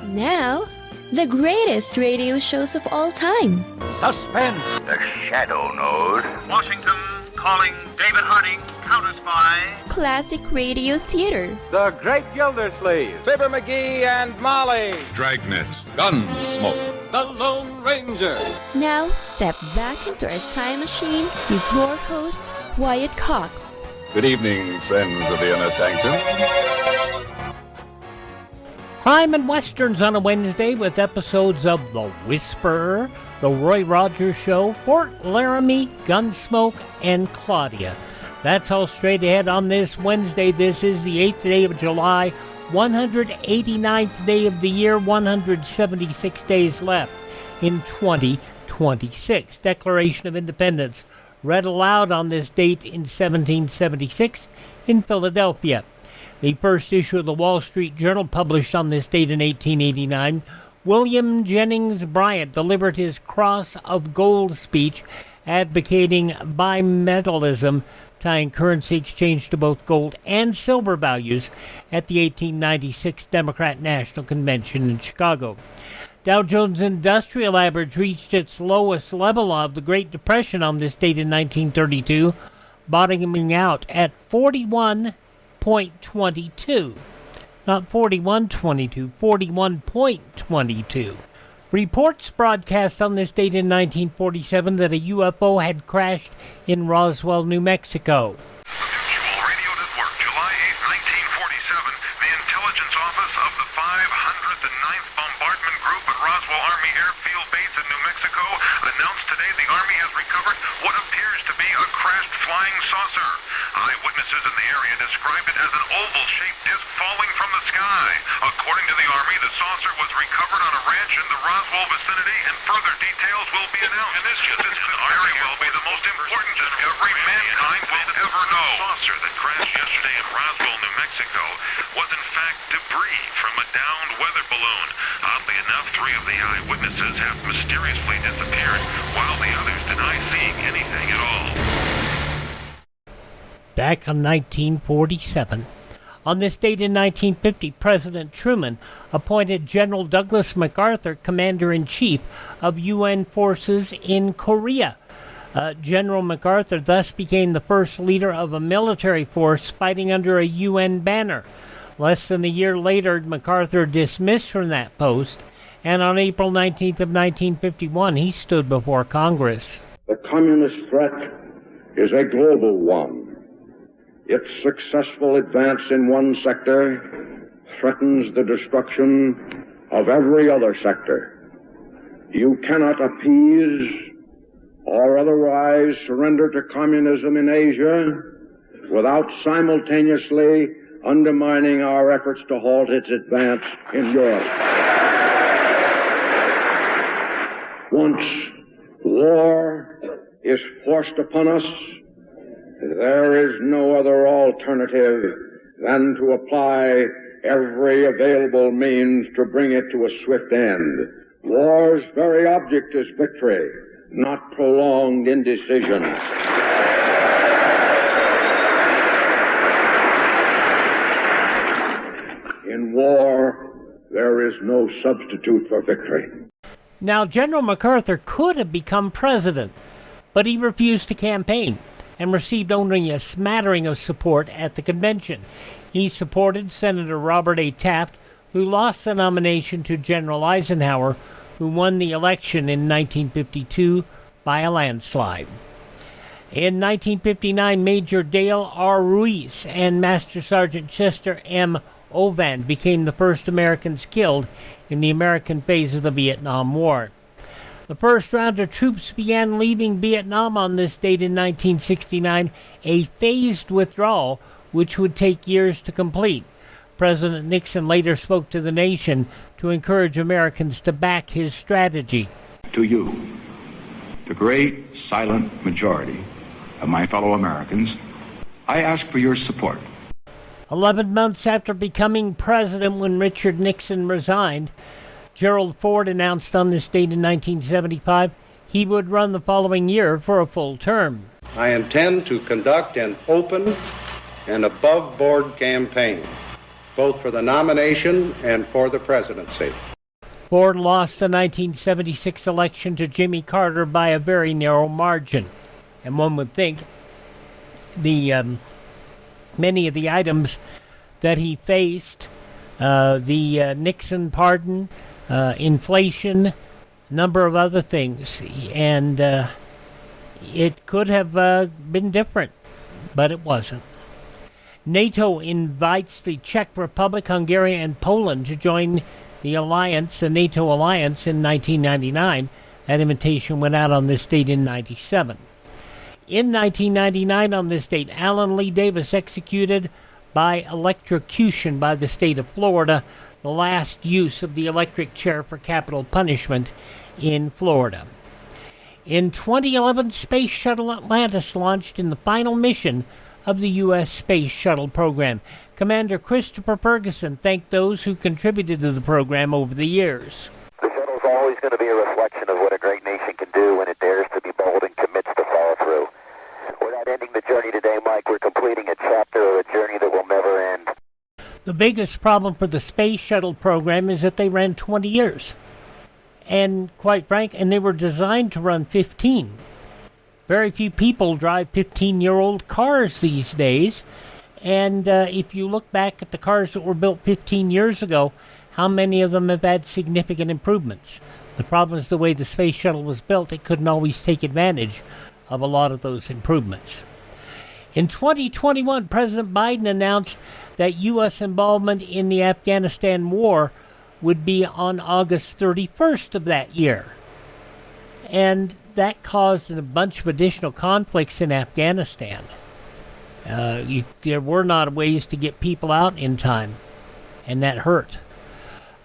Now, the greatest radio shows of all time. Suspense. The Shadow Node. Washington calling David Harding, counter-spy. Classic radio theater. The Great Gildersleeve. Fibber McGee and Molly. Dragnet. Gunsmoke. The Lone Ranger. Now, step back into a time machine with your host, Wyatt Cox. Good evening, friends of the Inner Sanctum. Crime and Westerns on a Wednesday with episodes of The Whisperer, The Roy Rogers Show, Fort Laramie, Gunsmoke, and Claudia. That's all straight ahead on this Wednesday. This is the 8th day of July, 189th day of the year, 176 days left in 2026. Declaration of Independence read aloud on this date in 1776 in Philadelphia. The first issue of the Wall Street Journal, published on this date in 1889, William Jennings Bryan delivered his Cross of Gold speech advocating bimetallism, tying currency exchange to both gold and silver values at the 1896 Democrat National Convention in Chicago. Dow Jones Industrial Average reached its lowest level of the Great Depression on this date in 1932, bottoming out at 41.22. Not 41.22, 41.22. Reports broadcast on this date in 1947 that a UFO had crashed in Roswell, New Mexico. Mutual Radio Network, July 8, 1947. The intelligence office of the 509th Bombardment Group at Roswell Army Airfield Base in New Mexico announced today the Army has recovered what appears to be a crashed flying saucer. Eyewitnesses in the area described it as an oval-shaped disc falling from the sky. According to the Army, the saucer was recovered on a ranch in the Roswell vicinity, and further details will be announced. And this could very well be the most important discovery mankind will ever know. The saucer that crashed yesterday in Roswell, New Mexico, was in fact debris from a downed weather balloon. Oddly enough, 3 of the eyewitnesses have mysteriously disappeared, while the others deny seeing anything at all. Back in 1947. On this date in 1950, President Truman appointed General Douglas MacArthur Commander-in-Chief of UN forces in Korea. General MacArthur thus became the first leader of a military force fighting under a UN banner. Less than a year later, MacArthur dismissed from that post, and on April 19th of 1951, he stood before Congress. The communist threat is a global one. Its successful advance in one sector threatens the destruction of every other sector. You cannot appease or otherwise surrender to communism in Asia without simultaneously undermining our efforts to halt its advance in Europe. Once war is forced upon us, there is no other alternative than to apply every available means to bring it to a swift end. War's very object is victory, not prolonged indecision. In war, there is no substitute for victory. Now, General MacArthur could have become president, but he refused to campaign and received only a smattering of support at the convention. He supported Senator Robert A. Taft, who lost the nomination to General Eisenhower, who won the election in 1952 by a landslide. In 1959, Major Dale R. Ruiz and Master Sergeant Chester M. Ovan became the first Americans killed in the American phase of the Vietnam War. The first round of troops began leaving Vietnam on this date in 1969, a phased withdrawal which would take years to complete. President Nixon later spoke to the nation to encourage Americans to back his strategy. To you, the great silent majority of my fellow Americans, I ask for your support. 11 months after becoming president, when Richard Nixon resigned, Gerald Ford announced on this date in 1975 he would run the following year for a full term. I intend to conduct an open and above-board campaign, both for the nomination and for the presidency. Ford lost the 1976 election to Jimmy Carter by a very narrow margin. And one would think the many of the items that he faced, the Nixon pardon, inflation, number of other things, and it could have been different, but it wasn't. NATO invites the Czech Republic, Hungary, and Poland to join the alliance, the NATO alliance, in 1999. That invitation went out on this date in 97. In 1999, on this date, Alan Lee Davis executed by electrocution by the state of Florida, the last use of the electric chair for capital punishment in Florida. In 2011, Space Shuttle Atlantis launched in the final mission of the U.S. Space Shuttle program. Commander Christopher Ferguson thanked those who contributed to the program over the years. The shuttle's always going to be a reflection of what a great nation can do when it dares to be bold and commits to follow through. We're not ending the journey today, Mike. We're completing a chapter of a journey that will never end. The biggest problem for the Space Shuttle program is that they ran 20 years. And quite frank, and they were designed to run 15. Very few people drive 15-year-old cars these days. And if you look back at the cars that were built 15 years ago, how many of them have had significant improvements? The problem is the way the Space Shuttle was built, it couldn't always take advantage of a lot of those improvements. In 2021, President Biden announced that U.S. involvement in the Afghanistan war would be on August 31st of that year. And that caused a bunch of additional conflicts in Afghanistan. There were not ways to get people out in time, and that hurt.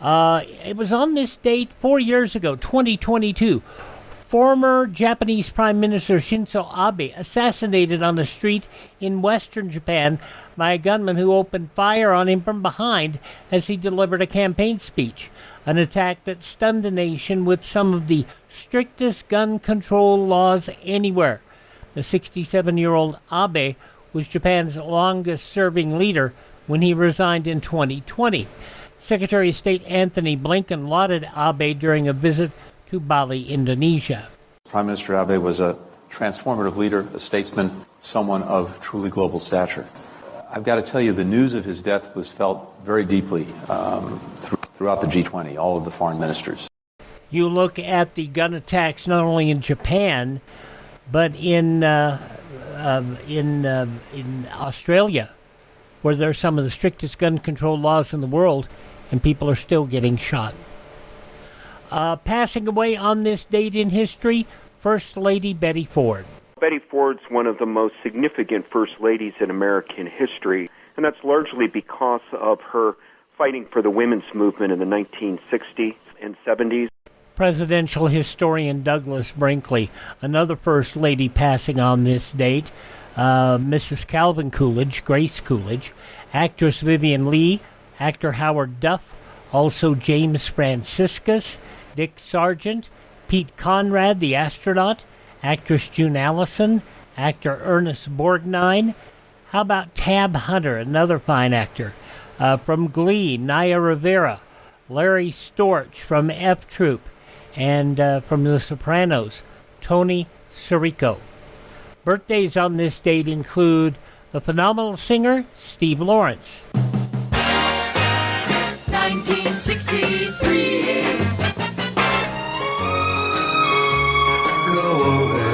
It was on this date 4 years ago, 2022, former Japanese Prime Minister Shinzo Abe assassinated on the street in western Japan by a gunman who opened fire on him from behind as he delivered a campaign speech, an attack that stunned the nation with some of the strictest gun control laws anywhere. The 67-year-old Abe was Japan's longest-serving leader when he resigned in 2020. Secretary of State Anthony Blinken lauded Abe during a visit to Bali, Indonesia. Prime Minister Abe was a transformative leader, a statesman, someone of truly global stature. I've got to tell you, the news of his death was felt very deeply throughout the G20, all of the foreign ministers. You look at the gun attacks not only in Japan, but in Australia, where there are some of the strictest gun control laws in the world, and people are still getting shot. Passing away on this date in history, First Lady Betty Ford. Betty Ford's one of the most significant first ladies in American history, and that's largely because of her fighting for the women's movement in the 1960s and 70s. Presidential historian Douglas Brinkley, another First Lady passing on this date, Mrs. Calvin Coolidge, Grace Coolidge, actress Vivian Leigh, actor Howard Duff, also James Franciscus, Dick Sargent, Pete Conrad, the astronaut, actress June Allison, actor Ernest Borgnine. How about Tab Hunter, another fine actor? From Glee, Naya Rivera, Larry Storch from F Troop, and from The Sopranos, Tony Sirico. Birthdays on this date include the phenomenal singer Steve Lawrence. 1963. Go away.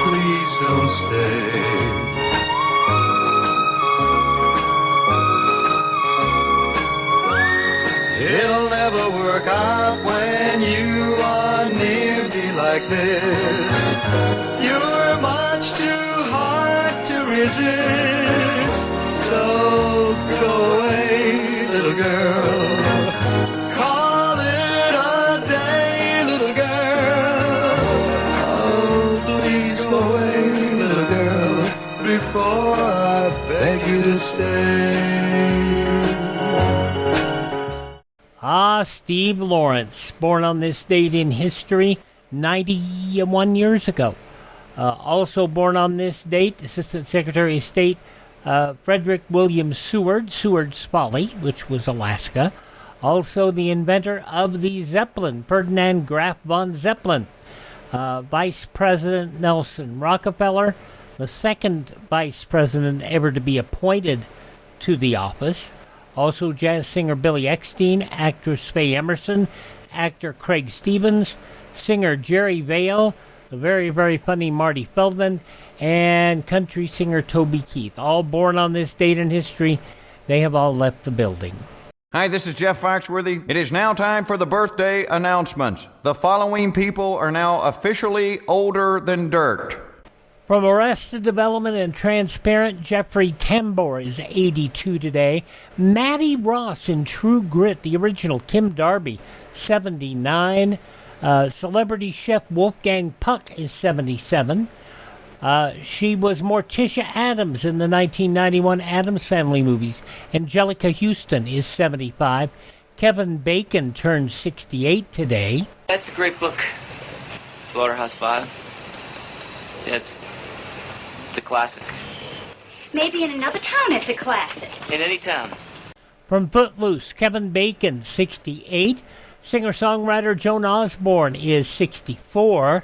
Please don't stay. It'll never work out when you are near me like this. You're much too hard to resist. So go away, little girl. Call it a day, little girl. Oh, please go away, little girl, before I beg you to stay. Steve Lawrence, born on this date in history 91 years ago. Also born on this date, Assistant Secretary of State Frederick William Seward Spaulding, which was Alaska. Also the inventor of the Zeppelin, Ferdinand Graf von Zeppelin. Vice President Nelson Rockefeller, the second vice president ever to be appointed to the office. Also jazz singer Billy Eckstein, actress Faye Emerson, actor Craig Stevens, singer Jerry Vale, the very, very funny Marty Feldman, and country singer Toby Keith. All born on this date in history. They have all left the building. Hi, this is Jeff Foxworthy. It is now time for the birthday announcements. The following people are now officially older than dirt. From Arrested Development and Transparent, Jeffrey Tambor is 82 today. Matty Ross in True Grit, the original Kim Darby, 79. Celebrity chef Wolfgang Puck is 77. She was Morticia Addams in the 1991 Addams Family movies. Angelica Houston is 75. Kevin Bacon turned 68 today. That's a great book, Slaughterhouse-Five. Yeah, it's a classic. Maybe in another town it's a classic. In any town. From Footloose, Kevin Bacon, 68. Singer-songwriter Joan Osborne is 64.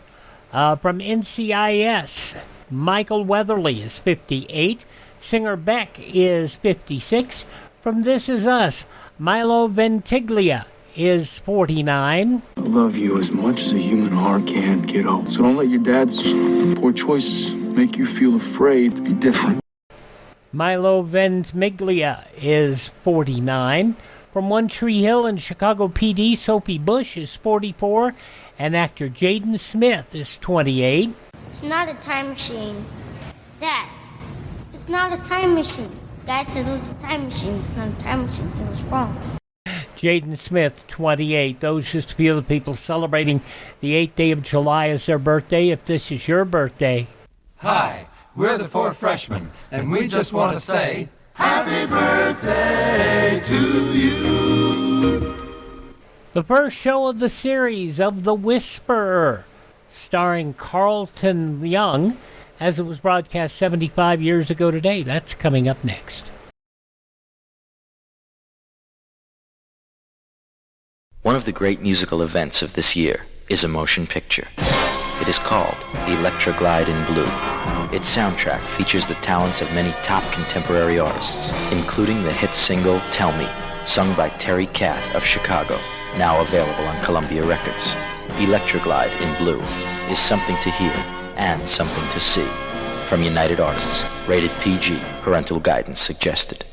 From NCIS, Michael Weatherly is 58. Singer Beck is 56. From This Is Us, Milo Ventimiglia is 49. I love you as much as a human heart can, kiddo. So don't let your dad's poor choices make you feel afraid to be different. Milo Ventimiglia is 49. From One Tree Hill in Chicago PD, Sophie Bush is 44. And actor Jaden Smith is 28. It's not a time machine. Dad, it's not a time machine. Guy said it was a time machine. It's not a time machine. It was wrong. Jaden Smith, 28. Those just a few of the people celebrating the 8th day of July as their birthday. If this is your birthday. Hi, we're the Four Freshmen, and we just want to say, Happy birthday to you. The first show of the series of The Whisperer, starring Carleton Young, as it was broadcast 75 years ago today. That's coming up next. One of the great musical events of this year is a motion picture. It is called Electroglide in Blue. Its soundtrack features the talents of many top contemporary artists, including the hit single Tell Me, sung by Terry Kath of Chicago, now available on Columbia Records. Electroglide in Blue is something to hear and something to see. From United Artists, rated PG, parental guidance suggested.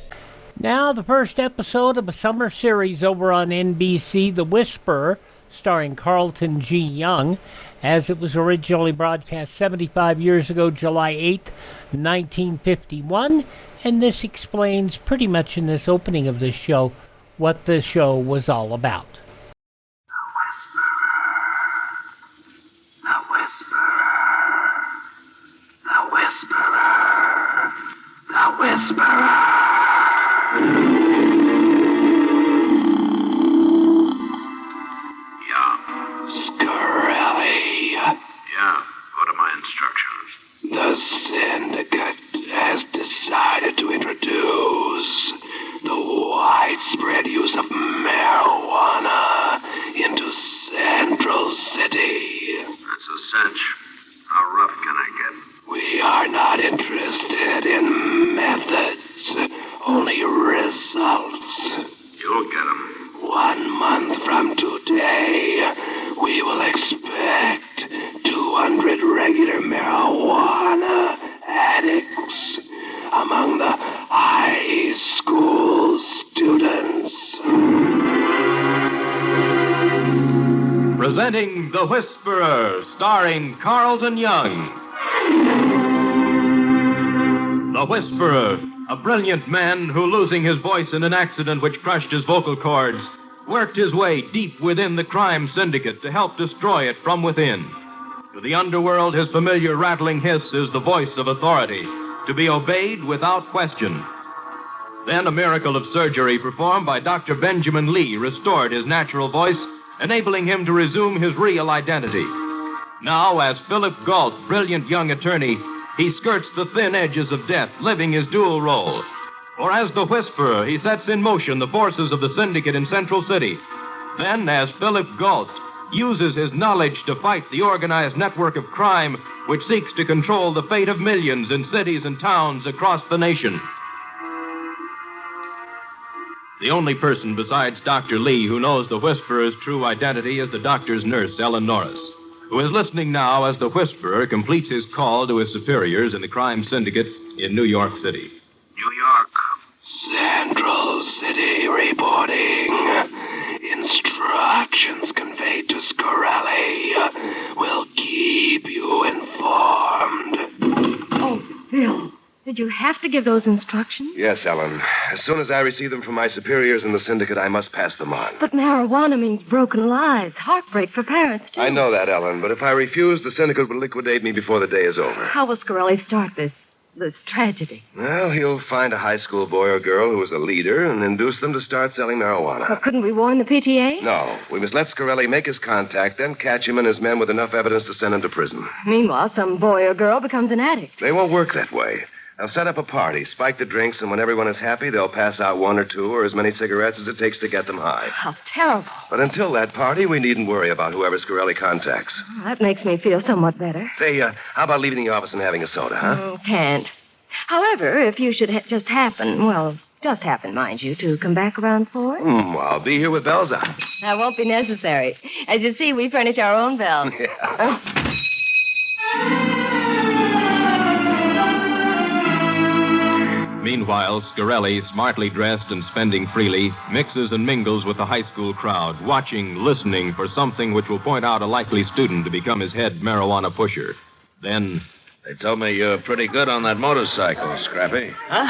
Now the first episode of a summer series over on NBC, The Whisperer, starring Carleton G. Young, as it was originally broadcast 75 years ago, July 8th, 1951. And this explains pretty much in this opening of this show what the show was all about. The Whisperer. Yeah. Scurelli. Yeah. What are my instructions? The syndicate has decided to introduce the widespread use of marijuana into Central City. That's a cinch. How rough can I get? We are not interested in methods, only results. You'll get 'em. 1 month from today, we will expect 200 regular marijuana addicts among the high school students. Presenting The Whisperer, starring Carleton Young. The Whisperer, a brilliant man who, losing his voice in an accident which crushed his vocal cords, worked his way deep within the crime syndicate to help destroy it from within. To the underworld, his familiar rattling hiss is the voice of authority, to be obeyed without question. Then a miracle of surgery performed by Dr. Benjamin Lee restored his natural voice, enabling him to resume his real identity. Now, as Philip Galt, brilliant young attorney, he skirts the thin edges of death, living his dual role. For as the Whisperer, he sets in motion the forces of the syndicate in Central City. Then, as Philip Galt, uses his knowledge to fight the organized network of crime which seeks to control the fate of millions in cities and towns across the nation. The only person besides Dr. Lee who knows the Whisperer's true identity is the doctor's nurse, Ellen Norris, who is listening now as the Whisperer completes his call to his superiors in the crime syndicate in New York City. New York. Central City reporting. Instructions conveyed to Scurelli will keep you informed. Oh, Bill, did you have to give those instructions? Yes, Ellen. As soon as I receive them from my superiors in the syndicate, I must pass them on. But marijuana means broken lives, heartbreak for parents, too. I know that, Ellen, but if I refuse, the syndicate will liquidate me before the day is over. How will Scurelli start this tragedy? Well, he'll find a high school boy or girl who is a leader and induce them to start selling marijuana. Well, couldn't we warn the PTA? No. We must let Scurelli make his contact, then catch him and his men with enough evidence to send him to prison. Meanwhile, some boy or girl becomes an addict. They won't work that way. They'll set up a party, spike the drinks, and when everyone is happy, they'll pass out one or two or as many cigarettes as it takes to get them high. How terrible. But until that party, we needn't worry about whoever Scurelli contacts. That makes me feel somewhat better. Say, how about leaving the office and having a soda, huh? Can't. However, if you should just happen, mind you, to come back around 4? I'll be here with bells on. That won't be necessary. As you see, we furnish our own bells. Yeah. Meanwhile, Scurelli, smartly dressed and spending freely, mixes and mingles with the high school crowd, watching, listening for something which will point out a likely student to become his head marijuana pusher. Then... They told me you're pretty good on that motorcycle, Scrappy. Huh?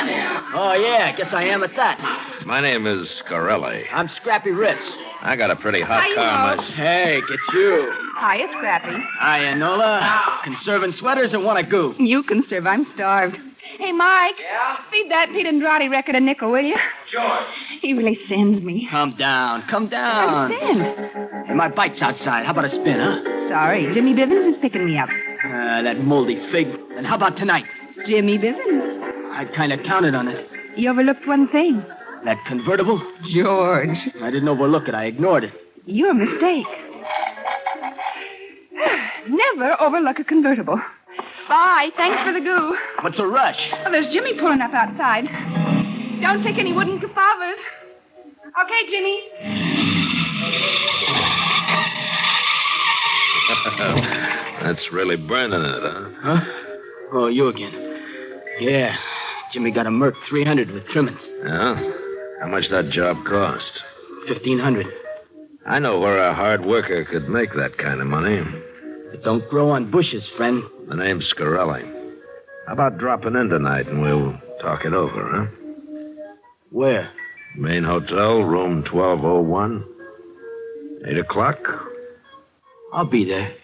Oh, yeah, guess I am at that. My name is Scurelli. I'm Scrappy Wrist. I got a pretty hot Hi, car Mo. Hey, get you. Hiya, Scrappy. Hiya, Nola. Conserving sweaters and want a goop? You can serve. I'm starved. Hey, Mike. Yeah? Feed that Pete Andrade record a nickel, will you? George. He really sends me. Come down. I send. Hey, my bike's outside. How about a spin, huh? Sorry, Jimmy Bivens is picking me up. That moldy fig. And how about tonight? Jimmy Bivens. I kind of counted on it. You overlooked one thing. That convertible? George. I didn't overlook it. I ignored it. Your mistake. Never overlook a convertible. Bye. Thanks for the goo. What's a rush? Oh, there's Jimmy pulling up outside. Don't take any wooden kafavas. Okay, Jimmy. That's really burning it, huh? Huh? Oh, you again. Yeah. Jimmy got a Merc 300 with trimmings. Yeah? How much that job cost? $1,500. I know where a hard worker could make that kind of money. It don't grow on bushes, friend. The name's Scurelli. How about dropping in tonight and we'll talk it over, huh? Where? Main Hotel, room 1201. 8 o'clock? I'll be there.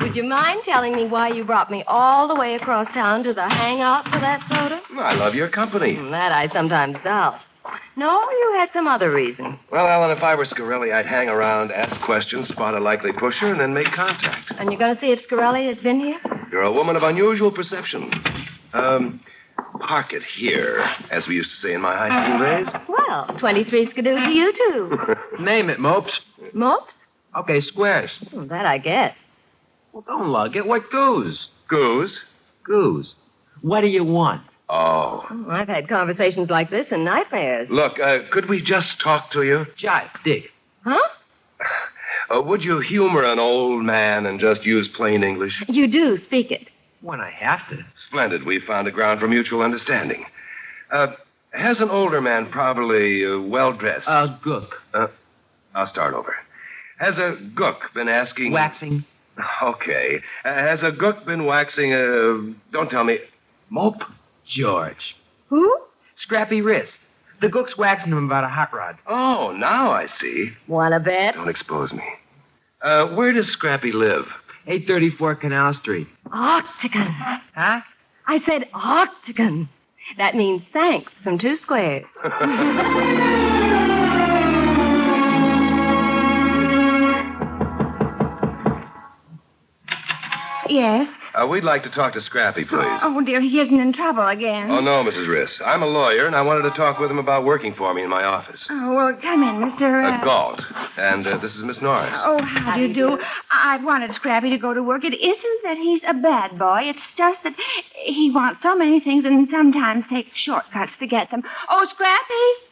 Would you mind telling me why you brought me all the way across town to the hangout for that soda? I love your company. That I sometimes doubt. No, you had some other reason. Well, Ellen, if I were Scurelli, I'd hang around, ask questions, spot a likely pusher, and then make contact. And you're going to see if Scurelli has been here? You're a woman of unusual perception. Park it here, as we used to say in my high school days. Well, 23 skidoo to you, too. Name it, Mopes. Mopes? Okay, squares. That I get. Well, don't lug it. What goose? Goose? Goose. What do you want? Oh. I've had conversations like this in nightmares. Look, could we just talk to you? Jive, dig. Huh? Would you humor an old man and just use plain English? You do. Speak it. When I have to. Splendid. We've found a ground for mutual understanding. Has an older man, probably well-dressed... Gook. I'll start over. Has a gook been asking... Waxing. Okay. Has a gook been waxing don't tell me... Mope? George. Who? Scrappy Wrist. The gook's waxing him about a hot rod. Oh, now I see. Wanna bet? Don't expose me. Where does Scrappy live? 834 Canal Street. Octagon. Huh? I said octagon. That means thanks from 2 squares. Yes? We'd like to talk to Scrappy, please. Oh, dear, he isn't in trouble again. Oh, no, Mrs. Riss. I'm a lawyer, and I wanted to talk with him about working for me in my office. Oh, well, come in, Mr. Galt. And this is Miss Norris. Oh, how do you do? I've wanted Scrappy to go to work. It isn't that he's a bad boy. It's just that he wants so many things and sometimes takes shortcuts to get them. Oh, Scrappy?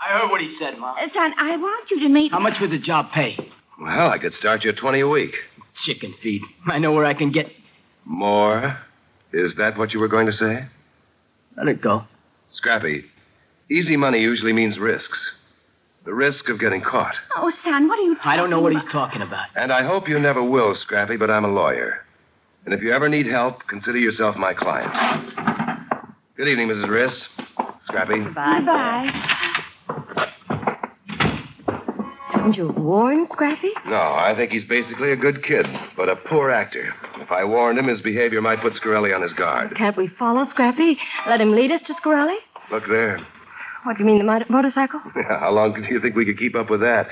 I heard what he said, Mom. Son, I want you to meet... How much would the job pay? Well, I could start you at $20 a week. Chicken feed. I know where I can get... More? Is that what you were going to say? Let it go. Scrappy, easy money usually means risks. The risk of getting caught. Oh, son, what are you talking about? I don't know what he's talking about. And I hope you never will, Scrappy, but I'm a lawyer. And if you ever need help, consider yourself my client. Good evening, Mrs. Riss. Scrappy. Goodbye. Haven't you warned Scrappy? No, I think he's basically a good kid, but a poor actor. If I warned him, his behavior might put Scurelli on his guard. Can't we follow Scrappy? Let him lead us to Scurelli? Look there. What, do you mean the motorcycle? How long do you think we could keep up with that?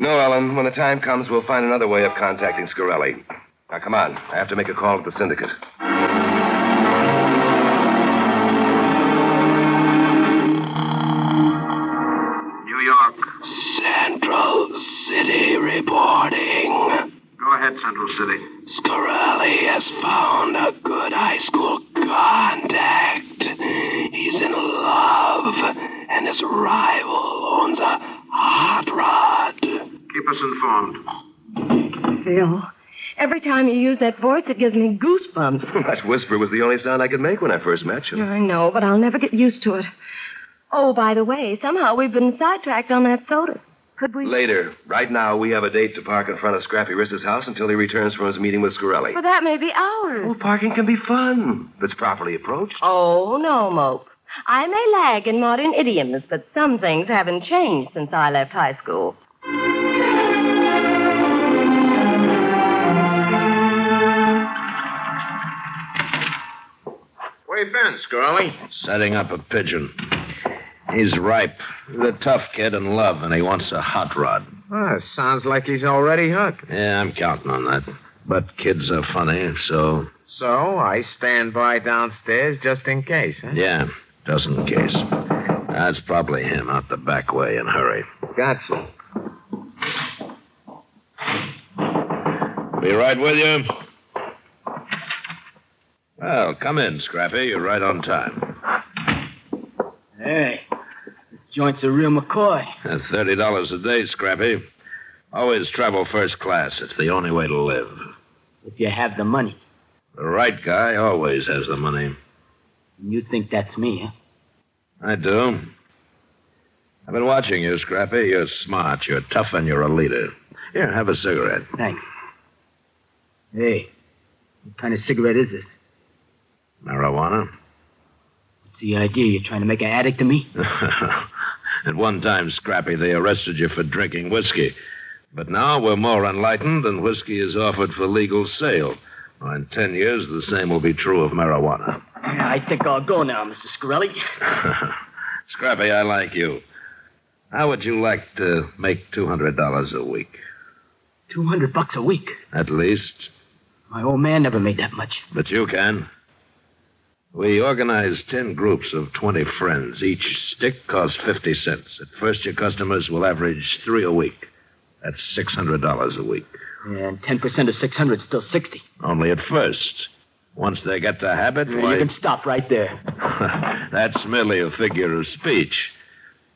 No, Ellen, when the time comes, we'll find another way of contacting Scurelli. Now, come on. I have to make a call to the syndicate. New York. Central City reporting. Go ahead, Central City. Scurelli has found a good high school contact. He's in love, and his rival owns a hot rod. Keep us informed. Phil, every time you use that voice, it gives me goosebumps. That whisper was the only sound I could make when I first met you. I know, but I'll never get used to it. Oh, by the way, somehow we've been sidetracked on that soda. Could we... Later. Right now, we have a date to park in front of Scrappy Riss's house until he returns from his meeting with Scurelli. But that may be ours. Well, parking can be fun if it's properly approached. Oh, no, Mope. I may lag in modern idioms, but some things haven't changed since I left high school. Where you been, Scurelli? Setting up a pigeon. He's ripe. He's a tough kid in love, and he wants a hot rod. Oh, sounds like he's already hooked. Yeah, I'm counting on that. But kids are funny, so... So I stand by downstairs just in case, huh? Yeah, just in case. That's probably him out the back way in a hurry. Gotcha. Be right with you. Well, come in, Scrappy. You're right on time. Hey, this joint's a real McCoy. $30 a day, Scrappy. Always travel first class. It's the only way to live. If you have the money. The right guy always has the money. You think that's me, huh? I do. I've been watching you, Scrappy. You're smart, you're tough, and you're a leader. Here, have a cigarette. Thanks. Hey, what kind of cigarette is this? Marijuana? What's the idea? You're trying to make an addict of me? At one time, Scrappy, they arrested you for drinking whiskey. But now we're more enlightened, and whiskey is offered for legal sale. Well, in 10 years, the same will be true of marijuana. Yeah, I think I'll go now, Mr. Scurelli. Scrappy, I like you. How would you like to make $200 a week? $200 a week? At least. My old man never made that much. But you can. We organize 10 groups of 20 friends. Each stick costs 50 cents. At first, your customers will average 3 a week. That's $600 a week. And 10% of 600 is still 60. Only at first. Once they get the habit, You can stop right there. That's merely a figure of speech.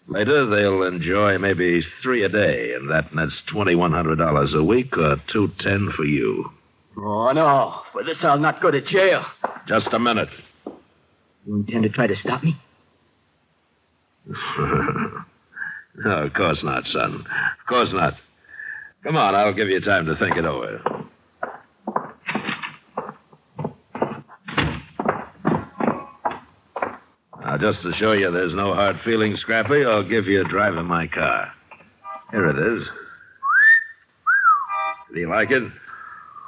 Later, they'll enjoy maybe 3 a day, and that nets $2,100 a week, or $210 for you. Oh, no. For this, I'll not go to jail. Just a minute. You intend to try to stop me? No, of course not, son. Of course not. Come on, I'll give you time to think it over. Now, just to show you there's no hard feelings, Scrappy, I'll give you a drive in my car. Here it is. Do you like it?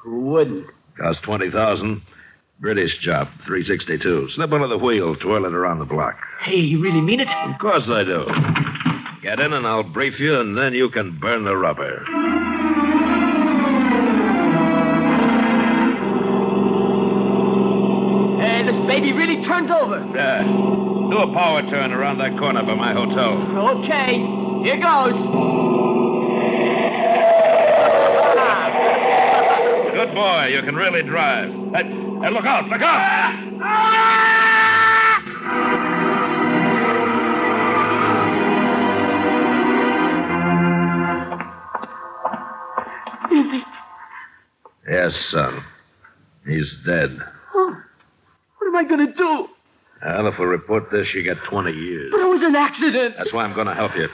Who wouldn't? Cost $20,000. British job, 362. Slip under the wheel, twirl it around the block. Hey, you really mean it? Of course I do. Get in and I'll brief you, and then you can burn the rubber. he really turns over. Yeah. Do a power turn around that corner by my hotel. Okay, here goes. Good boy. You can really drive. Hey, look out. Look out. Yes, son. He's dead. Oh, what am I going to do? Well, if we report this, you get 20 years. But it was an accident. That's why I'm going to help you.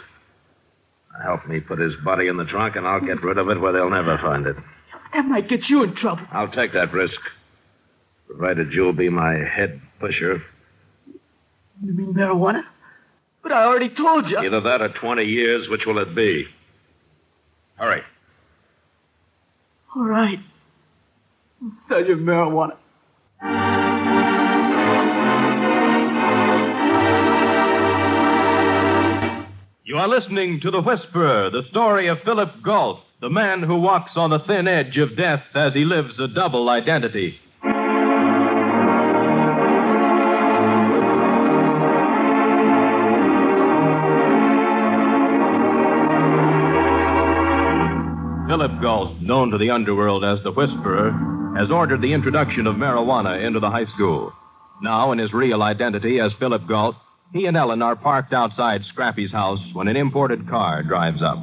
Help me put his body in the trunk, and I'll get rid of it where they'll never find it. That might get you in trouble. I'll take that risk, provided you'll be my head pusher. You mean marijuana? But I already told you. Either that or 20 years. Which will it be? Hurry. All right. I'll sell you marijuana. You are listening to The Whisperer, the story of Philip Galt, the man who walks on the thin edge of death as he lives a double identity. Philip Galt, known to the underworld as the Whisperer, has ordered the introduction of marijuana into the high school. Now, in his real identity as Philip Galt, he and Ellen are parked outside Scrappy's house when an imported car drives up.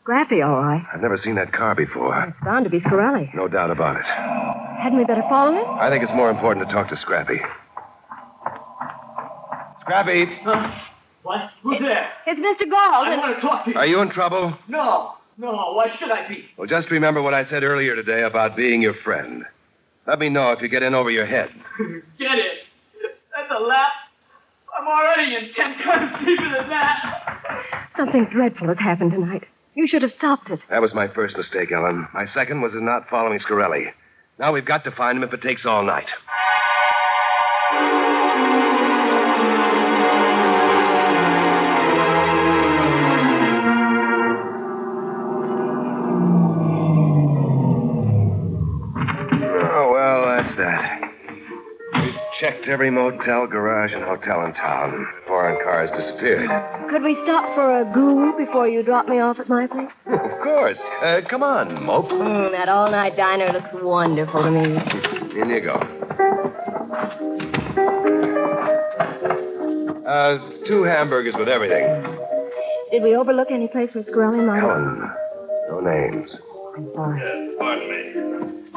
Scrappy, all right. I've never seen that car before. It's bound to be Scurelli. No doubt about it. Hadn't we better follow him? I think it's more important to talk to Scrappy. Scrappy! What? Who's there? It's Mr. Galt. I want to talk to you. Are you in trouble? No. Why should I be? Well, just remember what I said earlier today about being your friend. Let me know if you get in over your head. Get it. That's a laugh. I'm already in 10 times deeper than that. Something dreadful has happened tonight. You should have stopped it. That was my first mistake, Ellen. My second was in not following Scurelli. Now we've got to find him if it takes all night. Oh, well, that's that. We've checked every motel, garage, and hotel in town. Foreign cars disappeared. Could we stop for a goo before you drop me off at my place? Of course. Come on, Mope. That all-night diner looks wonderful to me. In you go. 2 hamburgers with everything. Did we overlook any place where Scurelli might... Ellen, no names. I'm sorry. Pardon me.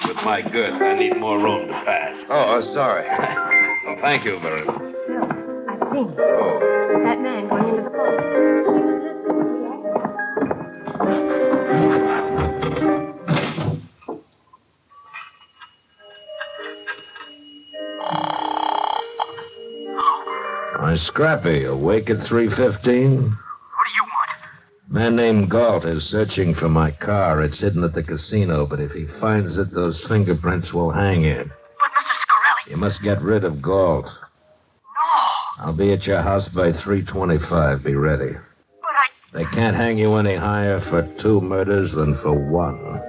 With my goods, I need more room to pass. Oh, sorry. Well, thank you very much. Phil, I've seen him. Oh. That man going into the phone. He was My Scrappy, awake at 3:15? Man named Galt is searching for my car. It's hidden at the casino, but if he finds it, those fingerprints will hang it. But Mr. Scurelli... You must get rid of Galt. No. I'll be at your house by 3:25. Be ready. But They can't hang you any higher for 2 murders than for 1.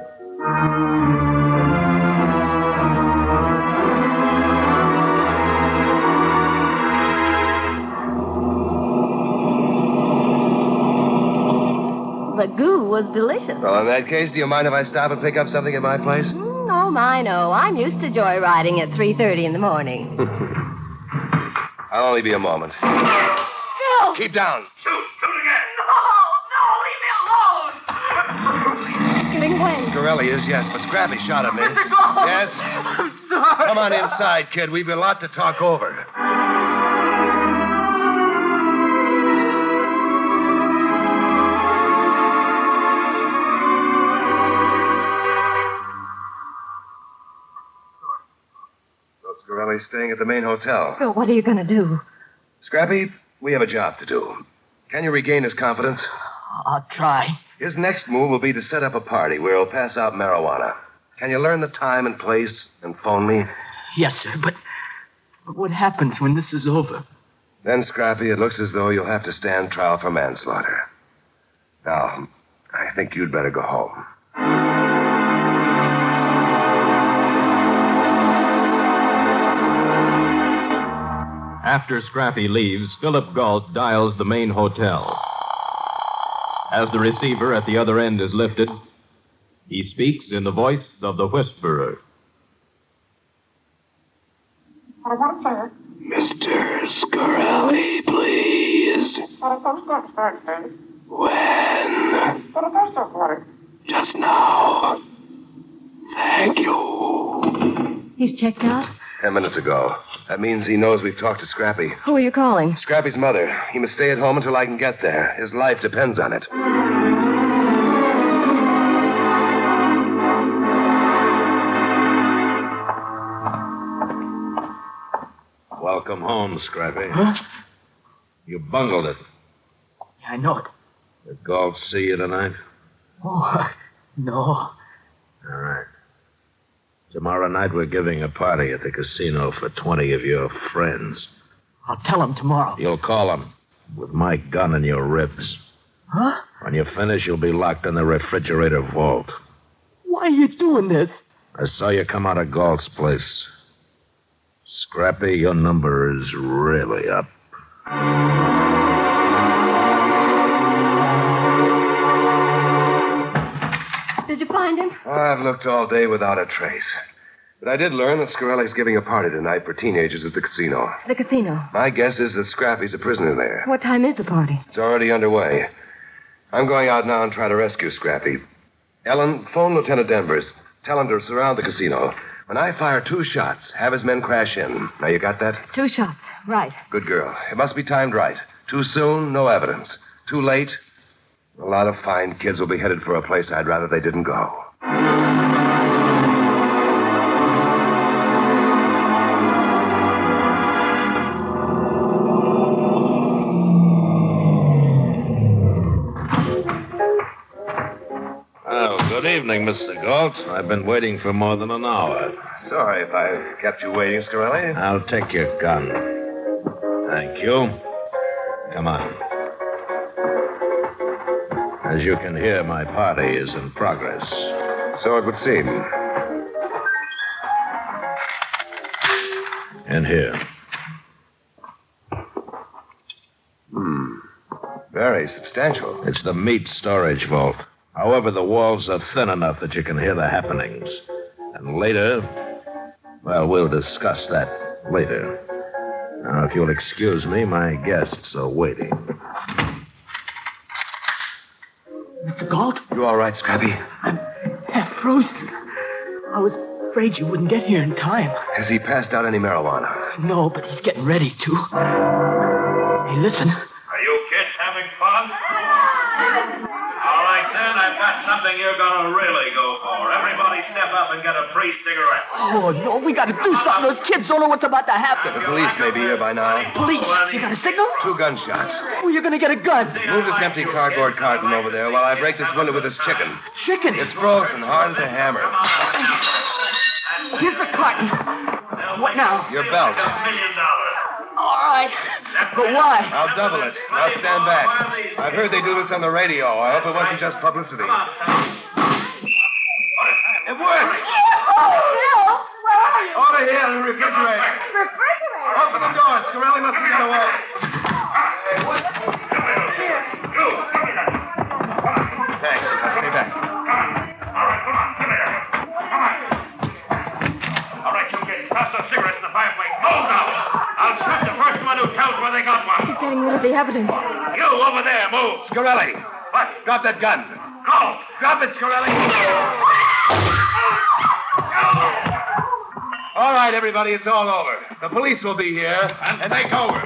The goo was delicious. Well, in that case, do you mind if I stop and pick up something at my place? Oh, my, no. I'm used to joyriding at 3:30 in the morning. I'll only be a moment. Phil! Keep down. Getting when? Scurelli is, yes, but Scrappy shot at me. Mr. Galt! Yes? I'm sorry. Come on inside, kid. We've got a lot to talk over. Scurelli's staying at the main hotel. Phil, what are you going to do? Scrappy, we have a job to do. Can you regain his confidence? I'll try. His next move will be to set up a party where he'll pass out marijuana. Can you learn the time and place and phone me? Yes, sir, but what happens when this is over? Then, Scrappy, it looks as though you'll have to stand trial for manslaughter. Now, I think you'd better go home. After Scrappy leaves, Philip Galt dials the main hotel. As the receiver at the other end is lifted, he speaks in the voice of the Whisperer. Mr. Scurelli, please. When? Just now. Thank you. He's checked out? 10 minutes ago. That means he knows we've talked to Scrappy. Who are you calling? Scrappy's mother. He must stay at home until I can get there. His life depends on it. Welcome home, Scrappy. Huh? You bungled it. I know it. Did Galt see you tonight? Oh, no. All right. Tomorrow night we're giving a party at the casino for 20 of your friends. I'll tell him tomorrow. You'll call them with my gun in your ribs. Huh? When you finish, you'll be locked in the refrigerator vault. Why are you doing this? I saw you come out of Galt's place. Scrappy, your number is really up. Did you find him? I've looked all day without a trace. But I did learn that Scurelli's giving a party tonight for teenagers at the casino. The casino. My guess is that Scrappy's a prisoner there. What time is the party? It's already underway. I'm going out now and try to rescue Scrappy. Ellen, phone Lieutenant Denvers. Tell him to surround the casino. When I fire 2 shots, have his men crash in. Now, you got that? 2 shots. Right. Good girl. It must be timed right. Too soon, no evidence. Too late, a lot of fine kids will be headed for a place I'd rather they didn't go. Good evening, Mr. Galt. I've been waiting for more than an hour. Sorry if I've kept you waiting, Scurelli. I'll take your gun. Thank you. Come on. As you can hear, my party is in progress. So it would seem. In here. Very substantial. It's the meat storage vault. However, the walls are thin enough that you can hear the happenings. And later, well, we'll discuss that later. Now, if you'll excuse me, my guests are waiting. Mr. Galt? You all right, Scrappy? I'm half frozen. I was afraid you wouldn't get here in time. Has he passed out any marijuana? No, but he's getting ready to. Hey, listen. Are you kids having fun? All right, then, I've got something you're going to really go for. Everybody step up and get a free cigarette. Oh, no, we got to do something. Those kids don't know what's about to happen. The police may be here by now. Police? You got a signal? 2 gunshots. Oh, you're going to get a gun. Move this empty cardboard carton over there while I break this window with this chicken. Chicken? It's frozen, hard as a hammer. Here's the carton. What now? Your belt. $1 million. All right. But why? I'll double it. Now stand back. I've heard they do this on the radio. I hope it wasn't just publicity. It worked. Bill, where are you? Over here in the refrigerator. Refrigerator? Open the door. Scurelli must have got away. Thanks. I'll stay back. All right, you kids, toss those cigarettes in the fireplace. Move now. I'll shoot the first one who tells where they got one. He's getting rid of the evidence. You over there, move. Scurelli. What? Drop that gun. Go. Drop it, Scurelli. All right, everybody, it's all over. The police will be here and take over.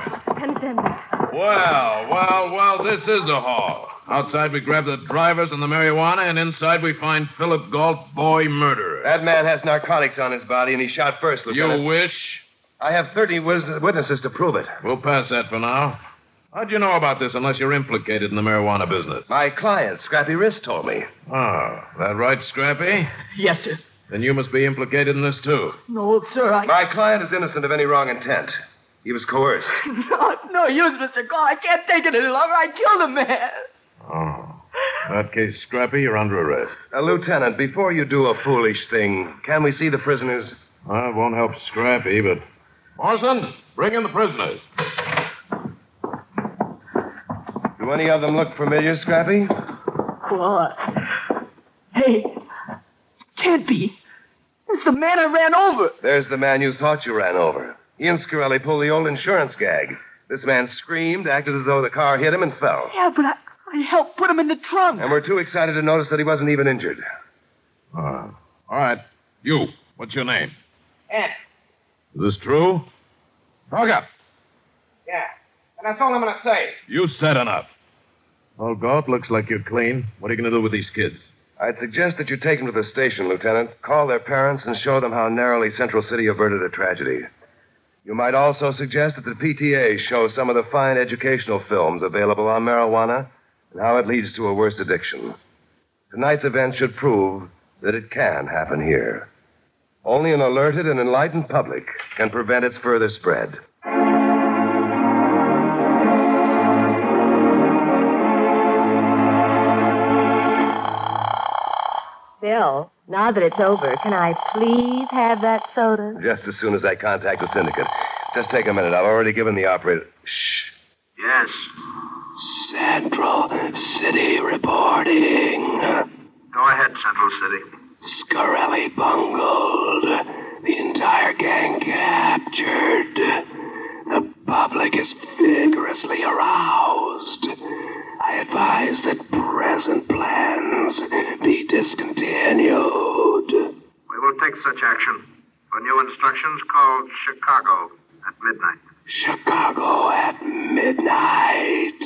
Well, this is a haul. Outside, we grab the drivers and the marijuana, and inside we find Philip Galt, boy murderer. That man has narcotics on his body, and he shot first, Lieutenant. You wish? I have 30 witnesses to prove it. We'll pass that for now. How'd you know about this unless you're implicated in the marijuana business? My client, Scrappy Wrist, told me. Oh, that right, Scrappy? Yes, sir. Then you must be implicated in this, too. No, sir, My client is innocent of any wrong intent. He was coerced. No use, Mr. Gall. I can't take it any longer. I killed a man. Oh. In that case, Scrappy, you're under arrest. Lieutenant, before you do a foolish thing, can we see the prisoners? Well, it won't help Scrappy, but Orson, bring in the prisoners. Do any of them look familiar, Scrappy? What? Hey, can't be. It's the man I ran over. There's the man you thought you ran over. He and Scurelli pulled the old insurance gag. This man screamed, acted as though the car hit him, and fell. Yeah, but I helped put him in the trunk. And we're too excited to notice that he wasn't even injured. All right. You, what's your name? Ed. Is this true? Talk up. Yeah, and that's all I'm going to say. You said enough. Well, Galt, looks like you're clean. What are you going to do with these kids? I'd suggest that you take them to the station, Lieutenant. Call their parents and show them how narrowly Central City averted a tragedy. You might also suggest that the PTA show some of the fine educational films available on marijuana and how it leads to a worse addiction. Tonight's event should prove that it can happen here. Only an alerted and enlightened public can prevent its further spread. Bill, now that it's over, can I please have that soda? Just as soon as I contact the syndicate. Just take a minute. I've already given the operator... Shh. Yes. Central City reporting. Go ahead, Central City. Scurelli bungled. The entire gang captured. The public is vigorously aroused. I advise that present plans be discontinued. We will take such action. For new instructions, call Chicago at midnight. Chicago at midnight.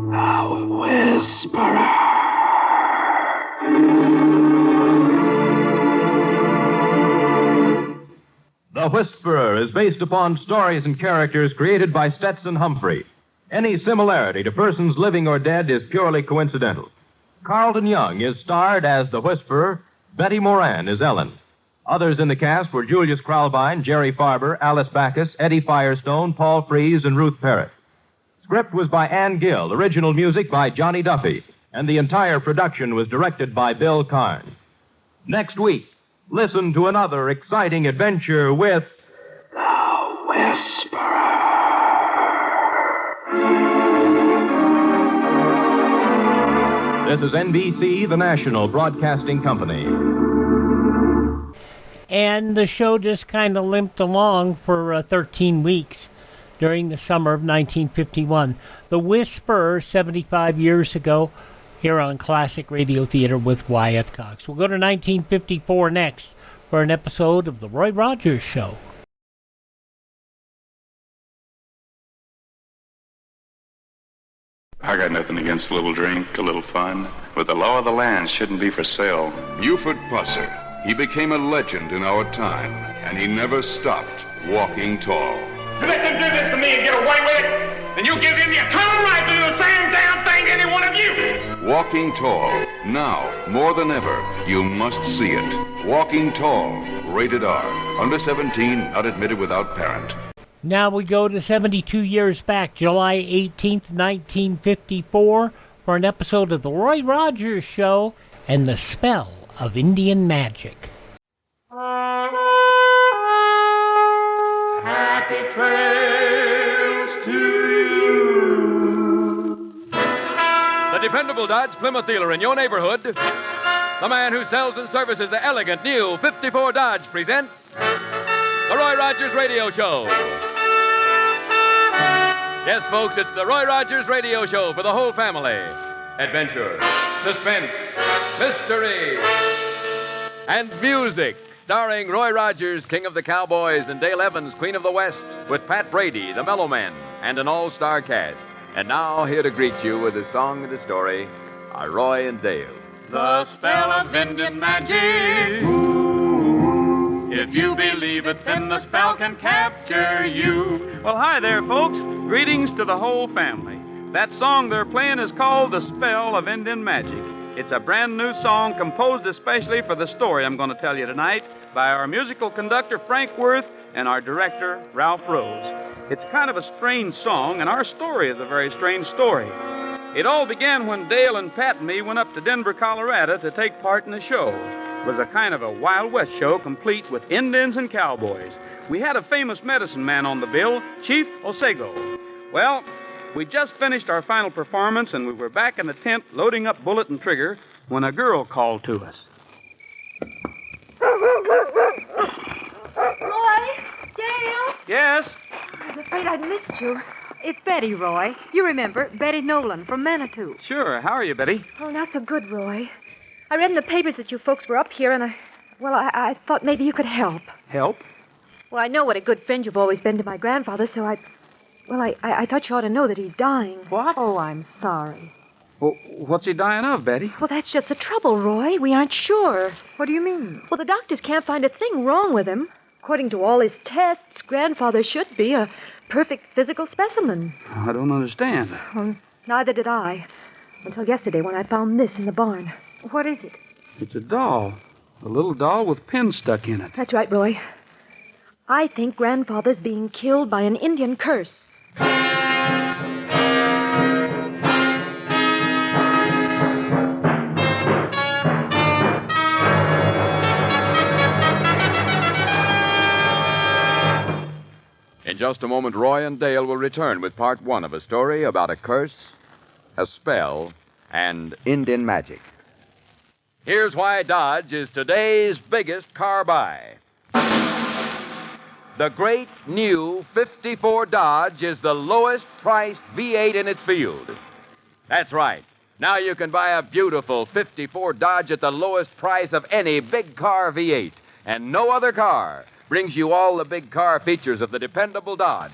The Whisperer. The Whisperer is based upon stories and characters created by Stetson Humphrey. Any similarity to persons living or dead is purely coincidental. Carleton Young is starred as the Whisperer. Betty Moran is Ellen. Others in the cast were Julius Kralbein, Jerry Farber, Alice Backus, Eddie Firestone, Paul Frees, and Ruth Parrott. Script was by Ann Gill, original music by Johnny Duffy, and the entire production was directed by Bill Karn. Next week, listen to another exciting adventure with... The Whisperer. This is NBC, the national broadcasting company. And the show just kind of limped along for 13 weeks during the summer of 1951. The Whisperer, 75 years ago, here on Classic Radio Theater with Wyatt Cox. We'll go to 1954 next for an episode of The Roy Rogers Show. I got nothing against a little drink, a little fun, but the law of the land shouldn't be for sale. Buford Pusser. He became a legend in our time, and he never stopped walking tall. You let them do this to me and get away with it, then you give them the eternal right to do the same damn thing to any one of you. Walking Tall. Now, more than ever, you must see it. Walking Tall. Rated R. Under 17, not admitted without parent. Now we go to 72 years back, July 18th, 1954, for an episode of The Roy Rogers Show and the Spell of Indian Magic. Happy trails to you. The dependable Dodge Plymouth dealer in your neighborhood, the man who sells and services the elegant new 54 Dodge, presents The Roy Rogers Radio Show. Yes, folks, it's the Roy Rogers Radio Show for the whole family. Adventure, suspense, mystery, and music. Starring Roy Rogers, King of the Cowboys, and Dale Evans, Queen of the West, with Pat Brady, the Mellow Man, and an all-star cast. And now, here to greet you with the song and the story are Roy and Dale. The spell of Indian magic. If you believe it, then the spell can capture you. Well, hi there, folks. Greetings to the whole family. That song they're playing is called The Spell of Indian Magic. It's a brand new song composed especially for the story I'm going to tell you tonight by our musical conductor, Frank Worth, and our director, Ralph Rose. It's kind of a strange song, and our story is a very strange story. It all began when Dale and Pat and me went up to Denver, Colorado to take part in a show. It was a kind of a Wild West show, complete with Indians and cowboys. We had a famous medicine man on the bill, Chief Osego. Well, we just finished our final performance, and we were back in the tent loading up bullet and trigger when a girl called to us. Roy? Dale? Yes? I was afraid I'd missed you. It's Betty, Roy. You remember, Betty Nolan from Manitou. Sure. How are you, Betty? Oh, not so good, Roy. I read in the papers that you folks were up here, and I thought maybe you could help. Help? Well, I know what a good friend you've always been to my grandfather, so I thought you ought to know that he's dying. What? Oh, I'm sorry. Well, what's he dying of, Betty? Well, that's just the trouble, Roy. We aren't sure. What do you mean? Well, the doctors can't find a thing wrong with him. According to all his tests, grandfather should be a perfect physical specimen. I don't understand. Well, neither did I. Until yesterday when I found this in the barn. What is it? It's a doll. A little doll with pins stuck in it. That's right, Roy. I think grandfather's being killed by an Indian curse. In just a moment, Roy and Dale will return with part one of a story about a curse, a spell, and Indian magic. Here's why Dodge is today's biggest car buy. The great new 54 Dodge is the lowest priced V8 in its field. That's right. Now you can buy a beautiful 54 Dodge at the lowest price of any big car V8. And no other car brings you all the big car features of the dependable Dodge.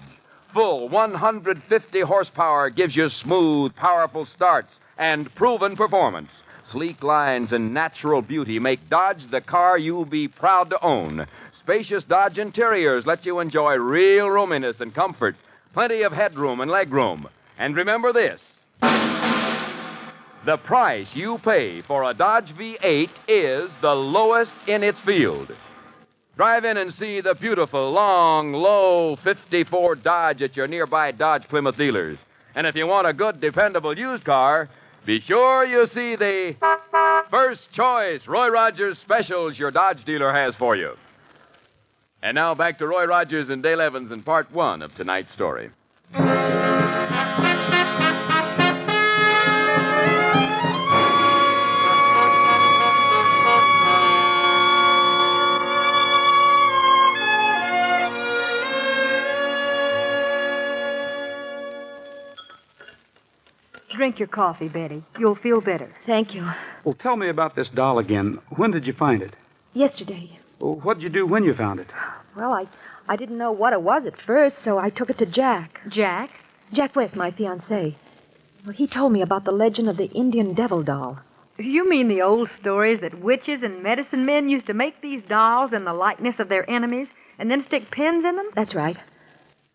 Full 150 horsepower gives you smooth, powerful starts and proven performance. Sleek lines and natural beauty make Dodge the car you'll be proud to own. Spacious Dodge interiors let you enjoy real roominess and comfort. Plenty of headroom and legroom. And remember this. The price you pay for a Dodge V8 is the lowest in its field. Drive in and see the beautiful, long, low 54 Dodge at your nearby Dodge Plymouth dealers. And if you want a good, dependable used car, be sure you see the First Choice Roy Rogers specials your Dodge dealer has for you. And now back to Roy Rogers and Dale Evans in part one of tonight's story. Drink your coffee, Betty. You'll feel better. Thank you. Well, tell me about this doll again. When did you find it? Yesterday. Well, what did you do when you found it? Well, I didn't know what it was at first, so I took it to Jack. Jack? Jack West, my fiancé. Well, he told me about the legend of the Indian devil doll. You mean the old stories that witches and medicine men used to make these dolls in the likeness of their enemies and then stick pins in them? That's right.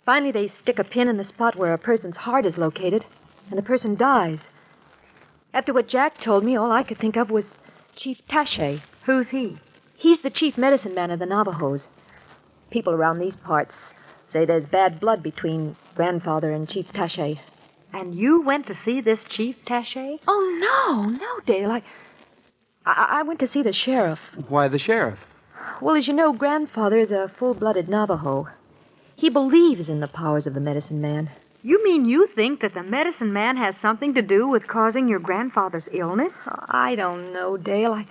Finally, they stick a pin in the spot where a person's heart is located, and the person dies. After what Jack told me, all I could think of was Chief Taché. Who's he? He's the chief medicine man of the Navajos. People around these parts say there's bad blood between grandfather and Chief Taché. And you went to see this Chief Taché? Oh, no, Dale. I went to see the sheriff. Why the sheriff? Well, as you know, grandfather is a full-blooded Navajo. He believes in the powers of the medicine man. You mean you think that the medicine man has something to do with causing your grandfather's illness? I don't know, Dale.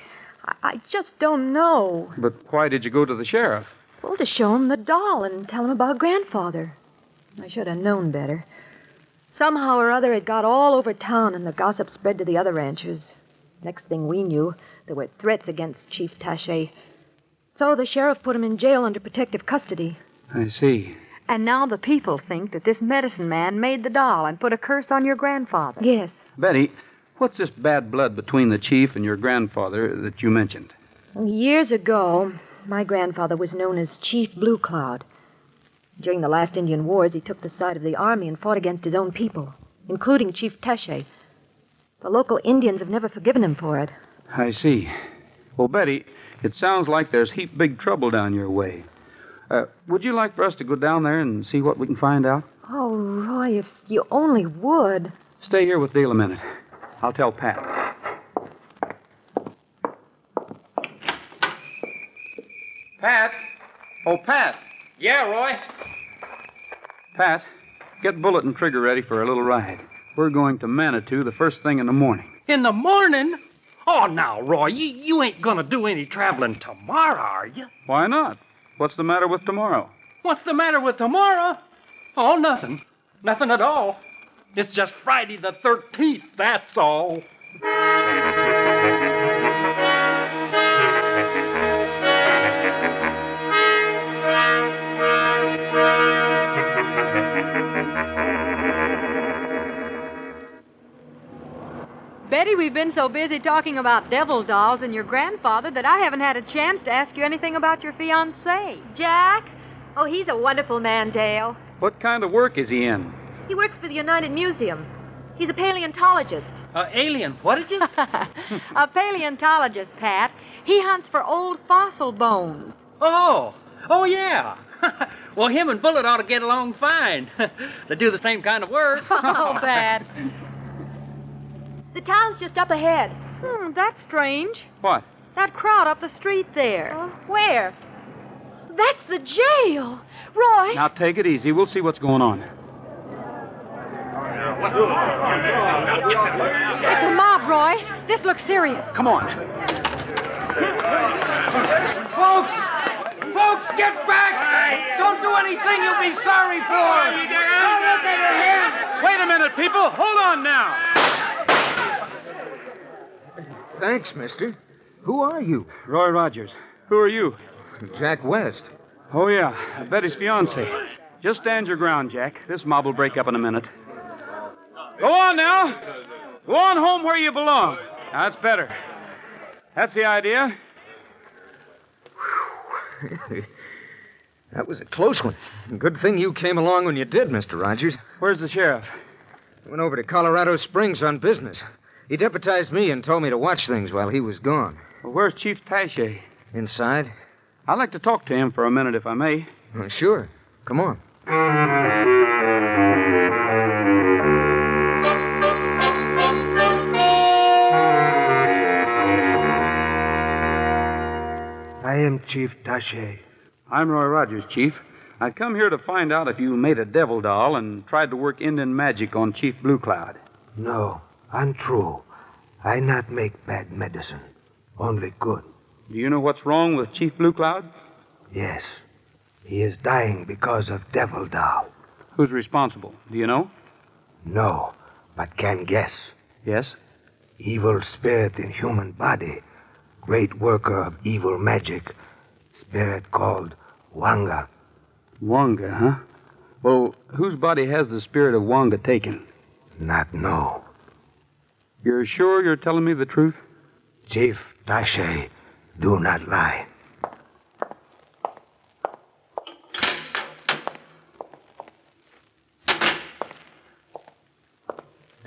I just don't know. But why did you go to the sheriff? Well, to show him the doll and tell him about grandfather. I should have known better. Somehow or other, it got all over town, and the gossip spread to the other ranchers. Next thing we knew, there were threats against Chief Taché. So the sheriff put him in jail under protective custody. I see. And now the people think that this medicine man made the doll and put a curse on your grandfather. Yes. Betty, what's this bad blood between the chief and your grandfather that you mentioned? Years ago, my grandfather was known as Chief Blue Cloud. During the last Indian Wars, he took the side of the army and fought against his own people, including Chief Taché. The local Indians have never forgiven him for it. I see. Well, Betty, it sounds like there's heap big trouble down your way. Would you like for us to go down there and see what we can find out? Oh, Roy, if you only would. Stay here with Dale a minute. I'll tell Pat. Pat? Oh, Pat. Yeah, Roy? Pat, get Bullet and Trigger ready for a little ride. We're going to Manitou the first thing in the morning. In the morning? Oh, now, Roy, you ain't gonna do any traveling tomorrow, are you? Why not? What's the matter with tomorrow? What's the matter with tomorrow? Oh, nothing. Nothing at all. It's just Friday the 13th, that's all. Betty, we've been so busy talking about devil dolls and your grandfather that I haven't had a chance to ask you anything about your fiancé. Jack? Oh, he's a wonderful man, Dale. What kind of work is he in? He works for the United Museum. He's a paleontologist. Alien, what did you... A paleontologist, Pat. He hunts for old fossil bones. Oh, yeah. Well, him and Bullet ought to get along fine. They do the same kind of work. Oh, Pat. The town's just up ahead. That's strange. What? That crowd up the street there. Where? That's the jail. Roy. Now, take it easy. We'll see what's going on. It's a mob, Roy. This looks serious. Come on. Folks, get back! Don't do anything you'll be sorry for! Don't look at your hands! Wait a minute, people. Hold on now. Thanks, mister. Who are you? Roy Rogers. Who are you? Jack West. Oh, yeah. Betty's fiancé. Just stand your ground, Jack. This mob will break up in a minute. Go on now. Go on home where you belong. That's better. That's the idea. That was a close one. Good thing you came along when you did, Mr. Rogers. Where's the sheriff? He went over to Colorado Springs on business. He deputized me and told me to watch things while he was gone. Well, where's Chief Taché? Inside? I'd like to talk to him for a minute, if I may. Sure. Come on. I am Chief Taché. I'm Roy Rogers, Chief. I come here to find out if you made a devil doll and tried to work Indian magic on Chief Blue Cloud. No, untrue. I not make bad medicine, only good. Do you know what's wrong with Chief Blue Cloud? Yes. He is dying because of devil doll. Who's responsible? Do you know? No, but can guess. Yes? Evil spirit in human body. Great worker of evil magic. Spirit called Wonga. Wonga, huh? Well, whose body has the spirit of Wonga taken? Not know. You're sure you're telling me the truth? Chief Taché, do not lie.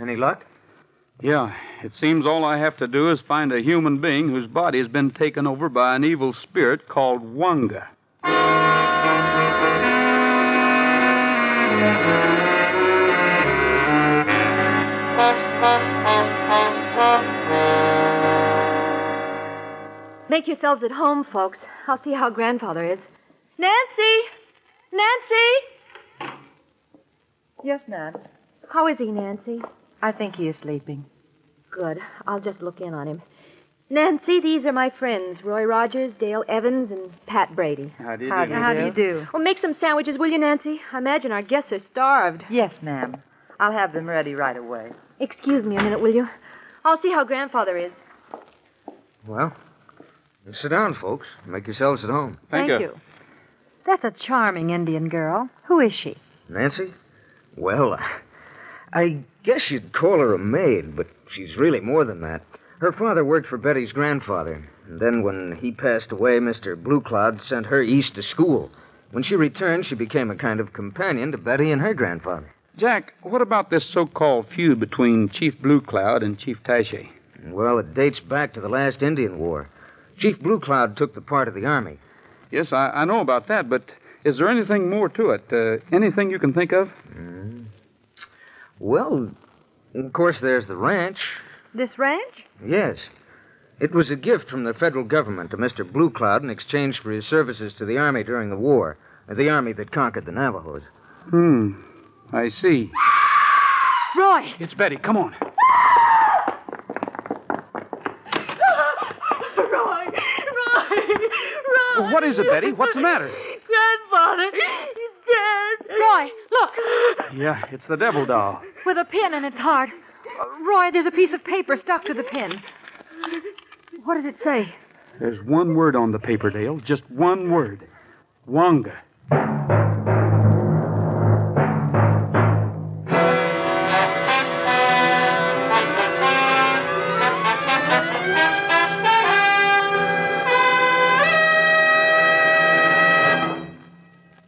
Any luck? Yeah. It seems all I have to do is find a human being whose body has been taken over by an evil spirit called Wonga. Make yourselves at home, folks. I'll see how Grandfather is. Nancy! Nancy! Yes, ma'am. How is he, Nancy? I think he is sleeping. Good. I'll just look in on him. Nancy, these are my friends, Roy Rogers, Dale Evans, and Pat Brady. How do you do? How do you do? Well, make some sandwiches, will you, Nancy? I imagine our guests are starved. Yes, ma'am. I'll have them ready right away. Excuse me a minute, will you? I'll see how Grandfather is. Well, sit down, folks. Make yourselves at home. Thank you. That's a charming Indian girl. Who is she? Nancy? Well, I guess you'd call her a maid, but she's really more than that. Her father worked for Betty's grandfather, and then when he passed away, Mr. Blue Cloud sent her east to school. When she returned, she became a kind of companion to Betty and her grandfather. Jack, what about this so-called feud between Chief Blue Cloud and Chief Taché? Well, it dates back to the last Indian War. Chief Blue Cloud took the part of the army. Yes, I know about that, but is there anything more to it? Anything you can think of? Well, Of course, there's the ranch. This ranch? Yes. It was a gift from the federal government to Mr. Blue Cloud in exchange for his services to the Army during the war. The Army that conquered the Navajos. I see. Roy! It's Betty. Come on. Roy! What is it, Betty? What's the matter? Grandfather, he's dead. Roy, look. Yeah, it's the devil doll. With a pin in its heart. Roy, there's a piece of paper stuck to the pin. What does it say? There's one word on the paper, Dale. Just one word. Wonga.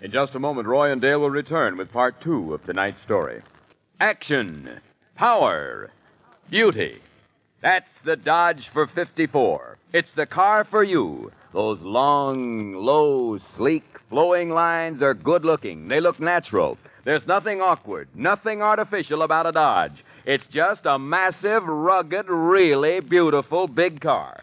In just a moment, Roy and Dale will return with part 2 of tonight's story. Action, power, beauty. That's the Dodge for 54. It's the car for you. Those long, low, sleek, flowing lines are good looking. They look natural. There's nothing awkward, nothing artificial about a Dodge. It's just a massive, rugged, really beautiful big car.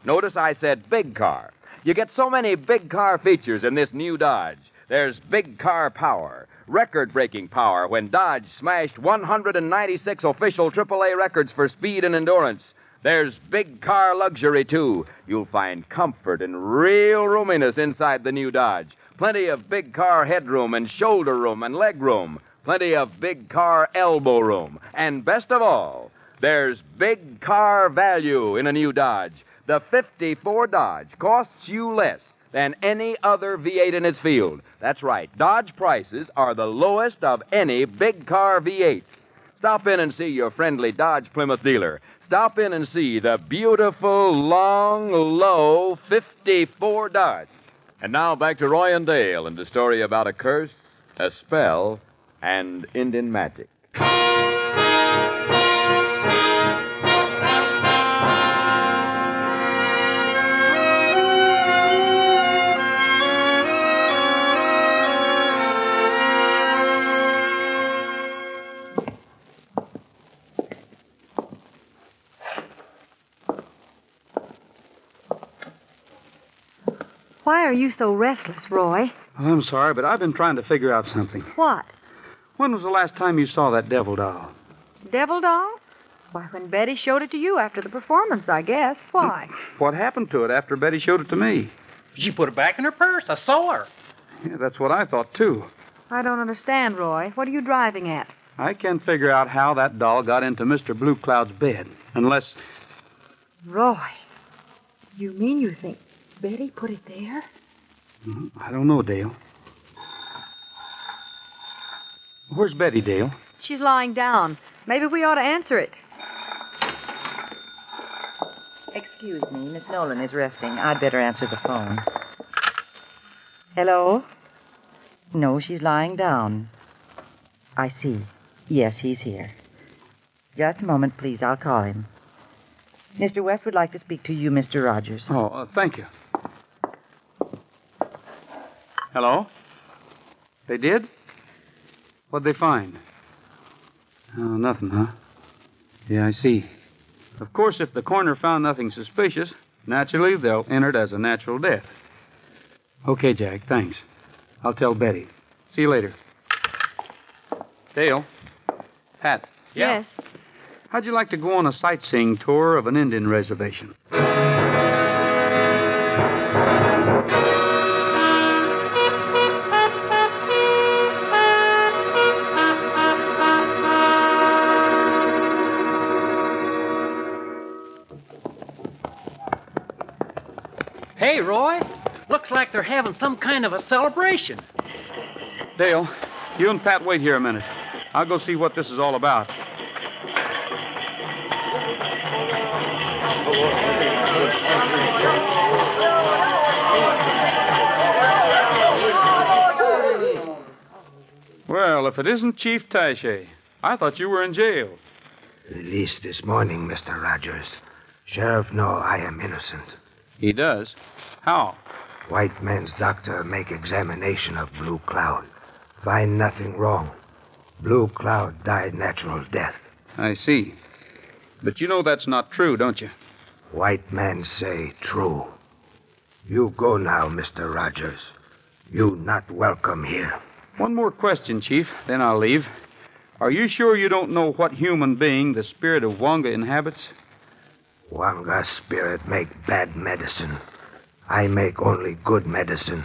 Notice I said big car. You get so many big car features in this new Dodge. There's big car power, record-breaking power when Dodge smashed 196 official AAA records for speed and endurance. There's big car luxury, too. You'll find comfort and real roominess inside the new Dodge. Plenty of big car headroom and shoulder room and leg room. Plenty of big car elbow room. And best of all, there's big car value in a new Dodge. The 54 Dodge costs you less than any other V8 in its field. That's right. Dodge prices are the lowest of any big car V8. Stop in and see your friendly Dodge Plymouth dealer. Stop in and see the beautiful, long, low 54 Dodge. And now back to Roy and Dale and the story about a curse, a spell, and Indian magic. Why are you so restless, Roy? Well, I'm sorry, but I've been trying to figure out something. What? When was the last time you saw that devil doll? Devil doll? Why, when Betty showed it to you after the performance, I guess. Why? What happened to it after Betty showed it to me? She put it back in her purse. I saw her. Yeah, that's what I thought, too. I don't understand, Roy. What are you driving at? I can't figure out how that doll got into Mr. Blue Cloud's bed, unless... Roy, you mean you think Betty put it there? I don't know, Dale. Where's Betty, Dale? She's lying down. Maybe we ought to answer it. Excuse me, Miss Nolan is resting. I'd better answer the phone. Hello? No, she's lying down. I see. Yes, he's here. Just a moment, please. I'll call him. Mr. West would like to speak to you, Mr. Rogers. Oh, thank you. Hello? They did? What'd they find? Oh, nothing, huh? Yeah, I see. Of course, if the coroner found nothing suspicious, naturally they'll enter it as a natural death. Okay, Jack, thanks. I'll tell Betty. See you later. Dale? Pat? Yes? How'd you like to go on a sightseeing tour of an Indian reservation? Hey, Roy. Looks like they're having some kind of a celebration. Dale, you and Pat wait here a minute. I'll go see what this is all about. Well, if it isn't Chief Taché, I thought you were in jail. Released this morning, Mr. Rogers. Sheriff know I am innocent. He does? How? White man's doctor make examination of Blue Cloud. Find nothing wrong. Blue Cloud died natural death. I see. But you know that's not true, don't you? White man say true. You go now, Mr. Rogers. You not welcome here. One more question, Chief, then I'll leave. Are you sure you don't know what human being the spirit of Wonga inhabits? Wonga spirit make bad medicine. I make only good medicine.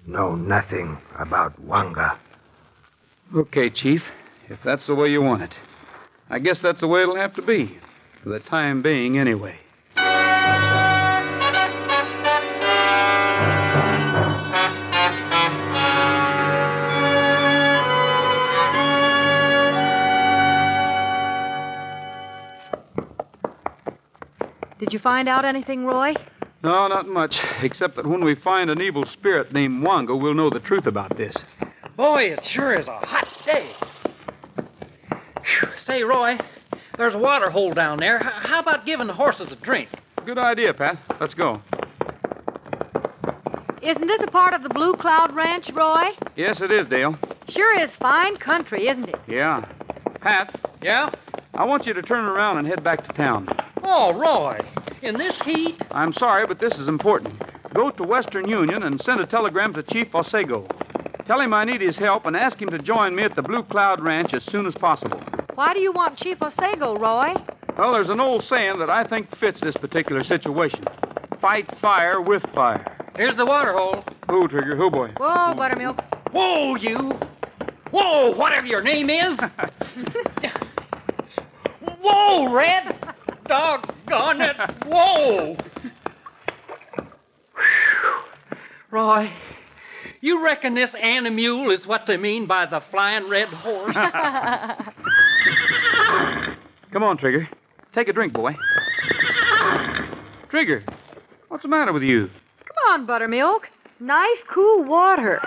Know nothing about Wonga. Okay, Chief, if that's the way you want it. I guess that's the way it'll have to be, for the time being anyway. Did you find out anything, Roy? No, not much, except that when we find an evil spirit named Wonga, we'll know the truth about this. Boy, it sure is a hot day. Whew. Say, Roy, there's a water hole down there. How about giving the horses a drink? Good idea, Pat. Let's go. Isn't this a part of the Blue Cloud Ranch, Roy? Yes, it is, Dale. Sure is fine country, isn't it? Yeah. Pat? Yeah? I want you to turn around and head back to town. Oh, Roy, in this heat? I'm sorry, but this is important. Go to Western Union and send a telegram to Chief Osego. Tell him I need his help and ask him to join me at the Blue Cloud Ranch as soon as possible. Why do you want Chief Osego, Roy? Well, there's an old saying that I think fits this particular situation. Fight fire with fire. Here's the water hole. Who, Trigger? Who, boy? Whoa, Buttermilk. Whoa, you. Whoa, whatever your name is. Whoa, Red. Doggone it. Whoa. Roy, you reckon this animule is what they mean by the flying red horse? Come on, Trigger. Take a drink, boy. Trigger, what's the matter with you? Come on, Buttermilk. Nice, cool water.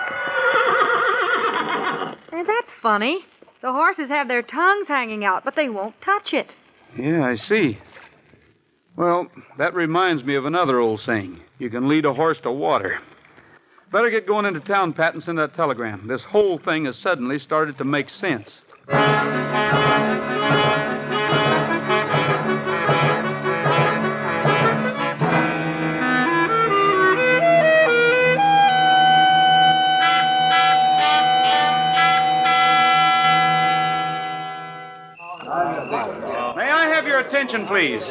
Hey, that's funny. The horses have their tongues hanging out, but they won't touch it. Yeah, I see. Well, that reminds me of another old saying. You can lead a horse to water. Better get going into town, Pat, and send that telegram. This whole thing has suddenly started to make sense. May I have your attention, please?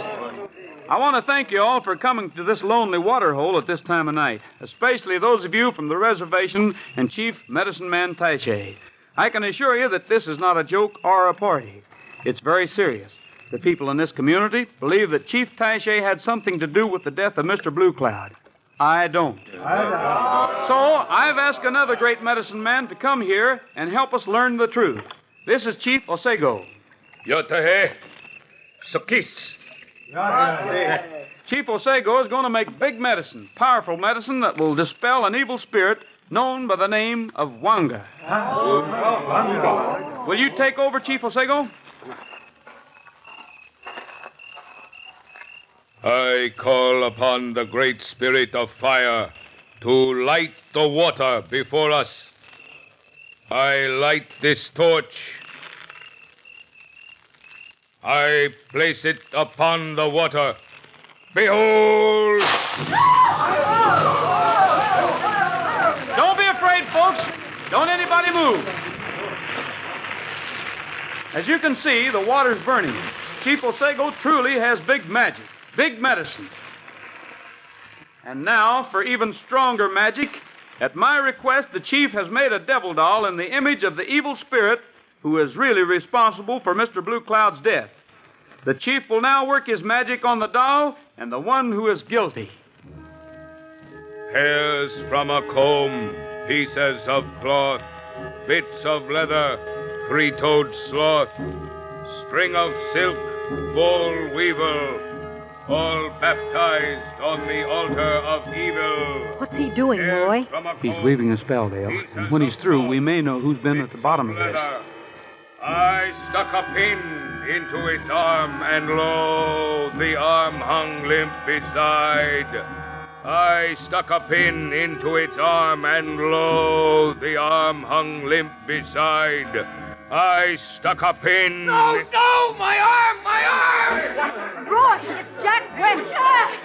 I want to thank you all for coming to this lonely water hole at this time of night, especially those of you from the reservation and Chief Medicine Man Taishe. I can assure you that this is not a joke or a party. It's very serious. The people in this community believe that Chief Taishe had something to do with the death of Mr. Blue Cloud. I don't. So I've asked another great medicine man to come here and help us learn the truth. This is Chief Osego. Yotahe, Sukis. Chief Osego is going to make big medicine, powerful medicine that will dispel an evil spirit known by the name of Wonga. Will you take over, Chief Osego? I call upon the great spirit of fire to light the water before us. I light this torch. I place it upon the water. Behold! Don't be afraid, folks. Don't anybody move. As you can see, the water's burning. Chief Osego truly has big magic, big medicine. And now, for even stronger magic, at my request, the chief has made a devil doll in the image of the evil spirit who is really responsible for Mr. Blue Cloud's death. The chief will now work his magic on the doll and the one who is guilty. Hairs from a comb, pieces of cloth, bits of leather, three-toed sloth, string of silk, boll weevil, all baptized on the altar of evil. What's he doing, Roy? He's weaving a spell, Dale. And when he's through, we may know who's been at the bottom of this. I stuck a pin into its arm, and lo, the arm hung limp beside. I stuck a pin into its arm, and lo, the arm hung limp beside. I stuck a pin. No, my arm, my arm! Roy, it's Jack West. Jack!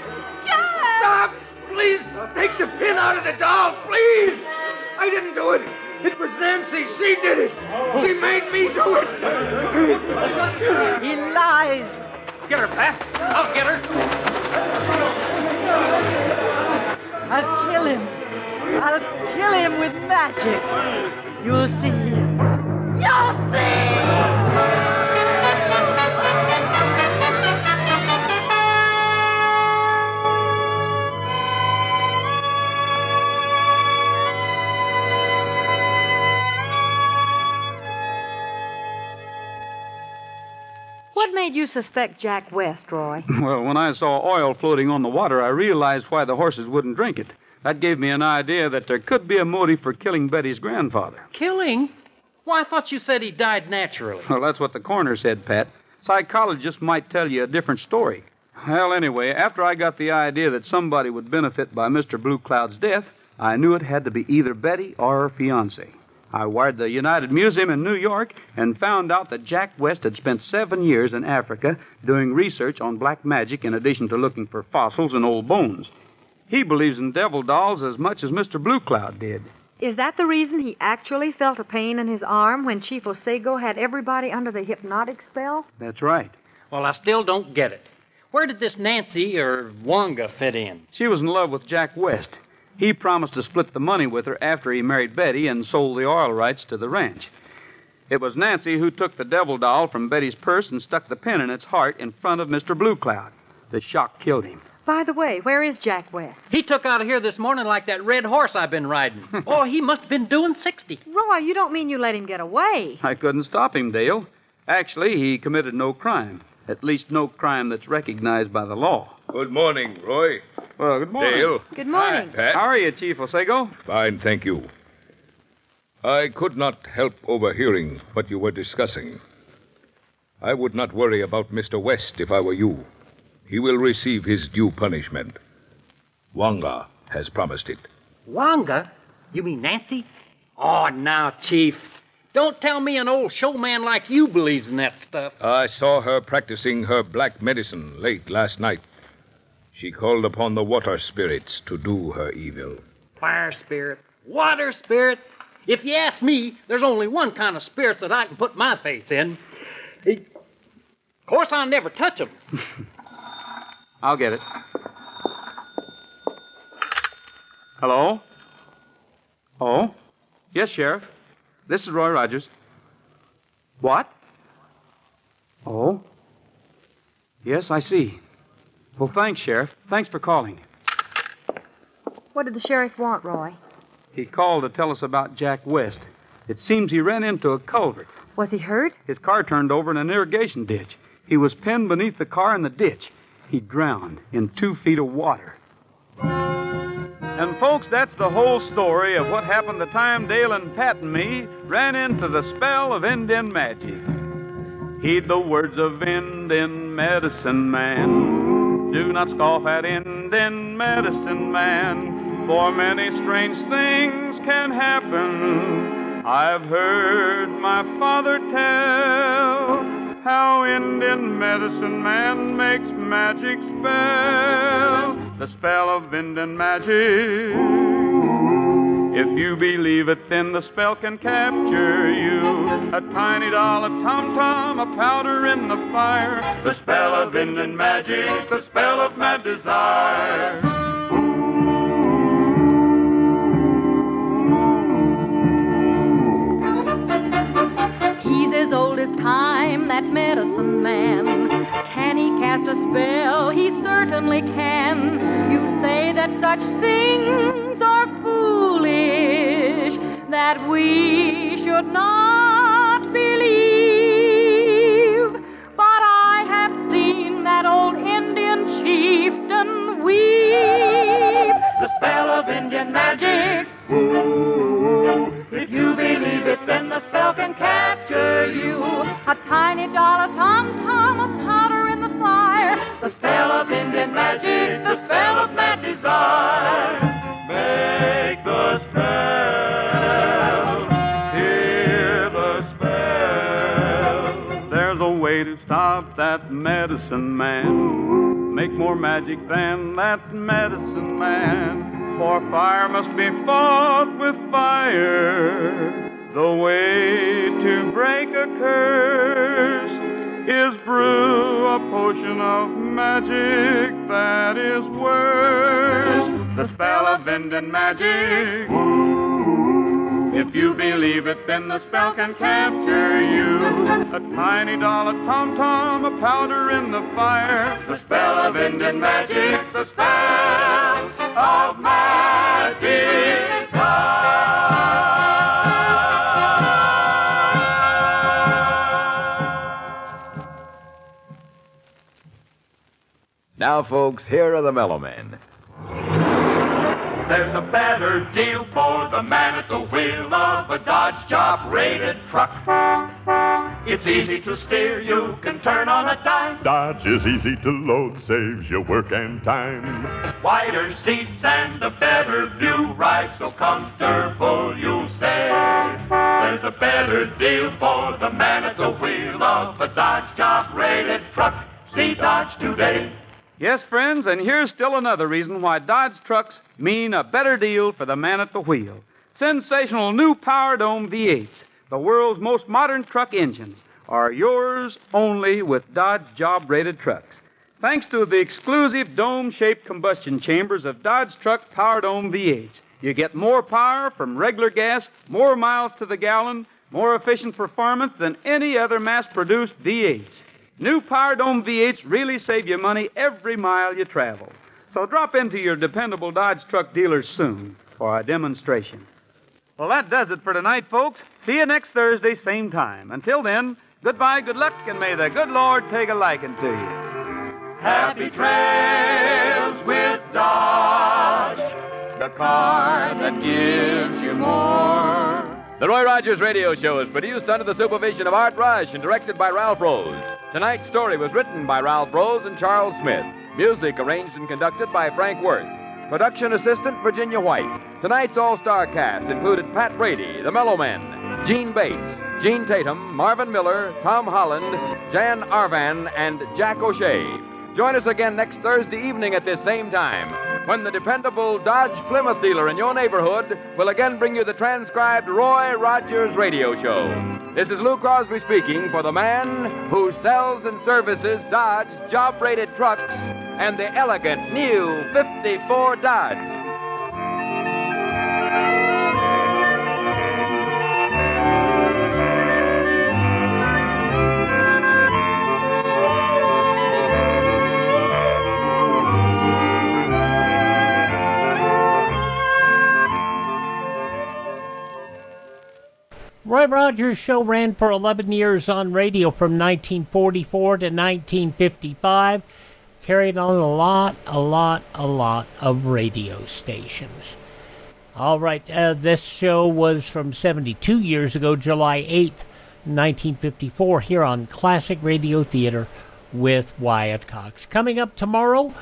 Stop! Please, take the pin out of the doll, please! I didn't do it. It was Nancy. She did it. She made me do it. He lies. Get her, Pat. I'll get her. I'll kill him. I'll kill him with magic. You'll see. You'll see! What made you suspect Jack West, Roy? Well, when I saw oil floating on the water, I realized why the horses wouldn't drink it. That gave me an idea that there could be a motive for killing Betty's grandfather. Killing? Why, I thought you said he died naturally. Well, that's what the coroner said, Pat. Psychologists might tell you a different story. Well, anyway, after I got the idea that somebody would benefit by Mr. Blue Cloud's death, I knew it had to be either Betty or her fiancé. I wired the United Museum in New York and found out that Jack West had spent 7 years in Africa doing research on black magic in addition to looking for fossils and old bones. He believes in devil dolls as much as Mr. Blue Cloud did. Is that the reason he actually felt a pain in his arm when Chief Osego had everybody under the hypnotic spell? That's right. Well, I still don't get it. Where did this Nancy or Wonga fit in? She was in love with Jack West. He promised to split the money with her after he married Betty and sold the oil rights to the ranch. It was Nancy who took the devil doll from Betty's purse and stuck the pin in its heart in front of Mr. Blue Cloud. The shock killed him. By the way, where is Jack West? He took out of here this morning like that red horse I've been riding. Oh, he must have been doing 60. Roy, you don't mean you let him get away. I couldn't stop him, Dale. Actually, he committed no crime. At least no crime that's recognized by the law. Good morning, Roy. Well, good morning. Dale. Good morning. Hi, Pat. How are you, Chief Osego? Fine, thank you. I could not help overhearing what you were discussing. I would not worry about Mr. West if I were you. He will receive his due punishment. Wonga has promised it. Wonga? You mean Nancy? Oh, now, Chief. Don't tell me an old showman like you believes in that stuff. I saw her practicing her black medicine late last night. She called upon the water spirits to do her evil. Fire spirits, water spirits. If you ask me, there's only one kind of spirits that I can put my faith in. Of course, I'll never touch them. I'll get it. Hello? Oh? Yes, Sheriff. This is Roy Rogers. What? Oh? Yes, I see. Well, thanks, Sheriff. Thanks for calling. What did the sheriff want, Roy? He called to tell us about Jack West. It seems he ran into a culvert. Was he hurt? His car turned over in an irrigation ditch. He was pinned beneath the car in the ditch. He drowned in 2 feet of water. And, folks, that's the whole story of what happened the time Dale and Pat and me ran into the spell of Indian magic. Heed the words of Indian medicine man. Do not scoff at Indian medicine man, for many strange things can happen. I've heard my father tell how Indian medicine man makes magic spell. The spell of Indian magic. If you believe it, then the spell can capture you. A tiny doll, a tom-tom, a powder in the fire. The spell of Indian magic, the spell of mad desire. He's as old as time, that medicine man. Can he cast a spell? He certainly can. You say that such things are foolish, that we should not believe. But I have seen that old Indian chieftain weep. about that medicine man. Make more magic than that medicine man. For fire must be fought with fire. The way to break a curse is brew a potion of magic that is worse. The spell of Indian magic. If you believe it, then the spell can capture you. A tiny doll, a tom-tom, a powder in the fire. The spell of Indian magic, the spell of magic. Now, folks, here are the Mellow Men. There's a better deal for the man at the wheel of a Dodge job-rated truck. It's easy to steer, you can turn on a dime. Dodge is easy to load, saves you work and time. Wider seats and a better view, ride so comfortable you'll say. There's a better deal for the man at the wheel of a Dodge job-rated truck. See Dodge today. Yes, friends, and here's still another reason why Dodge trucks mean a better deal for the man at the wheel. Sensational new Power Dome V8s, the world's most modern truck engines, are yours only with Dodge job-rated trucks. Thanks to the exclusive dome-shaped combustion chambers of Dodge Truck Power Dome V8s, you get more power from regular gas, more miles to the gallon, more efficient performance than any other mass-produced V8s. New Power Dome V8s really save you money every mile you travel. So drop into your dependable Dodge truck dealers soon for a demonstration. Well, that does it for tonight, folks. See you next Thursday, same time. Until then, goodbye, good luck, and may the good Lord take a liking to you. Happy trails with Dodge, the car that gives you more. The Roy Rogers Radio Show is produced under the supervision of Art Rush and directed by Ralph Rose. Tonight's story was written by Ralph Rose and Charles Smith. Music arranged and conducted by Frank Worth. Production assistant Virginia White. Tonight's all-star cast included Pat Brady, the Mellow Men, Gene Bates, Gene Tatum, Marvin Miller, Tom Holland, Jan Arvan, and Jack O'Shea. Join us again next Thursday evening at this same time, when the dependable Dodge Plymouth dealer in your neighborhood will again bring you the transcribed Roy Rogers Radio Show. This is Lou Crosby speaking for the man who sells and services Dodge job-rated trucks and the elegant new 54 Dodge. Roy Rogers' show ran for 11 years on radio from 1944 to 1955. Carried on a lot of radio stations. All right, this show was from 72 years ago, July 8th, 1954, here on Classic Radio Theater with Wyatt Cox. Coming up tomorrow,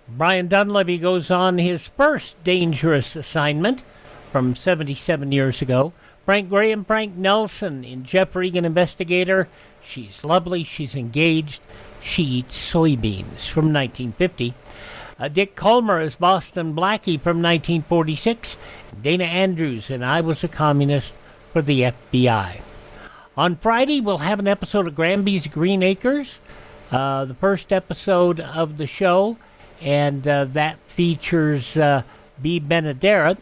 Brian Dunleavy goes on his first dangerous assignment from 77 years ago. Frank Graham, Frank Nelson in Jeff Regan Investigator. She's lovely, she's engaged, she eats soybeans from 1950. Dick Colmer as Boston Blackie from 1946. Dana Andrews and I Was a Communist for the FBI. On Friday, we'll have an episode of Granby's Green Acres, the first episode of the show, and that features B. Benaderet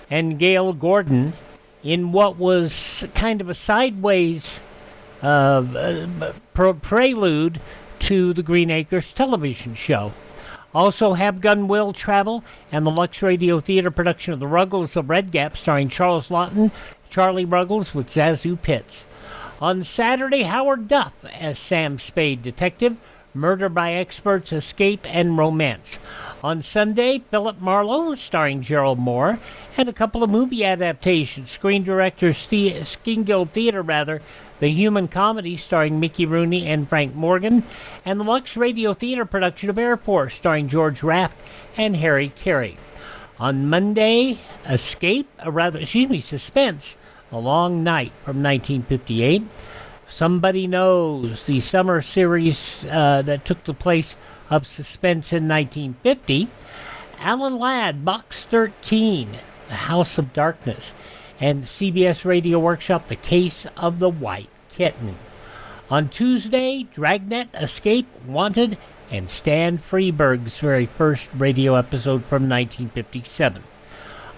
and Gail Gordon in what was kind of a sideways prelude to the Green Acres television show. Also, Have Gun Will Travel and the Lux Radio Theater production of The Ruggles of Red Gap, starring Charles Lawton, Charlie Ruggles with Zazu Pitts. On Saturday, Howard Duff as Sam Spade Detective, Murder by Experts, Escape, and Romance. On Sunday, Philip Marlowe, starring Gerald Moore, and a couple of movie adaptations. Screen Directors Skin Guild Theater, The Human Comedy, starring Mickey Rooney and Frank Morgan, and the Lux Radio Theater production of Air Force, starring George Raft and Harry Carey. On Monday, Suspense, A Long Night from 1958. Somebody Knows, the summer series that took the place of Suspense in 1950. Alan Ladd, Box 13, The House of Darkness, and the CBS Radio Workshop, The Case of the White Kitten. On Tuesday, Dragnet, Escape, Wanted, and Stan Freeberg's very first radio episode from 1957.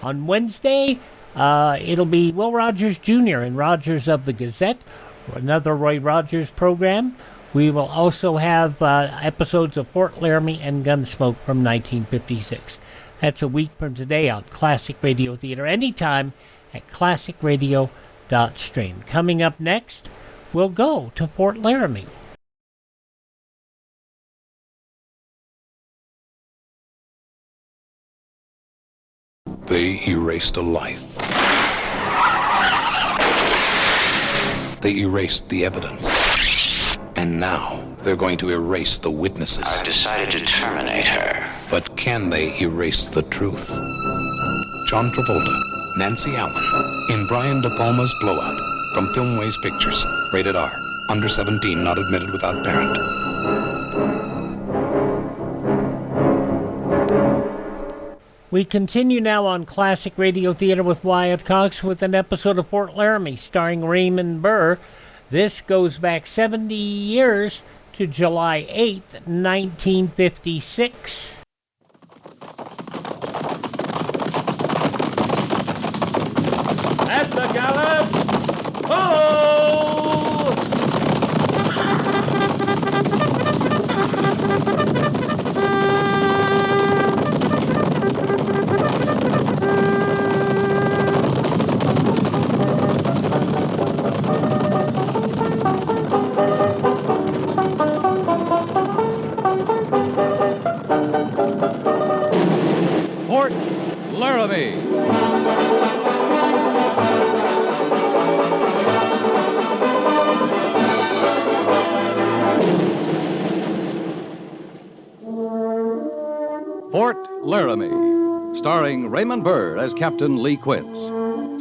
On Wednesday, it'll be Will Rogers Jr. and Rogers of the Gazette, another Roy Rogers program. We will also have episodes of Fort Laramie and Gunsmoke from 1956. That's a week from today on Classic Radio Theater, anytime at classicradio.stream. Coming up next, we'll go to Fort Laramie. They erased a life. They erased the evidence. And now they're going to erase the witnesses. I've decided to terminate her. But can they erase the truth? John Travolta, Nancy Allen, in Brian De Palma's Blowout, from Filmways Pictures, rated R, under 17, not admitted without parent. We continue now on Classic Radio Theater with Wyatt Cox with an episode of Fort Laramie starring Raymond Burr. This goes back 70 years to July 8th, 1956. At the gallop! Ho! Fort Laramie. Fort Laramie, starring Raymond Burr as Captain Lee Quince.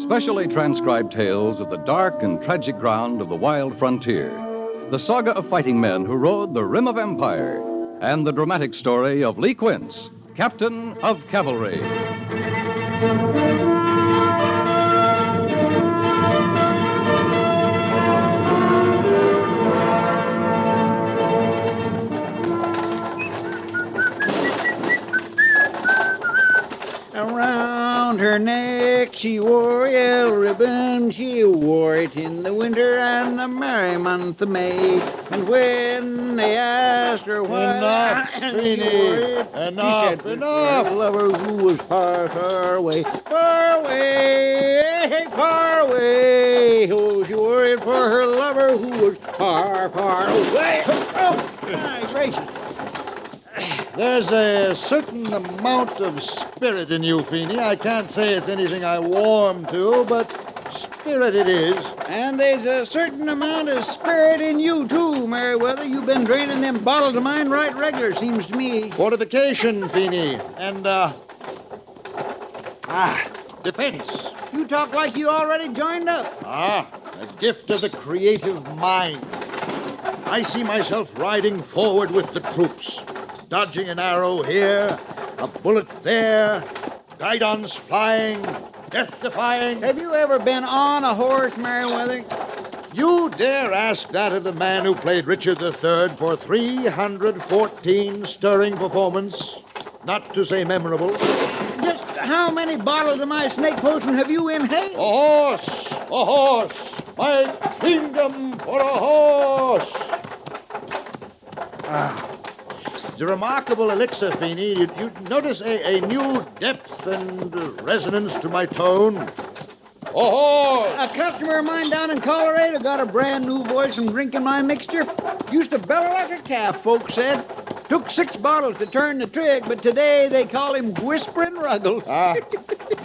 Specially transcribed tales of the dark and tragic ground of the wild frontier. The saga of fighting men who rode the rim of empire. And the dramatic story of Lee Quince, Captain of Cavalry. Around her neck she wore a yellow ribbon. She wore it in the winter and the merry month of May. And when they asked her why... Enough, Feeney. Enough, enough. Her lover who was far, far away. Far away, far away. Oh, she wore it for her lover who was far, far away. Oh, my gracious. There's a certain amount of spirit in you, Feeney. I can't say it's anything I warm to, but spirit it is. And there's a certain amount of spirit in you, too, Merriweather. You've been draining them bottles of mine right regular, seems to me. Fortification, Feeney. And, defense. You talk like you already joined up. A gift of the creative mind. I see myself riding forward with the troops. Dodging an arrow here, a bullet there, guidons flying, death-defying. Have you ever been on a horse, Merriweather? You dare ask that of the man who played Richard III for 314 stirring performance, not to say memorable. Just how many bottles of my snake potion have you inhaled? A horse! A horse! My kingdom for a horse! It's a remarkable elixir, Feeney. You notice a new depth and resonance to my tone. Oh! A customer of mine down in Colorado got a brand new voice from drinking my mixture. Used to bellow like a calf, folks said. Took 6 bottles to turn the trick, but today they call him Whispering Ruggles.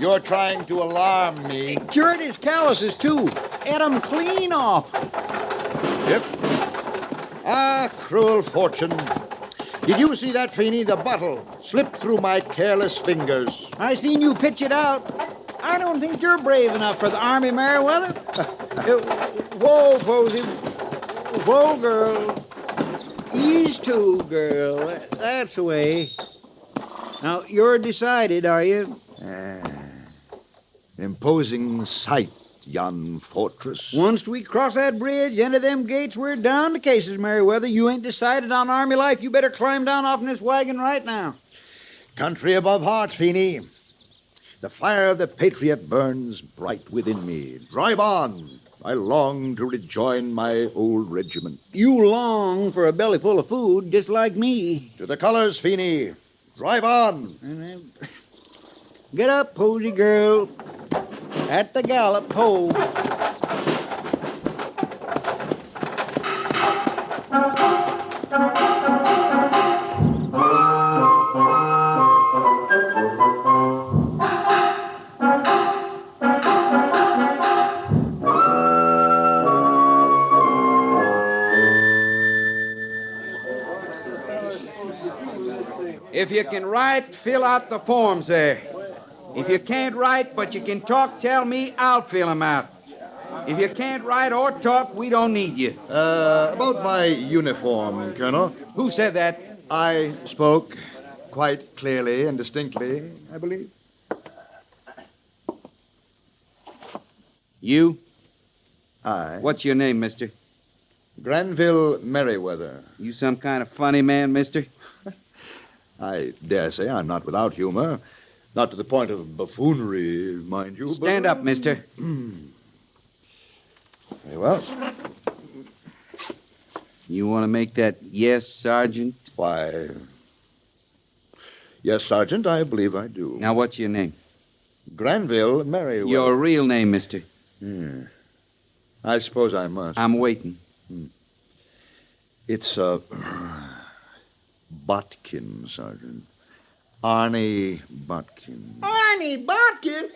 You're trying to alarm me. Cured his calluses, too. Ate 'em clean off. Yep. Cruel fortune. Did you see that, Feeney? The bottle slipped through my careless fingers. I seen you pitch it out. I don't think you're brave enough for the Army, Merriweather. Whoa, Posey. Whoa, girl. Ease to, girl. That's the way. Now, you're decided, are you? Imposing sight, yon fortress. Once we cross that bridge, enter them gates, we're down to cases, Merriweather. You ain't decided on Army life. You better climb down off in this wagon right now. Country above hearts, Feeney. The fire of the patriot burns bright within me. Drive on. I long to rejoin my old regiment. You long for a belly full of food, just like me. To the colors, Feeney. Drive on. Get up, Posy girl. At the gallop, ho. If you can write, fill out the forms there. If you can't write, but you can talk, tell me, I'll fill them out. If you can't write or talk, we don't need you. About my uniform, Colonel. Who said that? I spoke quite clearly and distinctly, I believe. You? I. What's your name, mister? Granville Merriweather. You some kind of funny man, mister? I dare say I'm not without humor. Not to the point of buffoonery, mind you. Stand up, mister. Very well. You want to make that yes, Sergeant? Why, yes, Sergeant, I believe I do. Now, what's your name? Granville Merriweather. Your real name, mister? I suppose I must. I'm waiting. It's, Botkin, Sergeant. Arnie Botkin. Arnie Botkin?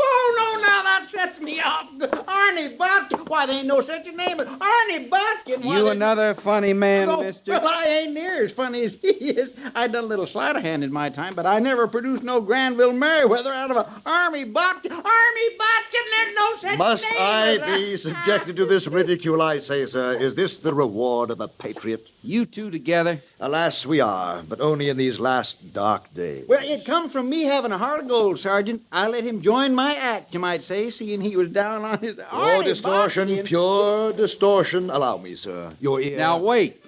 Oh, no, now that sets me off. Arnie Botkin? Why, there ain't no such a name as Arnie Botkin. Why, You another funny man, mister? Well, I ain't near as funny as he is. I done a little sleight of hand in my time, but I never produced no Granville Merriweather out of a Army Botkin. Army Botkin, there's no such Must name I as be subjected to this ridicule, I say, sir? Is this the reward of a patriot? You two together? Alas, we are, but only in these last dark days. Well, it comes from me having a heart of gold, Sergeant. I let him join my act, you might say, seeing he was down on his... Pure distortion, Botkin. pure distortion. Allow me, sir. Your ear... Now, wait.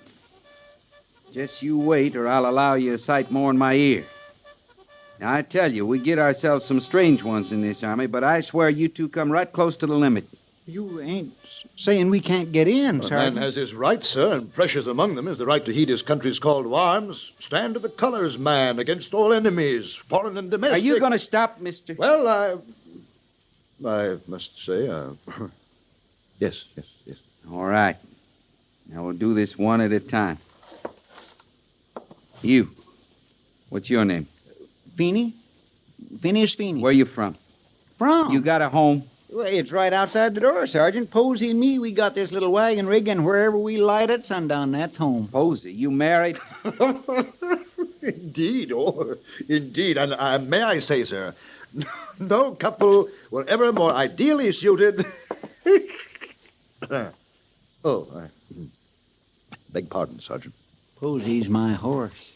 Just you wait, or I'll allow you a sight more in my ear. Now, I tell you, we get ourselves some strange ones in this army, but I swear you two come right close to the limit. You ain't saying we can't get in, A Sergeant. man has his rights, sir, and precious among them is the right to heed his country's call to arms. Stand to the colors, man, against all enemies, foreign and domestic. Are you going to stop, mister? Well, I must say, yes. All right. Now, we'll do this one at a time. You. What's your name? Feeney? Phineas Feeney. Where you from? From? You got a home? Well, it's right outside the door, Sergeant. Posy and me, we got this little wagon rig, and wherever we light at sundown, that's home. Posy, you married? Indeed, indeed. And may I say, sir, no couple were ever more ideally suited. Beg pardon, Sergeant. Posy's my horse.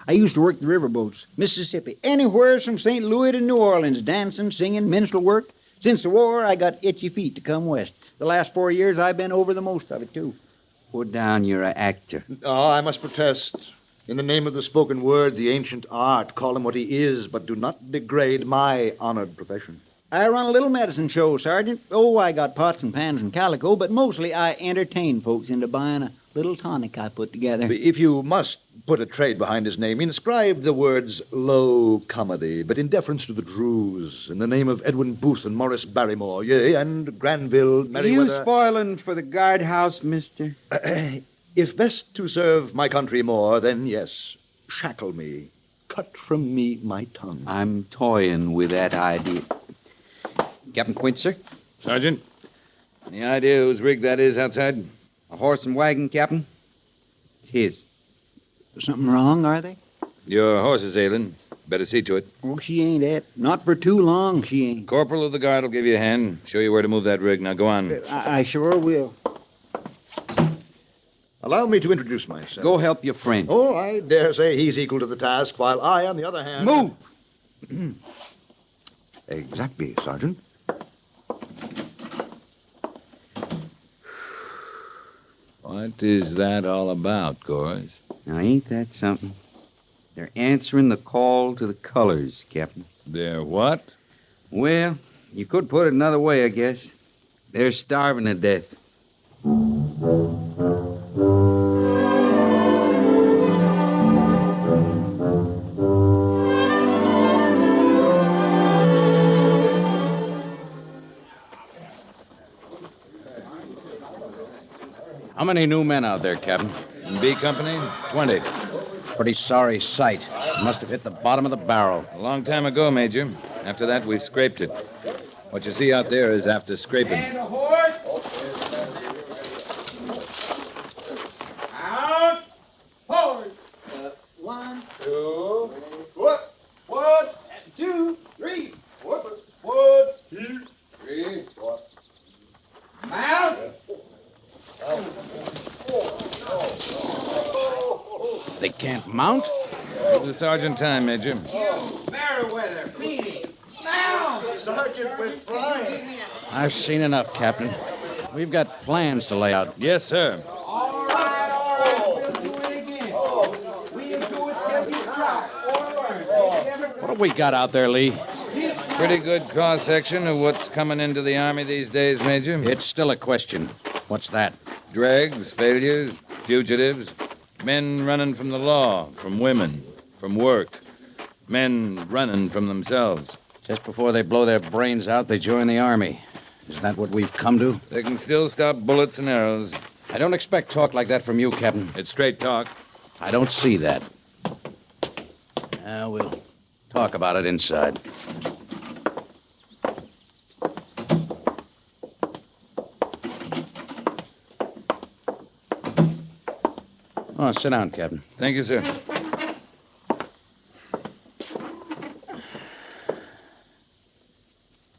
I used to work the riverboats, Mississippi, anywhere from St. Louis to New Orleans, dancing, singing, minstrel work. Since the war, I got itchy feet to come west. The last 4 years, I've been over the most of it, too. Put down, you're an actor. Oh, I must protest. In the name of the spoken word, the ancient art, call him what he is, but do not degrade my honored profession. I run a little medicine show, Sergeant. Oh, I got pots and pans and calico, but mostly I entertain folks into buying a little tonic I put together. If you must put a trade behind his name, inscribe the words low comedy, but in deference to the Drews, in the name of Edwin Booth and Morris Barrymore, yea, and Granville Merriweather. You spoiling for the guardhouse, mister? If best to serve my country more, then yes, shackle me, cut from me my tongue. I'm toying with that idea. Captain Quince, sir? Sergeant? Any idea whose rig that is outside? A horse and wagon, Captain? It's his. Something wrong, are they? Your horse is ailing. Better see to it. Oh, she ain't at. Not for too long, she ain't. Corporal of the guard will give you a hand. Show you where to move that rig. Now go on. I sure will. Allow me to introduce myself. Go help your friend. Oh, I dare say he's equal to the task, while I, on the other hand... Move! Exactly, Sergeant. What is that all about, Gorse? Now, ain't that something? They're answering the call to the colors, Captain. They're what? Well, you could put it another way, I guess. They're starving to death. How many new men out there, Captain? In B Company? 20. Pretty sorry sight. Must have hit the bottom of the barrel. A long time ago, Major. After that, we scraped it. What you see out there is after scraping. And a horse. Out. Forward. 1, 2. What? 1, 2, 3. What? 1, 2, 3. What? Mount. They can't mount? Give the sergeant time, Major. Merriweather, Feeney. Now, Sergeant, we're flying. I've seen enough, Captain. We've got plans to lay out. Yes, sir. All right. We'll do it again. We'll do it till you cry. What have we got out there, Lee? Pretty good cross-section of what's coming into the Army these days, Major. It's still a question. What's that? Dregs, failures, fugitives, men running from the law, from women, from work, men running from themselves. Just before they blow their brains out, they join the Army. Is that what we've come to? They can still stop bullets and arrows. I don't expect talk like that from you, Captain. It's straight talk. I don't see that. We'll talk about it inside. Oh, sit down, Captain. Thank you, sir.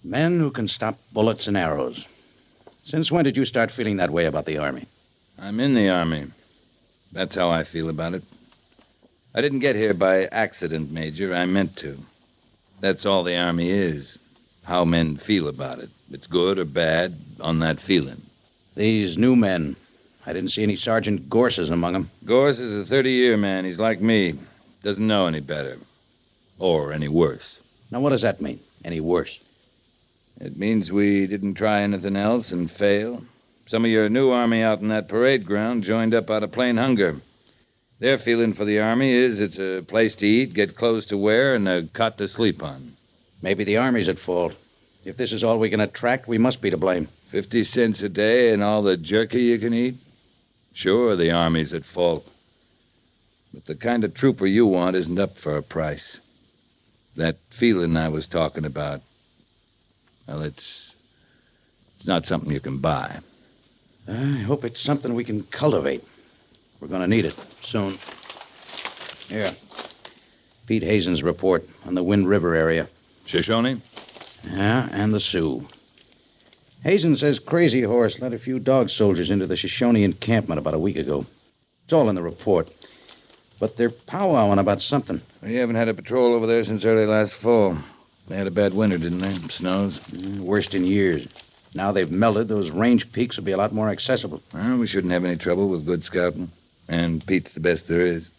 Men who can stop bullets and arrows. Since when did you start feeling that way about the Army? I'm in the Army. That's how I feel about it. I didn't get here by accident, Major. I meant to. That's all the Army is. How men feel about it. It's good or bad on that feeling. These new men. I didn't see any Sergeant Gorses among them. Gorse is a 30-year man. He's like me. Doesn't know any better. Or any worse. Now, what does that mean? Any worse? It means we didn't try anything else and fail. Some of your new Army out in that parade ground joined up out of plain hunger. Their feeling for the Army is it's a place to eat, get clothes to wear, and a cot to sleep on. Maybe the Army's at fault. If this is all we can attract, we must be to blame. 50 cents a day and all the jerky you can eat? Sure, the Army's at fault. But the kind of trooper you want isn't up for a price. That feeling I was talking about, well, it's not something you can buy. I hope it's something we can cultivate. We're going to need it soon. Here. Pete Hazen's report on the Wind River area. Shoshone? Yeah, and the Sioux. Hazen says Crazy Horse led a few dog soldiers into the Shoshone encampment about a week ago. It's all in the report. But they're powwowing about something. We haven't had a patrol over there since early last fall. They had a bad winter, didn't they? Snows? Worst in years. Now they've melted, those range peaks will be a lot more accessible. Well, we shouldn't have any trouble with good scouting. And Pete's the best there is.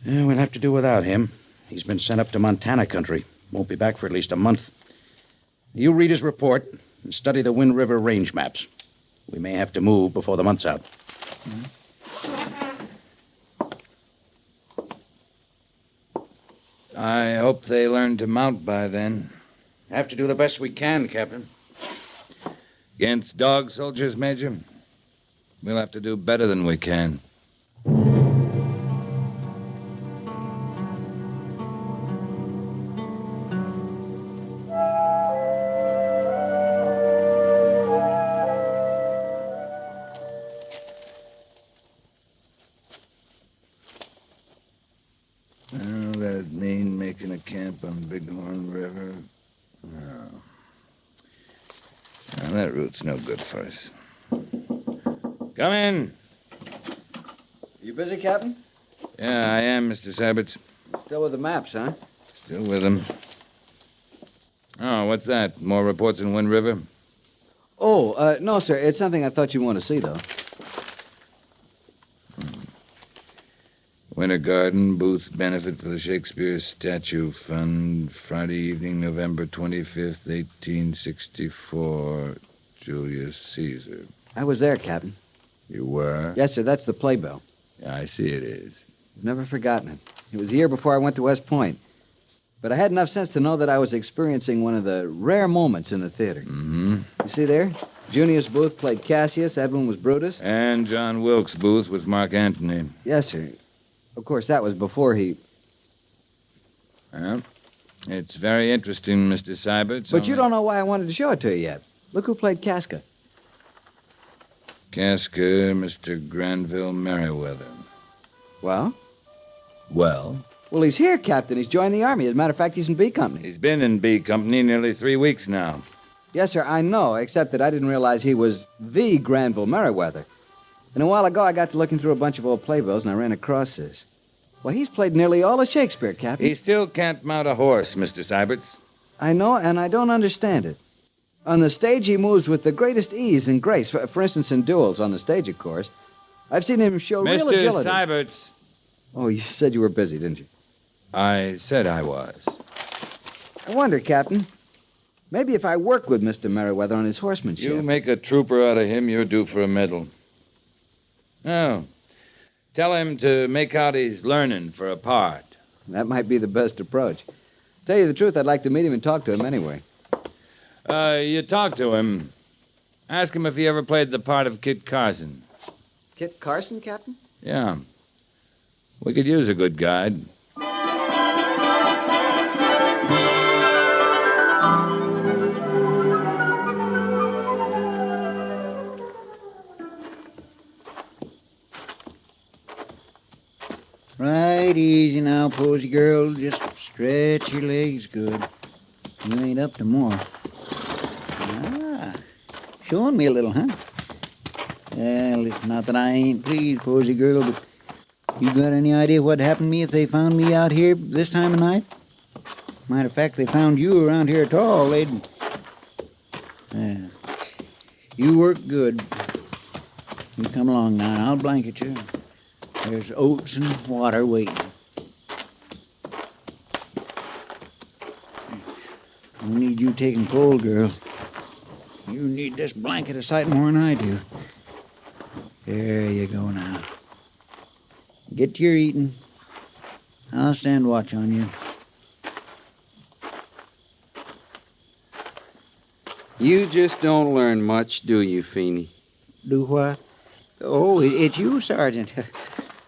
Yeah, we'll have to do without him. He's been sent up to Montana country. Won't be back for at least a month. You read his report and study the Wind River range maps. We may have to move before the month's out. I hope they learn to mount by then. Have to do the best we can, Captain. Against dog soldiers, Major? We'll have to do better than we can. Well, that'd mean making a camp on Bighorn River. No. Well, that route's no good for us. Come in. You busy, Captain? Yeah, I am, Mr. Sabbats. Still with the maps, huh? Still with them. Oh, what's that? More reports in Wind River? Oh, no, sir. It's something I thought you'd want to see, though. Winter Garden, Booth Benefit for the Shakespeare Statue Fund, Friday evening, November 25th, 1864, Julius Caesar. I was there, Captain. You were? Yes, sir. That's the playbill. Yeah, I see it is. I've never forgotten it. It was the year before I went to West Point. But I had enough sense to know that I was experiencing one of the rare moments in the theater. Mm-hmm. You see there? Junius Booth played Cassius, Edwin was Brutus. And John Wilkes Booth was Mark Antony. Yes, sir. Of course, that was before he... Well, it's very interesting, Mr. Seibert. But you don't know why I wanted to show it to you yet. Look who played Casca. Casca, Mr. Granville Merriweather. Well? Well? Well, he's here, Captain. He's joined the Army. As a matter of fact, he's in B Company. He's been in B Company nearly 3 weeks now. Yes, sir, I know, except that I didn't realize he was the Granville Merriweather. And a while ago, I got to looking through a bunch of old playbills, and I ran across this. Well, he's played nearly all of Shakespeare, Captain. He still can't mount a horse, Mr. Seiberts. I know, and I don't understand it. On the stage, he moves with the greatest ease and grace. For instance, in duels, on the stage, of course. I've seen him show real agility. Mr. Seiberts. Oh, you said you were busy, didn't you? I said I was. I wonder, Captain. Maybe if I work with Mr. Merriweather on his horsemanship. You make a trooper out of him, you're due for a medal. Oh. Tell him to make out he's learning for a part. That might be the best approach. Tell you the truth, I'd like to meet him and talk to him anyway. You talk to him. Ask him if he ever played the part of Kit Carson. Kit Carson, Captain? Yeah. We could use a good guide. Right easy now, Posy girl. Just stretch your legs good. You ain't up to more. Ah, showing me a little, huh? Well, it's not that I ain't pleased, Posy girl, but you got any idea what'd happen to me if they found me out here this time of night? Matter of fact, they found you around here at all, they'd... you work good. You come along now, and I'll blanket you. There's oats and water waiting. Don't need you taking cold, girl. You need this blanket a sight more than I do. There you go now. Get to your eating. I'll stand watch on you. You just don't learn much, do you, Feeney? Do what? Oh, it's you, Sergeant.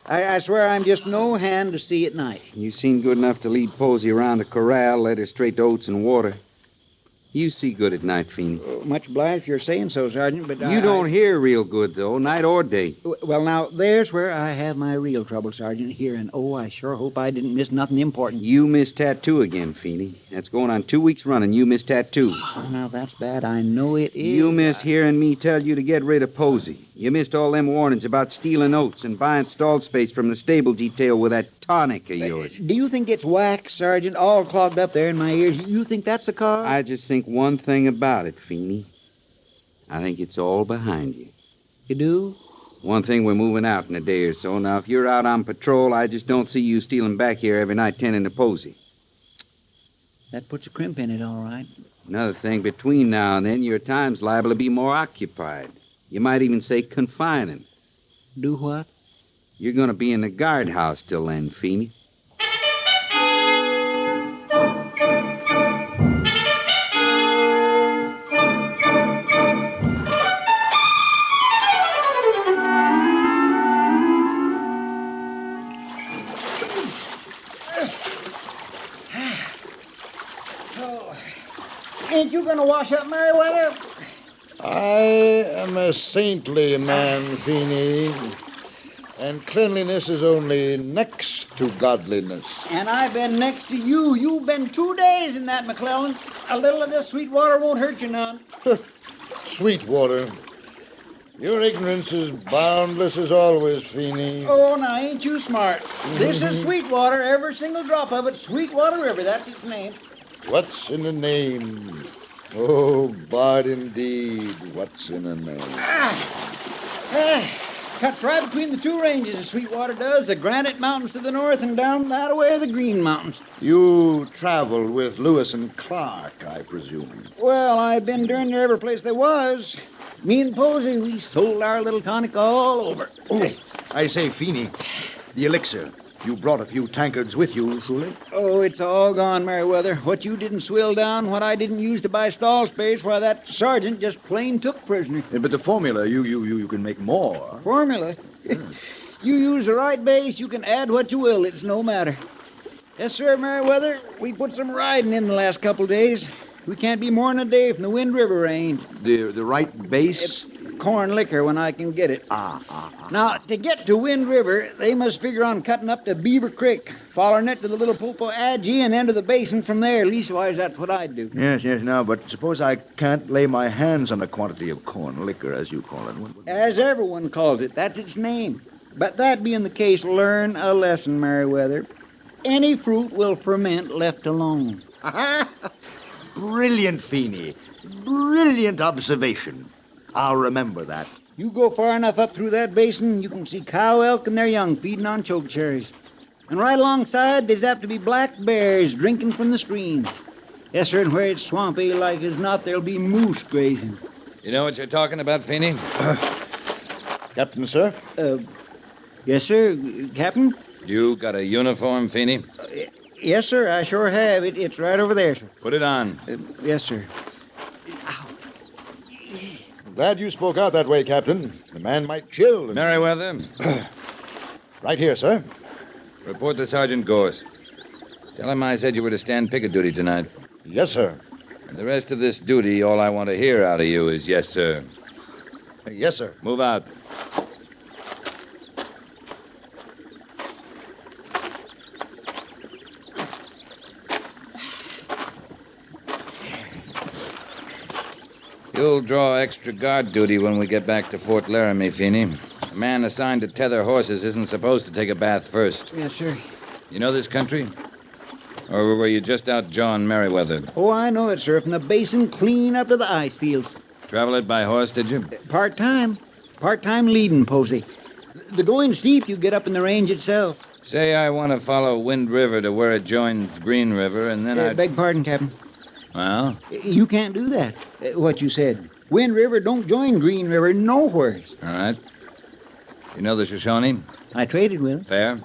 I swear I'm just no hand to see at night. You seem good enough to lead Posy around the corral, led her straight to oats and water. You see good at night, Feeney. Much obliged if you're saying so, Sergeant, but you don't hear real good, though, night or day. Well, now, there's where I have my real trouble, Sergeant, hearing. Oh, I sure hope I didn't miss nothing important. You missed tattoo again, Feeney. That's going on 2 weeks running. You missed tattoo. Oh, now, that's bad. I know it is. You missed hearing me tell you to get rid of Posy. You missed all them warnings about stealing oats and buying stall space from the stable detail with that tonic of yours. Do you think it's wax, Sergeant, all clogged up there in my ears? You think that's the cause? I just think one thing about it, Feeney. I think it's all behind you. You do? One thing, we're moving out in a day or so. Now, if you're out on patrol, I just don't see you stealing back here every night tending to Posy. That puts a crimp in it, all right. Another thing, between now and then, your time's liable to be more occupied. You might even say confining. Do what? You're going to be in the guardhouse till then, Feeney. Ain't you gonna wash up, Merriweather? I am a saintly man, Feeney, and cleanliness is only next to godliness. And I've been next to you. You've been 2 days in that, McClellan. A little of this sweet water won't hurt you none. Sweet water. Your ignorance is boundless as always, Feeney. Oh, now, ain't you smart? This is Sweetwater, every single drop of it. Sweetwater River, that's its name. What's in a name? Oh, Bard indeed. What's in a name? Cuts right between the two ranges, the Sweetwater does. The Granite Mountains to the north and down that way the Green Mountains. You traveled with Lewis and Clark, I presume. Well, I've been during there every place there was. Me and Posey, we sold our little tonic all over. Oh, I say, Feeney, the elixir. You brought a few tankards with you, surely? Oh, it's all gone, Merriweather. What you didn't swill down, what I didn't use to buy stall space, why, that sergeant just plain took prisoner. Yeah, but the formula, you can make more. Formula? You use the right base, you can add what you will. It's no matter. Yes, sir, Merriweather. We put some riding in the last couple days. We can't be more than a day from the Wind River range. The right base? It's corn liquor when I can get it. Now, to get to Wind River, they must figure on cutting up to Beaver Creek, following it to the little Pulpo Aggie and into the basin from there. Leastwise, that's what I'd do. Yes, now, but suppose I can't lay my hands on a quantity of corn liquor, as you call it. As everyone calls it, that's its name. But that being the case, learn a lesson, Merriweather. Any fruit will ferment left alone. Brilliant, Feeney. Brilliant observation. I'll remember that. You go far enough up through that basin, you can see cow elk and their young feeding on choke cherries. And right alongside, there's apt to be black bears drinking from the stream. Yes, sir, and where it's swampy like as not, there'll be moose grazing. You know what you're talking about, Feeney? Captain, sir? Yes, sir, Captain? You got a uniform, Feeney? Yes, sir, I sure have. It's right over there, sir. Put it on. Yes, sir. Glad you spoke out that way, Captain. The man might chill. Merriweather? Right here, sir. Report to Sergeant Gorse. Tell him I said you were to stand picket duty tonight. Yes, sir. And the rest of this duty, all I want to hear out of you is yes, sir. Yes, sir. Move out. You'll draw extra guard duty when we get back to Fort Laramie, Feeney. A man assigned to tether horses isn't supposed to take a bath first. Yes, sir. You know this country? Or were you just out jawing Merriweather? Oh, I know it, sir. From the basin clean up to the ice fields. Travel it by horse, did you? Part-time. Part-time leading, Posey. The going steep you get up in the range itself. Say I want to follow Wind River to where it joins Green River, and then I... Beg pardon, Captain. Well? You can't do that, what you said. Wind River don't join Green River nowhere. All right. You know the Shoshone? I traded with them. Fair?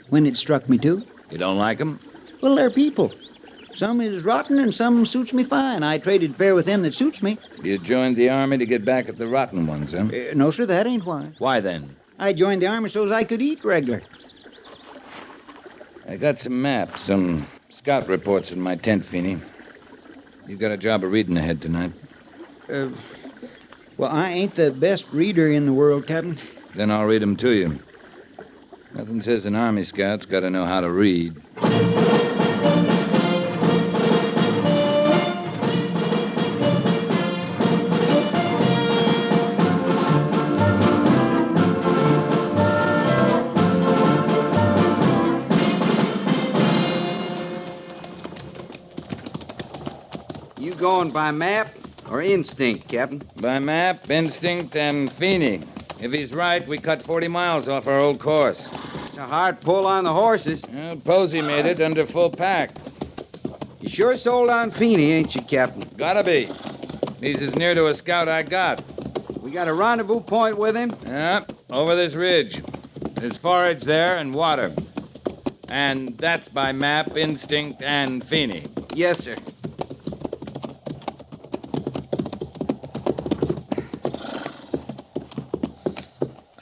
When it struck me to. You don't like them? Well, they're people. Some is rotten and some suits me fine. I traded fair with them that suits me. You joined the Army to get back at the rotten ones, huh? No, sir, that ain't why. Why then? I joined the Army so's I could eat regular. I got some maps, some scout reports in my tent, Feeney. You got a job of reading ahead tonight. Well, I ain't the best reader in the world, Captain. Then I'll read 'em to you. Nothing says an Army scout's got to know how to read. You going by map or instinct, Captain? By map, instinct, and Feeney. If he's right, we cut 40 miles off our old course. It's a hard pull on the horses. Well, Posey made it under full pack. You sure sold on Feeney, ain't you, Captain? Gotta be. He's as near to a scout I got. We got a rendezvous point with him? Yep, over this ridge. There's forage there and water. And that's by map, instinct, and Feeney. Yes, sir.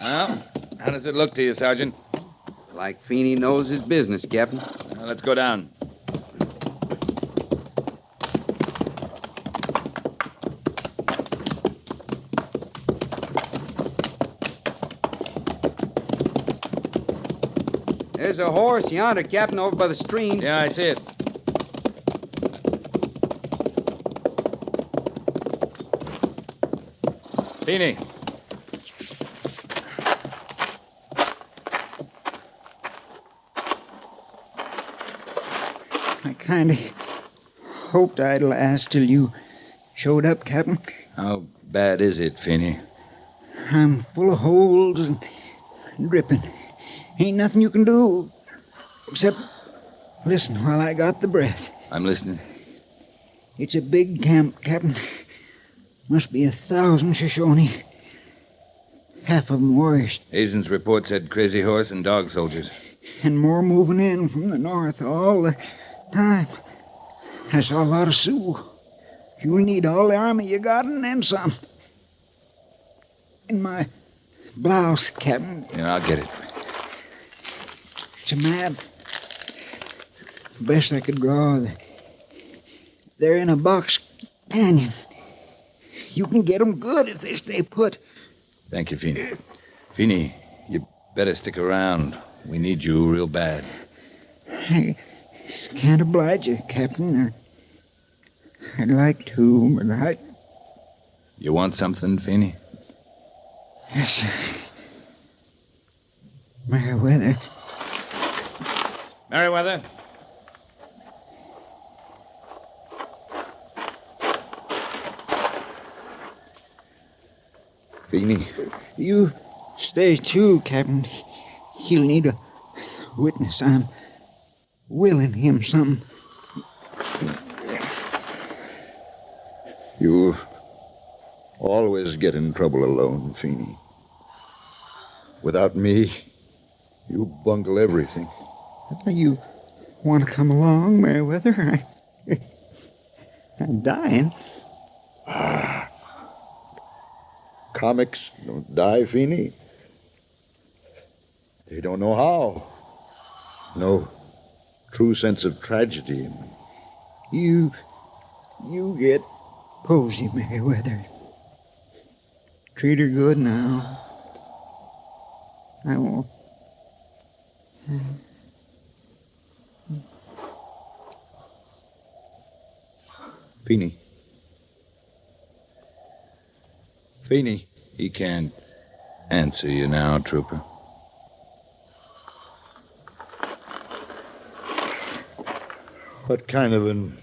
Well, how does it look to you, Sergeant? Like Feeney knows his business, Captain. Now, let's go down. There's a horse yonder, Captain, over by the stream. Yeah, I see it. Feeney, kind of hoped I'd last till you showed up, Captain. How bad is it, Feeney? I'm full of holes and dripping. Ain't nothing you can do except listen while I got the breath. I'm listening. It's a big camp, Captain. Must be 1,000 Shoshone. Half of them warriors. Hazen's report said crazy horse and dog soldiers. And more moving in from the north all the time. I saw a lot of Sioux. You'll need all the army you got and then some. In my blouse, Captain. Yeah, I'll get it. It's a map. Best I could draw. They're in a box canyon. You can get them good if they stay put. Thank you, Feeney. Feeney, you better stick around. We need you real bad. I can't oblige you, Captain. I'd like to, but I... You want something, Feeney? Yes, sir. Merriweather. Merriweather? Feeney. You stay too, Captain. He'll need a witness. I'm willing him some. You always get in trouble alone, Feeney. Without me, you bungle everything. You want to come along, Merriweather? I'm dying. Comics don't die, Feeney. They don't know how. No true sense of tragedy. You get posy, Merriweather. Treat her good now. I won't. Feeney. Feeney. He can't answer you now, Trooper. What kind of an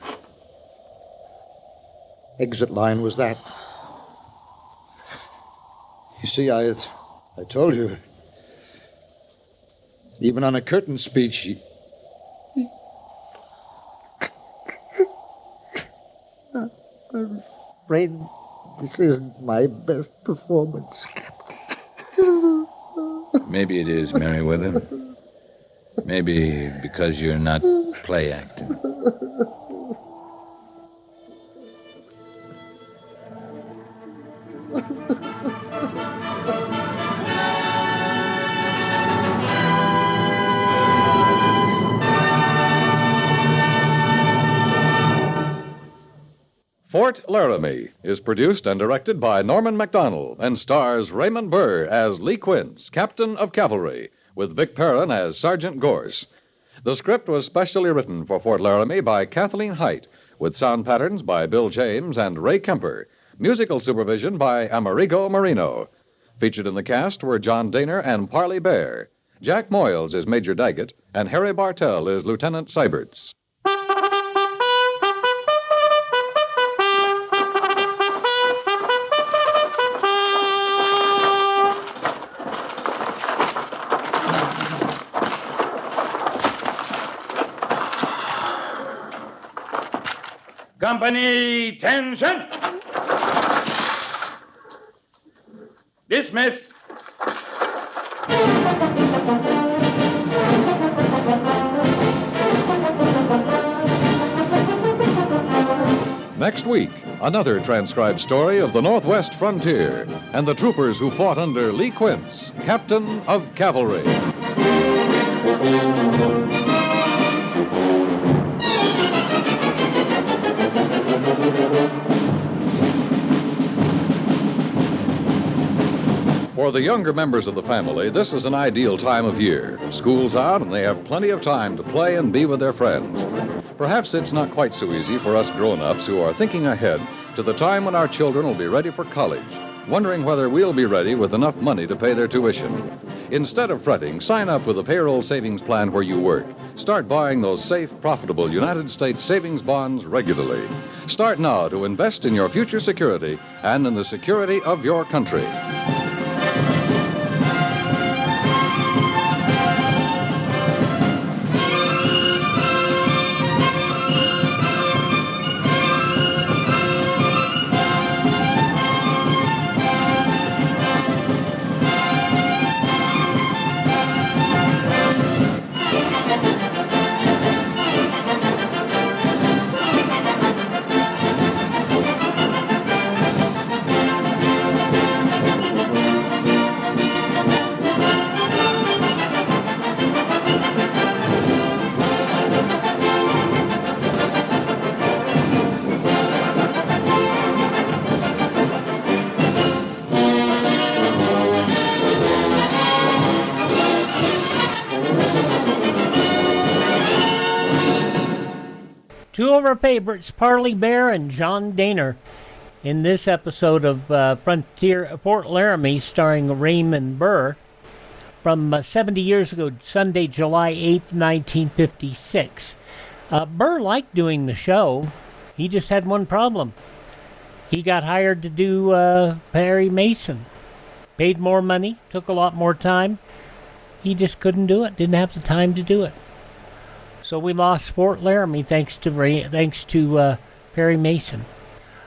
exit line was that? You see, I told you. Even on a curtain speech, I'm afraid this isn't my best performance, Captain. Maybe it is, Merriweather. Maybe because you're not play acting. Fort Laramie is produced and directed by Norman MacDonald and stars Raymond Burr as Lee Quince, Captain of Cavalry, with Vic Perrin as Sergeant Gorse. The script was specially written for Fort Laramie by Kathleen Height, with sound patterns by Bill James and Ray Kemper, musical supervision by Amerigo Marino. Featured in the cast were John Daner and Parley Bear. Jack Moyles is Major Daggett, and Harry Bartell is Lieutenant Seiberts. Company, tension. Dismiss. Next week, another transcribed story of the Northwest frontier and the troopers who fought under Lee Quince, Captain of Cavalry. For the younger members of the family, this is an ideal time of year. School's out and they have plenty of time to play and be with their friends. Perhaps it's not quite so easy for us grown-ups who are thinking ahead to the time when our children will be ready for college, wondering whether we'll be ready with enough money to pay their tuition. Instead of fretting, sign up with a payroll savings plan where you work. Start buying those safe, profitable United States savings bonds regularly. Start now to invest in your future security and in the security of your country. Two of our favorites, Parley Bear and John Daner, in this episode of Fort Laramie, starring Raymond Burr, from 70 years ago, Sunday, July 8th, 1956. Burr liked doing the show. He just had one problem. He got hired to do Perry Mason. Paid more money, took a lot more time. He just couldn't do it, didn't have the time to do it. So we lost Fort Laramie thanks to Perry Mason.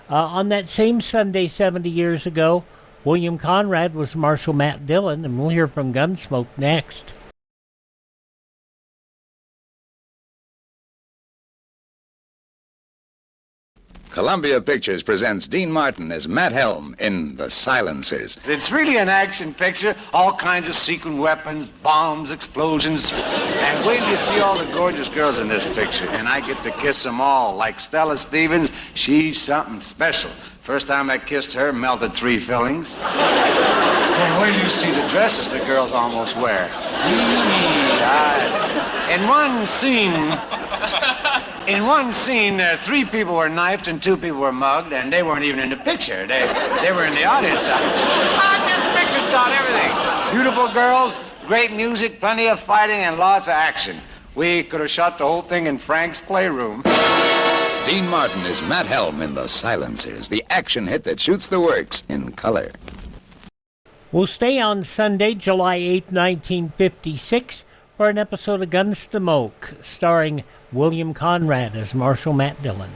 On that same Sunday 70 years ago, William Conrad was Marshal Matt Dillon, and we'll hear from Gunsmoke next. Columbia Pictures presents Dean Martin as Matt Helm in The Silencers. It's really an action picture. All kinds of secret weapons, bombs, explosions. And wait till you see all the gorgeous girls in this picture. And I get to kiss them all. Like Stella Stevens, she's something special. First time I kissed her, melted 3 fillings. And wait till you see the dresses the girls almost wear. In one scene, 3 people were knifed and 2 people were mugged, and they weren't even in the picture. They were in the audience. This picture's got everything. Beautiful girls, great music, plenty of fighting, and lots of action. We could have shot the whole thing in Frank's playroom. Dean Martin is Matt Helm in The Silencers, the action hit that shoots the works in color. We'll stay on Sunday, July 8th, 1956, for an episode of Gunsmoke, starring William Conrad as Marshal Matt Dillon.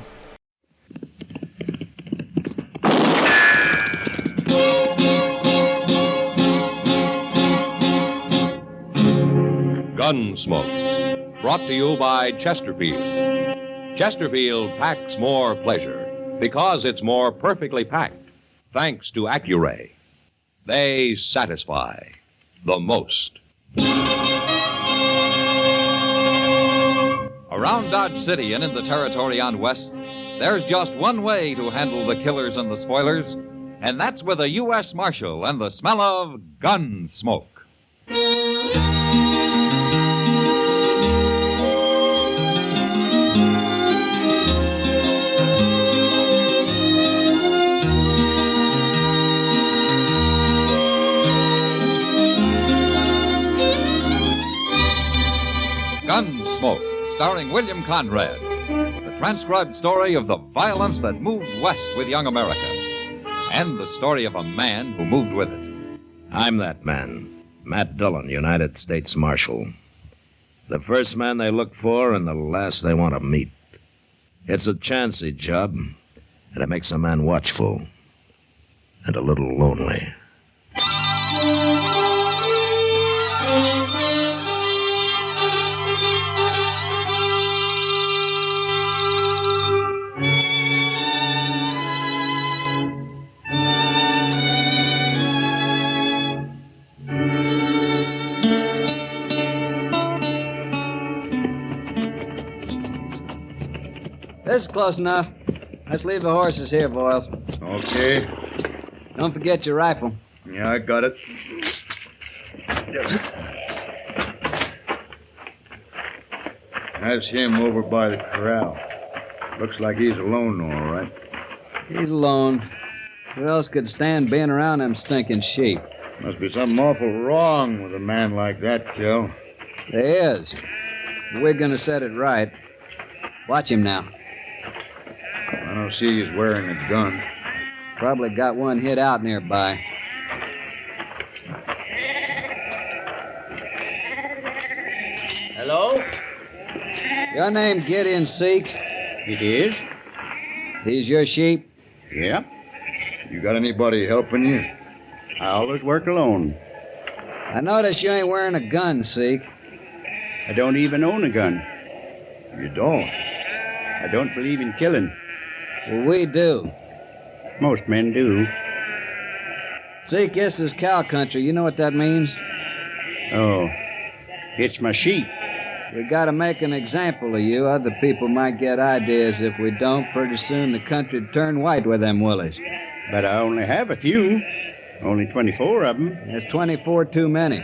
Gunsmoke, brought to you by Chesterfield. Chesterfield packs more pleasure because it's more perfectly packed, thanks to Accuray. They satisfy the most. Around Dodge City and in the territory on West, there's just one way to handle the killers and the spoilers, and that's with a U.S. Marshal and the smell of gun smoke. Gunsmoke, starring William Conrad. The transcribed story of the violence that moved west with young America. And the story of a man who moved with it. I'm that man, Matt Dillon, United States Marshal. The first man they look for and the last they want to meet. It's a chancy job, and it makes a man watchful and a little lonely. This is close enough. Let's leave the horses here, boys. Okay. Don't forget your rifle. Yeah, I got it. That's him over by the corral. Looks like he's alone, all right. He's alone. Who else could stand being around them stinking sheep? Must be something awful wrong with a man like that, Kel. There is. We're gonna set it right. Watch him now. I don't see he's wearing a gun. Probably got one hid out nearby. Hello? Your name Gideon Seek? It is. These your sheep? Yep. You got anybody helping you? I always work alone. I notice you ain't wearing a gun, Seek. I don't even own a gun. You don't? I don't believe in killing. Well, we do. Most men do. Seek, this is cow country. You know what that means? Oh, it's my sheep. We gotta make an example of you. Other people might get ideas. If we don't, pretty soon the country'd turn white with them willies. But I only have a few. Only 24 of them. There's 24 too many.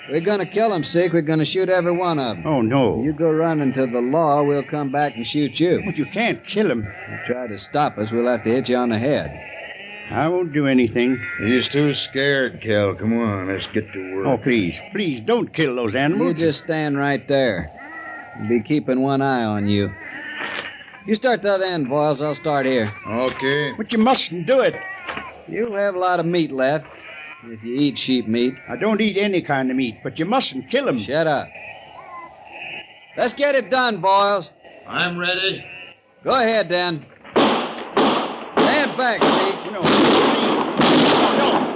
We're gonna kill them, Seek. We're gonna shoot every one of them. Oh, no. You go running to the law, we'll come back and shoot you. But you can't kill them. You try to stop us, we'll have to hit you on the head. I won't do anything. He's too scared, Cal. Come on, let's get to work. Oh, please. Please, don't kill those animals. You just stand right there. I'll be keeping one eye on you. You start the other end, boys. I'll start here. Okay. But you mustn't do it. You have a lot of meat left, if you eat sheep meat. I don't eat any kind of meat, but you mustn't kill them. Shut up. Let's get it done, boys. I'm ready. Go ahead, Dan. Stand back, Seek. No. Oh, no.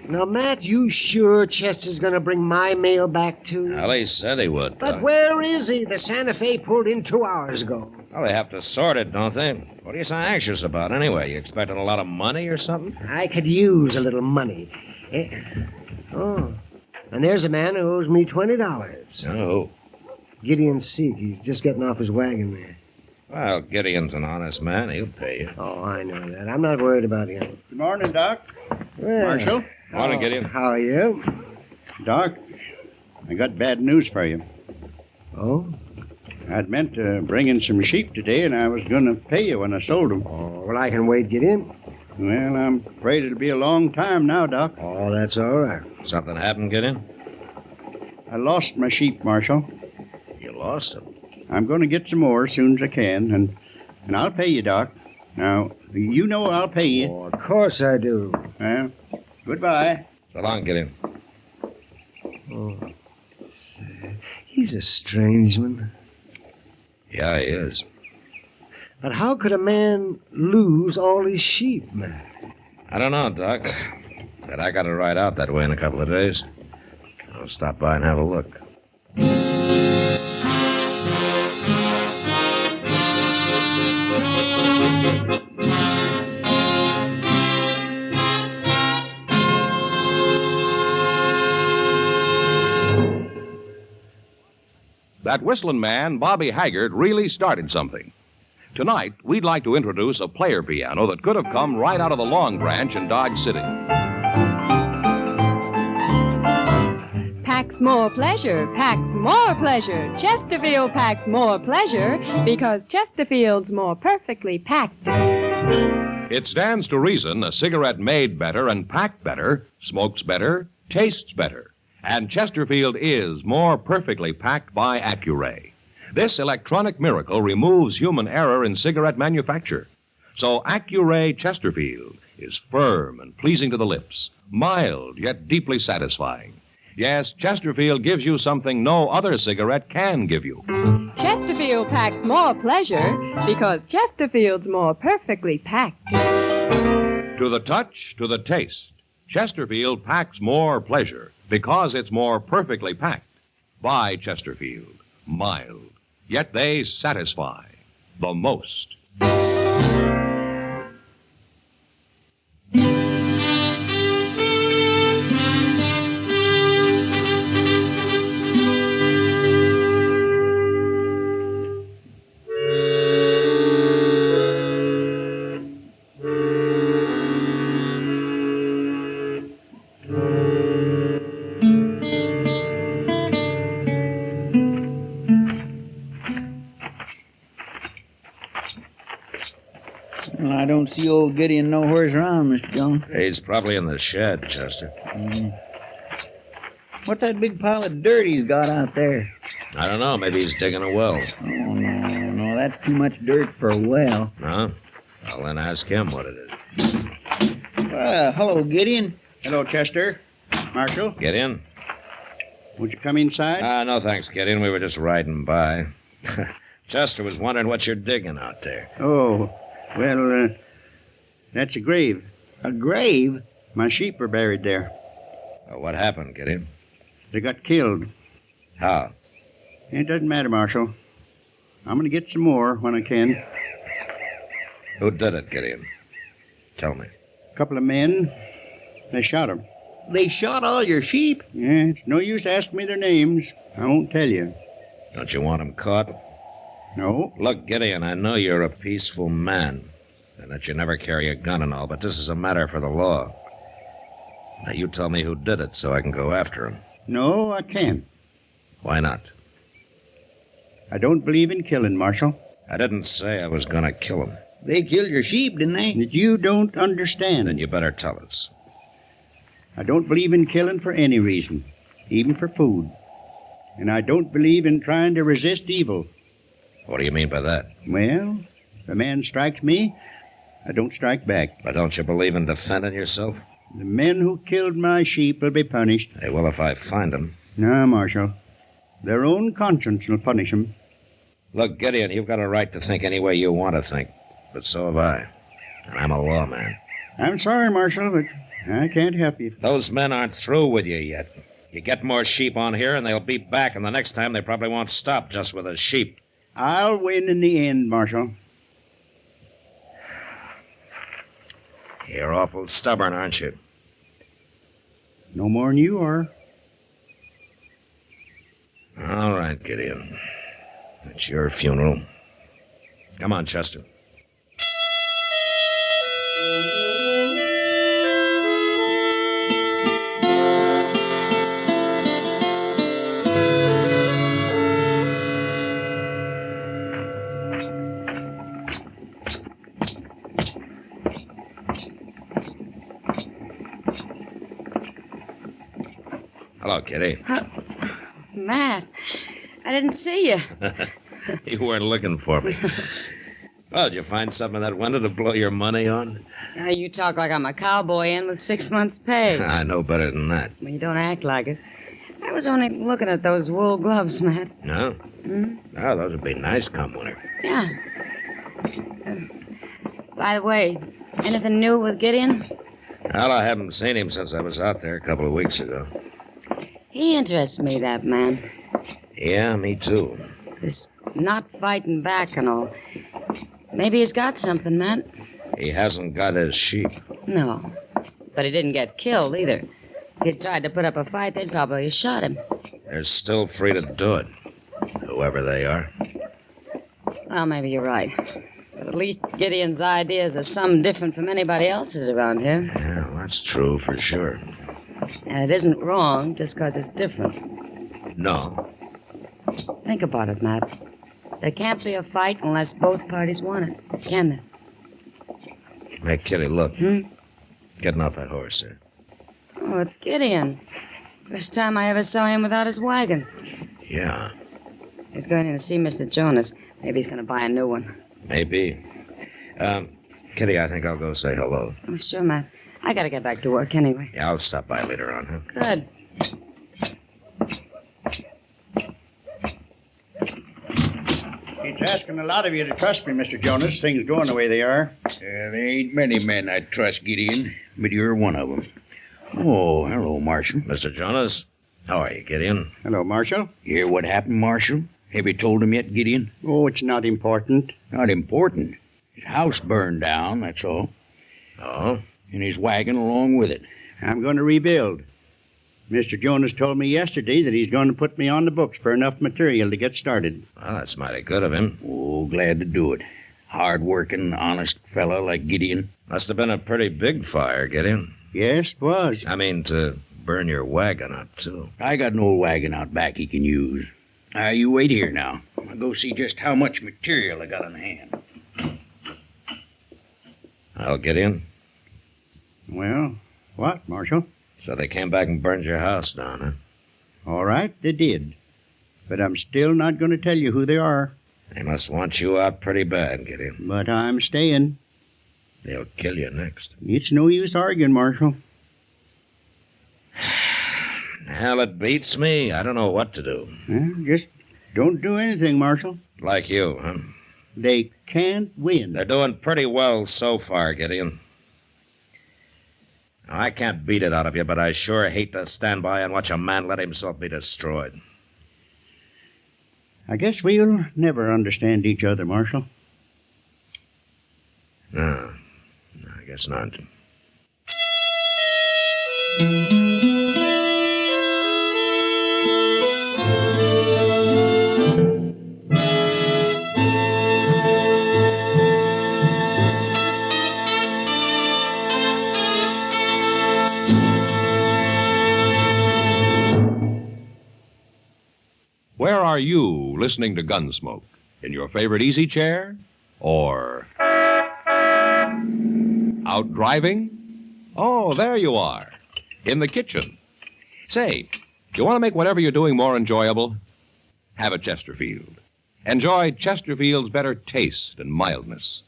Now, Matt, you sure Chester's gonna bring my mail back to you? Well, he said he would. But where is he? The Santa Fe pulled in 2 hours ago. Well, they have to sort it, don't they? What are you so anxious about, anyway? You expecting a lot of money or something? I could use a little money. Oh, and there's a man who owes me $20. Oh. Gideon Seek. He's just getting off his wagon there. Well, Gideon's an honest man. He'll pay you. Oh, I know that. I'm not worried about him. Good morning, Doc. Well, Marshal. Morning, Gideon. How are you? Doc, I got bad news for you. Oh? I'd meant to bring in some sheep today, and I was going to pay you when I sold them. Oh, well, I can wait, Gideon. Well, I'm afraid it'll be a long time now, Doc. Oh, that's all right. Something happened, Gideon? I lost my sheep, Marshal. You lost them? I'm going to get some more as soon as I can, and I'll pay you, Doc. Now, you know I'll pay you. Oh, of course I do. Well, goodbye. So long, Gideon. Oh, he's a strange one. Yeah, he is. But how could a man lose all his sheep, man? I don't know, Doc. But I got to ride out that way in a couple of days. I'll stop by and have a look. That whistling man, Bobby Haggart, really started something. Tonight, we'd like to introduce a player piano that could have come right out of the Long Branch in Dodge City. Packs more pleasure, packs more pleasure. Chesterfield packs more pleasure because Chesterfield's more perfectly packed. It stands to reason a cigarette made better and packed better, smokes better, tastes better. And Chesterfield is more perfectly packed by Accuray. This electronic miracle removes human error in cigarette manufacture. So Accuray Chesterfield is firm and pleasing to the lips, mild yet deeply satisfying. Yes, Chesterfield gives you something no other cigarette can give you. Chesterfield packs more pleasure because Chesterfield's more perfectly packed. To the touch, to the taste, Chesterfield packs more pleasure because it's more perfectly packed. By Chesterfield, mild, yet they satisfy the most. Well, I don't see old Gideon nowhere's around, Mr. Jones. He's probably in the shed, Chester. What's that big pile of dirt he's got out there? I don't know. Maybe he's digging a well. Oh, no, that's too much dirt for a well. No? Well, then ask him what it is. Hello, Gideon. Hello, Chester. Marshal. Get in. Won't you come inside? No, thanks, Gideon. We were just riding by. Chester was wondering what you're digging out there. Oh, well, that's a grave. A grave? My sheep are buried there. What happened, Gideon? They got killed. How? It doesn't matter, Marshal. I'm going to get some more when I can. Who did it, Gideon? Tell me. A couple of men. They shot them. They shot all your sheep? Yeah, it's no use asking me their names. I won't tell you. Don't you want them caught? No. Look, Gideon, I know you're a peaceful man and that you never carry a gun and all, but this is a matter for the law. Now, you tell me who did it so I can go after him. No, I can't. Why not? I don't believe in killing, Marshal. I didn't say I was going to kill him. They killed your sheep, didn't they? That you don't understand. Then you better tell us. I don't believe in killing for any reason, even for food. And I don't believe in trying to resist evil. What do you mean by that? Well, if a man strikes me, I don't strike back. But don't you believe in defending yourself? The men who killed my sheep will be punished. Hey, well, if I find them. No, Marshal. Their own conscience will punish them. Look, Gideon, you've got a right to think any way you want to think. But so have I. And I'm a lawman. I'm sorry, Marshal, but I can't help you. Those men aren't through with you yet. You get more sheep on here, and they'll be back, and the next time they probably won't stop just with the sheep. I'll win in the end, Marshal. You're awful stubborn, aren't you? No more than you are. All right, Gideon. It's your funeral. Come on, Chester. Hello, Kitty. Matt, I didn't see you. You weren't looking for me. Well, did you find something in that window to blow your money on? Now, you talk like I'm a cowboy in with 6 months' pay. I know better than that. Well, you don't act like it. I was only looking at those wool gloves, Matt. No? Hmm? Oh, those would be nice come winter. Yeah. By the way, anything new with Gideon? Well, I haven't seen him since I was out there a couple of weeks ago. He interests me, that man. Yeah, me too. This not fighting back and all. Maybe he's got something, Matt. He hasn't got his sheep. No. But he didn't get killed, either. If he'd tried to put up a fight, they'd probably have shot him. They're still free to do it, whoever they are. Well, maybe you're right. But at least Gideon's ideas are some different from anybody else's around here. Yeah, that's true for sure. And it isn't wrong just because it's different. No. Think about it, Matt. There can't be a fight unless both parties want it, can there? Hey, Kitty, look. Hmm? Getting off that horse there. Oh, it's Gideon. First time I ever saw him without his wagon. Yeah, He's going in to see Mr. Jonas. Maybe he's going to buy a new one. maybe. Kitty, I think I'll go say hello. Oh, sure, Matt. I got to get back to work anyway. Yeah, I'll stop by later on, huh? Good. It's asking a lot of you to trust me, Mr. Jonas. Things going the way they are. There ain't many men I'd trust, Gideon, but you're one of them. Oh, hello, Marshal. Mr. Jonas, how are you, Gideon? Hello, Marshal. You hear what happened, Marshal? Have you told him yet, Gideon? Oh, it's not important. Not important. His house burned down, that's all. Oh? And his wagon along with it. I'm going to rebuild. Mr. Jonas told me yesterday that he's going to put me on the books for enough material to get started. Well, that's mighty good of him. Oh, glad to do it. Hard-working, honest fellow like Gideon. Must have been a pretty big fire, Gideon. Yes, it was. I mean, to burn your wagon up, too. I got an old wagon out back he can use. You wait here now. I'll go see just how much material I got on hand. Well, Gideon? Well, what, Marshal? So they came back and burned your house down, huh? All right, they did. But I'm still not going to tell you who they are. They must want you out pretty bad, Gideon. But I'm staying. They'll kill you next. It's no use arguing, Marshal. Hell, it beats me. I don't know what to do. Well, just don't do anything, Marshal. Like you, huh? They can't win. They're doing pretty well so far, Gideon. Now, I can't beat it out of you, but I sure hate to stand by and watch a man let himself be destroyed. I guess we'll never understand each other, Marshal. No, I guess not. Where are you listening to Gunsmoke? In your favorite easy chair? Or out driving? Oh, there you are. In the kitchen. Say, you want to make whatever you're doing more enjoyable? Have a Chesterfield. Enjoy Chesterfield's better taste and mildness.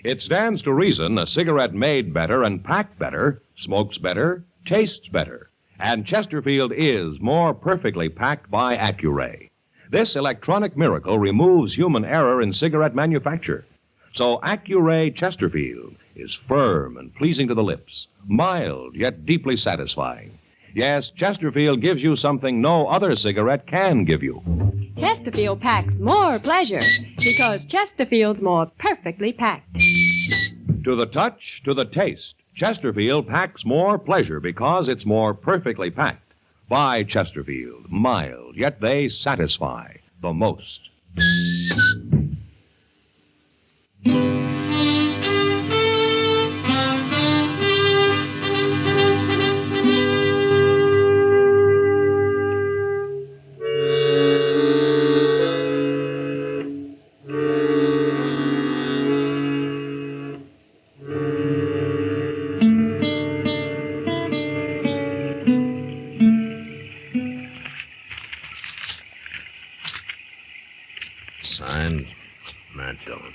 It stands to reason a cigarette made better and packed better, smokes better, tastes better. And Chesterfield is more perfectly packed by Accuray. This electronic miracle removes human error in cigarette manufacture. So Accuray Chesterfield is firm and pleasing to the lips, mild yet deeply satisfying. Yes, Chesterfield gives you something no other cigarette can give you. Chesterfield packs more pleasure because Chesterfield's more perfectly packed. To the touch, to the taste, Chesterfield packs more pleasure because it's more perfectly packed. By Chesterfield, mild, yet they satisfy the most. Signed, Matt Dillon.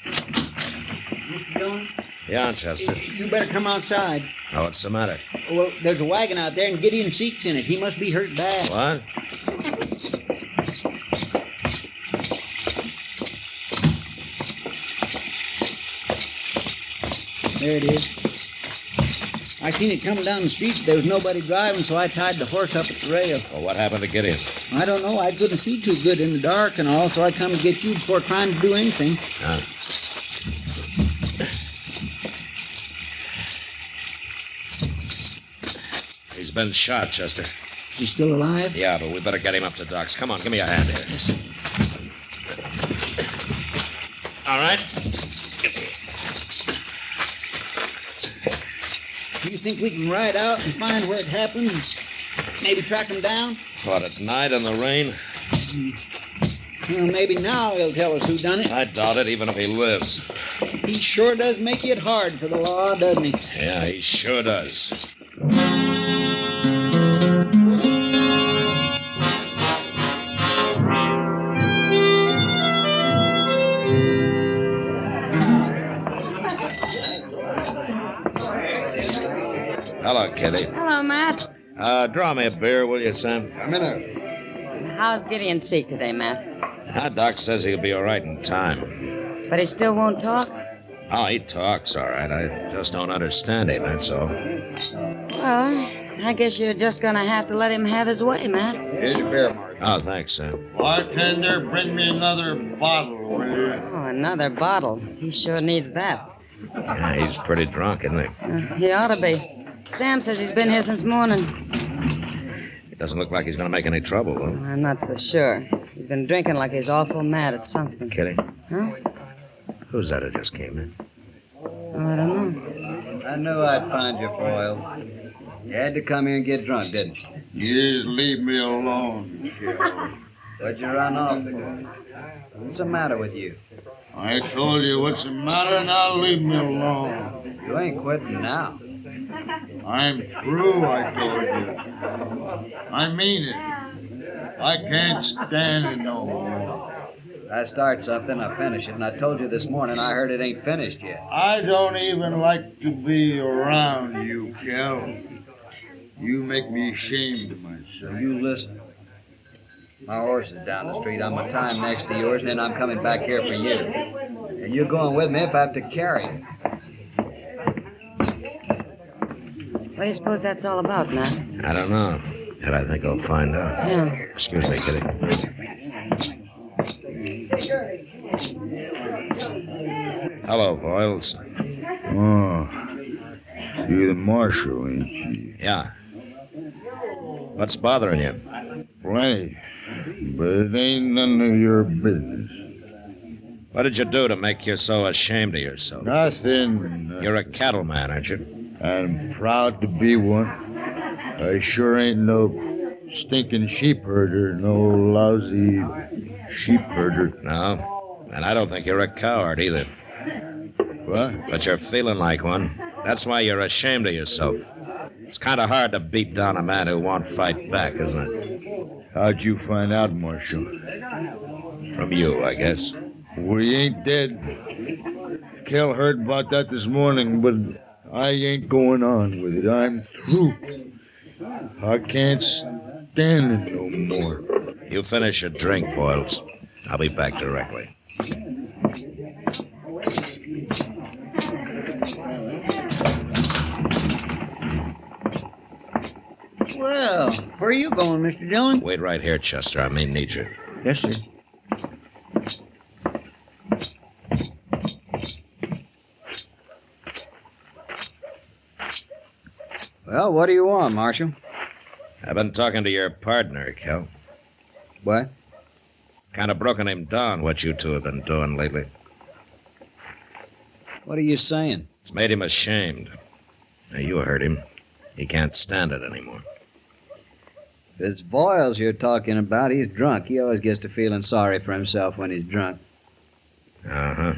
Mr. Dillon? Yeah, Chester. You better come outside. Oh, what's the matter? Well, there's a wagon out there and Gideon Seek's in it. He must be hurt bad. What? There it is. I seen it coming down the street. There was nobody driving, so I tied the horse up at the rail. Well, what happened to Gideon? I don't know. I couldn't see too good in the dark and all, so I come to get you before trying to do anything. He's been shot, Chester. He's still alive? Yeah, but we better get him up to Doc's. Come on, give me a hand here. All right? Do you think we can ride out and find where it happened? Maybe track him down? What, at night in the rain? Well, maybe now he'll tell us who done it. I doubt it, even if he lives. He sure does make it hard for the law, doesn't he? Yeah, he sure does. Hello, Kitty. Hello, Matt. Draw me a beer, will you, Sam? A minute. How's Gideon Seek today, Matt? Doc says he'll be all right in time. But he still won't talk? Oh, he talks all right. I just don't understand him, that's all. Well, I guess you're just gonna have to let him have his way, Matt. Here's your beer, Mark. Oh, thanks, Sam. Bartender, bring me another bottle, will you? Oh, another bottle. He sure needs that. Yeah, he's pretty drunk, isn't he? He ought to be. Sam says he's been here since morning. It doesn't look like he's going to make any trouble, though. I'm not so sure. He's been drinking like he's awful mad at something. Kitty? Huh? Who's that who just came in? I don't know. I knew I'd find you, Foyle. You had to come here and get drunk, didn't you? Just leave me alone, Sheriff. What'd you run off again? What's the matter with you? I told you what's the matter, now leave me alone. You ain't quitting now. I'm through, I told you. I mean it. I can't stand it no more. I start something, I finish it, and I told you this morning I heard it ain't finished yet. I don't even like to be around you, Kel. You make me ashamed of myself. You listen. My horse is down the street on my time next to yours, and then I'm coming back here for you. And you're going with me if I have to carry you. What do you suppose that's all about, Matt? I don't know. But I think I'll find out. Yeah. Excuse me, Kitty. Hello, Boyles. Oh, you're the marshal, ain't you? Yeah. What's bothering you? Plenty. But it ain't none of your business. What did you do to make you so ashamed of yourself? Nothing. You're a cattleman, aren't you? I'm proud to be one. I sure ain't no stinking sheep herder, no lousy sheep herder. No, and I don't think you're a coward either. What? But you're feeling like one. That's why you're ashamed of yourself. It's kind of hard to beat down a man who won't fight back, isn't it? How'd you find out, Marshal? From you, I guess. We ain't dead. Kel heard about that this morning, but I ain't going on with it. I'm through. I can't stand it no more. You finish your drink, Boyles. I'll be back directly. Well, where are you going, Mr. Dillon? Wait right here, Chester. I may need you. Yes, sir. Well, what do you want, Marshal? I've been talking to your partner, Kel. What? Kind of broken him down, what you two have been doing lately. What are you saying? It's made him ashamed. Now, you heard him. He can't stand it anymore. It's Voiles you're talking about. He's drunk. He always gets to feeling sorry for himself when he's drunk. Uh-huh.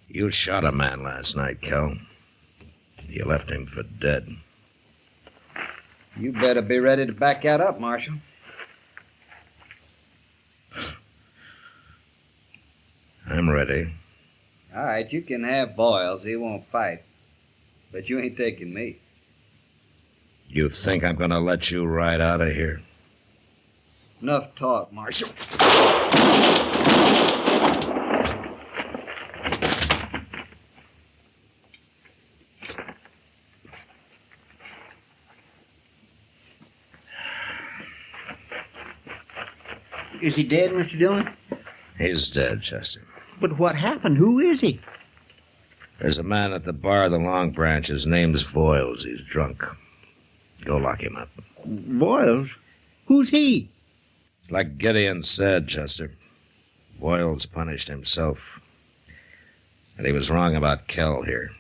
You shot a man last night, Kel. You left him for dead. You better be ready to back that up, Marshal. I'm ready. All right, you can have Voiles. He won't fight. But you ain't taking me. You think I'm gonna let you ride out of here? Enough talk, Marshal. Is he dead, Mr. Dillon? He's dead, Chester. But what happened? Who is he? There's a man at the bar of the Long Branch. His name's Voiles. He's drunk. Go lock him up. Voiles? Who's he? It's like Gideon said, Chester. Voiles punished himself. And he was wrong about Kel here.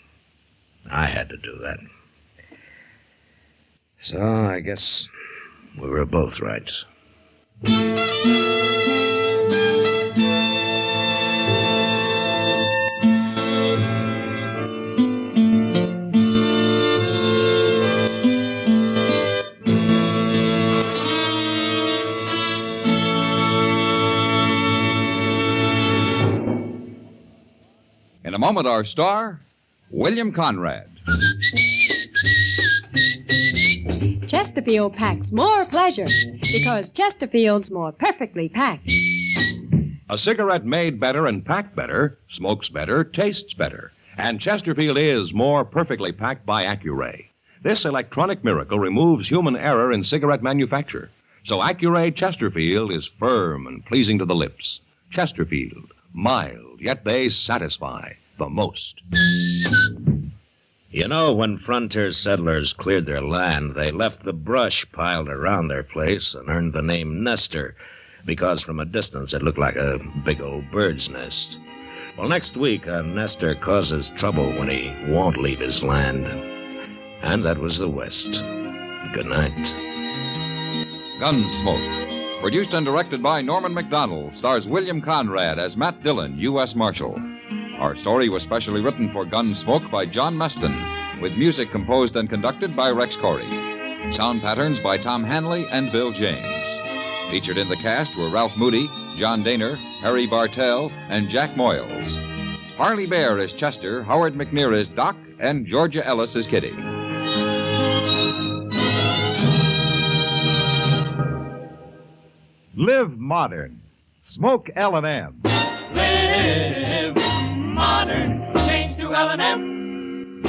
I had to do that. So I guess we were both right. In a moment, our star, William Conrad. Chesterfield packs more pleasure because Chesterfield's more perfectly packed. A cigarette made better and packed better, smokes better, tastes better. And Chesterfield is more perfectly packed by Accuray. This electronic miracle removes human error in cigarette manufacture. So Accuray Chesterfield is firm and pleasing to the lips. Chesterfield, mild, yet they satisfy the most. You know, when frontier settlers cleared their land, they left the brush piled around their place and earned the name Nester, because from a distance it looked like a big old bird's nest. Well, next week, a nester causes trouble when he won't leave his land. And that was the West. Good night. Gunsmoke. Produced and directed by Norman MacDonald, stars William Conrad as Matt Dillon, U.S. Marshal. Our story was specially written for Gunsmoke by John Meston, with music composed and conducted by Rex Corey. Sound patterns by Tom Hanley and Bill James. Featured in the cast were Ralph Moody, John Daner, Harry Bartell, and Jack Moyles. Parley Bear is Chester, Howard McNear is Doc, and Georgia Ellis is Kitty. Live modern. Smoke L&M. Live modern. Change to L&M.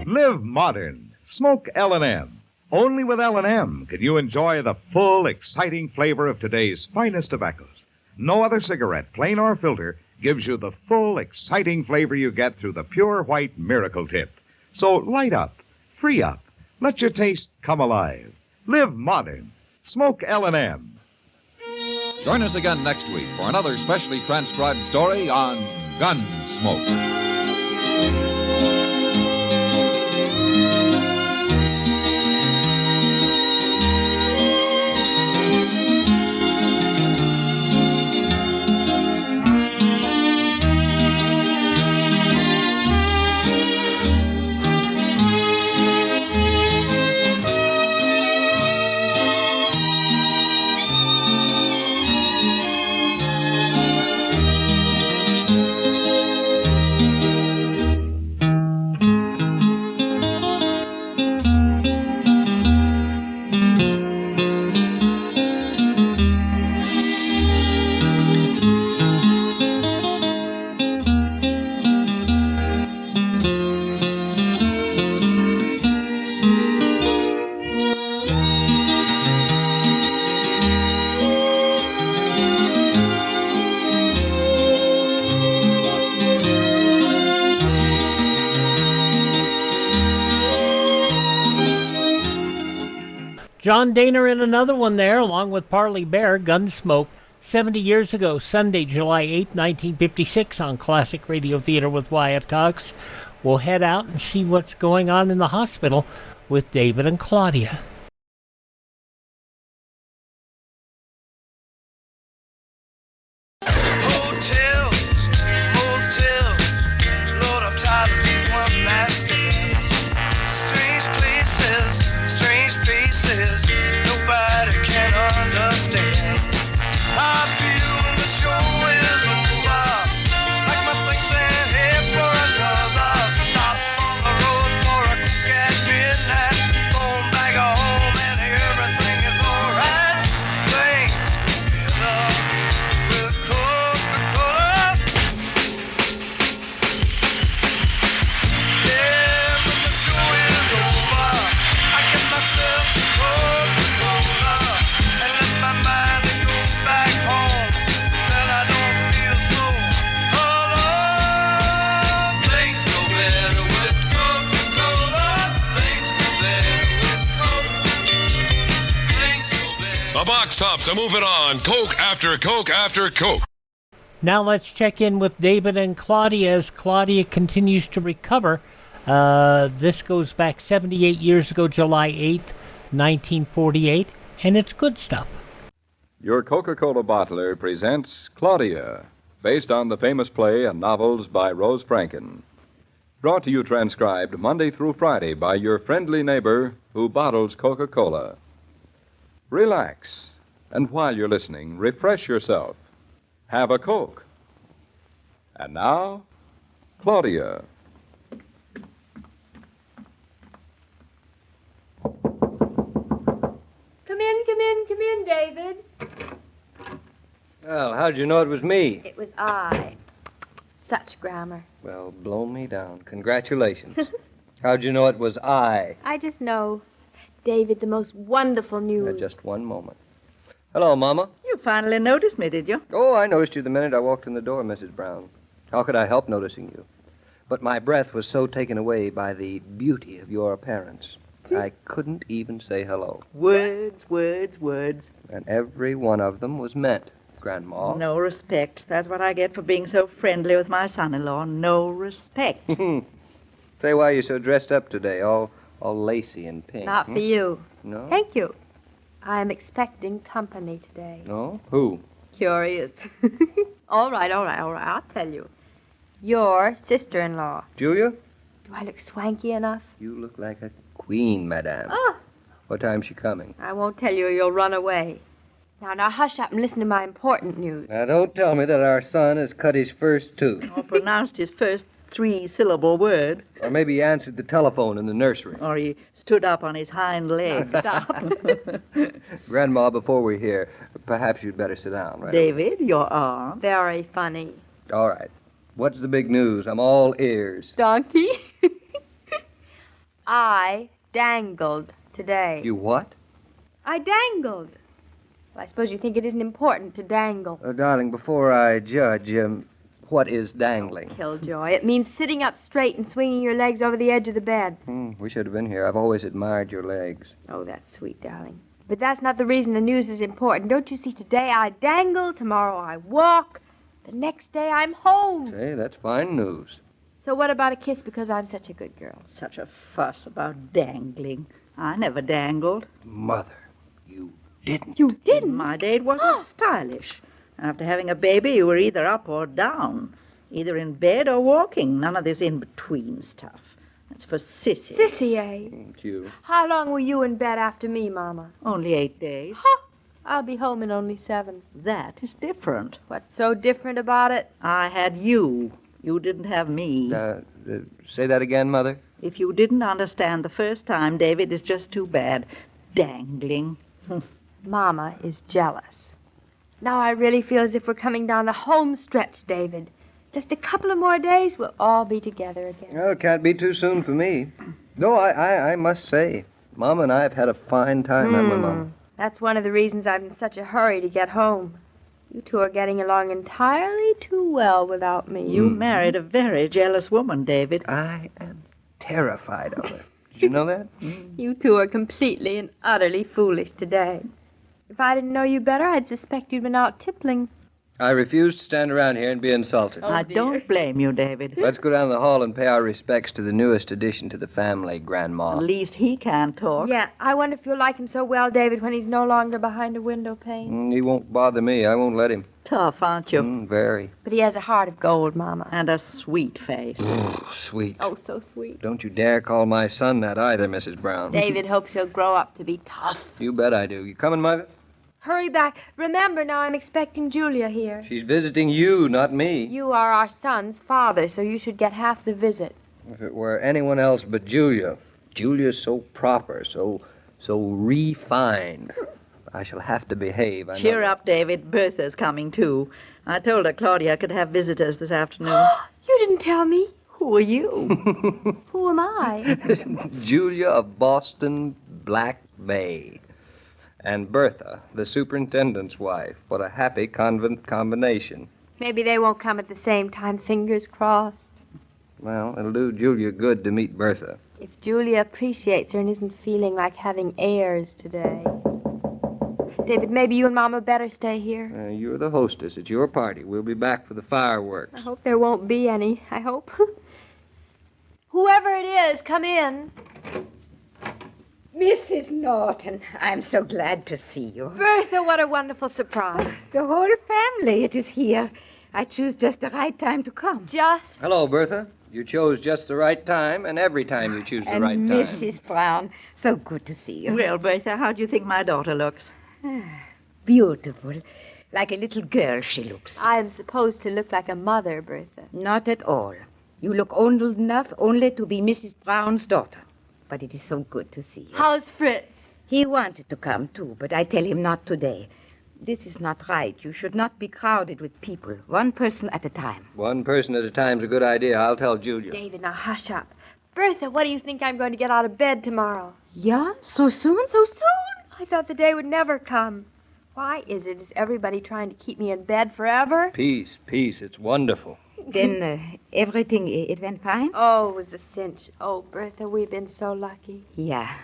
Live modern. Smoke L&M. Only with L&M can you enjoy the full, exciting flavor of today's finest tobaccos. No other cigarette, plain or filter, gives you the full, exciting flavor you get through the pure white Miracle Tip. So light up, free up, let your taste come alive. Live modern. Smoke L&M. Join us again next week for another specially transcribed story on Gunsmoke. John Daner in another one there, along with Parley Bear, Gunsmoke, 70 years ago, Sunday, July 8, 1956, on Classic Radio Theater with Wyatt Cox. We'll head out and see what's going on in the hospital with David and Claudia. Box tops are moving on. Coke after Coke after Coke. Now let's check in with David and Claudia as Claudia continues to recover. This goes back 78 years ago, July 8th, 1948, and it's good stuff. Your Coca-Cola bottler presents Claudia, based on the famous play and novels by Rose Franken. Brought to you transcribed Monday through Friday by your friendly neighbor who bottles Coca-Cola. Relax, and while you're listening, refresh yourself. Have a Coke. And now, Claudia. Come in, David. Well, how'd you know it was me? It was I. Such grammar. Well, blow me down. Congratulations. How'd you know it was I? I just know. David, the most wonderful news. Just one moment. Hello, Mama. You finally noticed me, did you? Oh, I noticed you the minute I walked in the door, Mrs. Brown. How could I help noticing you? But my breath was so taken away by the beauty of your appearance, I couldn't even say hello. Words, words, words. And every one of them was meant, Grandma. No respect. That's what I get for being so friendly with my son-in-law. No respect. Say, why are you so dressed up today, all lacy and pink? Not for you. No? Thank you. I'm expecting company today. No? Who? Curious. All right. I'll tell you. Your sister-in-law. Julia? Do I look swanky enough? You look like a queen, madame. Oh, What time's she coming? I won't tell you or you'll run away. Now hush up and listen to my important news. Now, don't tell me that our son has cut his first tooth. Or pronounced his first 3-syllable word. Or maybe he answered the telephone in the nursery. Or he stood up on his hind legs. Stop. Grandma, before we're here, perhaps you'd better sit down, right? David, your arm. Very funny. All right. What's the big news? I'm all ears. Donkey? I dangled today. You what? I dangled. Well, I suppose you think it isn't important to dangle. Darling, before I judge, what is dangling? Killjoy. It means sitting up straight and swinging your legs over the edge of the bed. We should have been here. I've always admired your legs. Oh, that's sweet, darling. But that's not the reason the news is important. Don't you see, today I dangle, tomorrow I walk, the next day I'm home. Say, that's fine news. So what about a kiss because I'm such a good girl? Such a fuss about dangling. I never dangled. Mother, you didn't. You didn't? In my day, it wasn't stylish. After having a baby, you were either up or down, either in bed or walking. None of this in-between stuff. That's for sissies. Sissy, eh? It's you. How long were you in bed after me, Mama? Only 8 days. Huh. I'll be home in only 7. That is different. What's so different about it? I had you. You didn't have me. Say that again, Mother. If you didn't understand the first time, David, it's just too bad. Dangling. Mama is jealous. Now I really feel as if we're coming down the home stretch, David. Just a couple of more days, we'll all be together again. Well, it can't be too soon for me. Though I must say, Mama and I have had a fine time, haven't we, Mama? That's one of the reasons I'm in such a hurry to get home. You two are getting along entirely too well without me. You married a very jealous woman, David. I am terrified of her. Did you know that? You two are completely and utterly foolish today. If I didn't know you better, I'd suspect you'd been out tippling. I refuse to stand around here and be insulted. I don't blame you, David. Let's go down the hall and pay our respects to the newest addition to the family, Grandma. At least he can talk. Yeah, I wonder if you'll like him so well, David, when he's no longer behind a window pane. He won't bother me. I won't let him. Tough, aren't you? Very. But he has a heart of gold, Mama. And a sweet face. Sweet. Oh, so sweet. Don't you dare call my son that either, Mrs. Brown. David hopes he'll grow up to be tough. You bet I do. You coming, Mother? Hurry back. Remember, now I'm expecting Julia here. She's visiting you, not me. You are our son's father, so you should get half the visit. If it were anyone else but Julia. Julia's so proper, so refined. I shall have to behave. I Cheer know. up, David. Bertha's coming, too. I told her Claudia could have visitors this afternoon. You didn't tell me. Who are you? Who am I? Julia of Boston Black Bay. And Bertha, the superintendent's wife. What a happy convent combination. Maybe they won't come at the same time, fingers crossed. Well, it'll do Julia good to meet Bertha. If Julia appreciates her and isn't feeling like having airs today. David, maybe you and Mama better stay here. You're the hostess. It's your party. We'll be back for the fireworks. I hope there won't be any. I hope. Whoever it is, come in. Mrs. Norton, I'm so glad to see you. Bertha, what a wonderful surprise. The whole family, it is here. I choose just the right time to come. Just? Hello, Bertha. You chose just the right time, and every time you choose the right time. Mrs. Brown, so good to see you. Well, Bertha, how do you think my daughter looks? Beautiful. Like a little girl she looks. I am supposed to look like a mother, Bertha. Not at all. You look old enough only to be Mrs. Brown's daughter. But it is so good to see you. How's Fritz? He wanted to come, too, but I tell him not today. This is not right. You should not be crowded with people. One person at a time. One person at a time's a good idea. I'll tell Julia. David, now hush up. Bertha, what do you think I'm going to get out of bed tomorrow? Yeah? So soon? So soon? I thought the day would never come. Why is it? Is everybody trying to keep me in bed forever? Peace. It's wonderful. Then everything, it went fine? Oh, it was a cinch. Oh, Bertha, we've been so lucky. Yeah.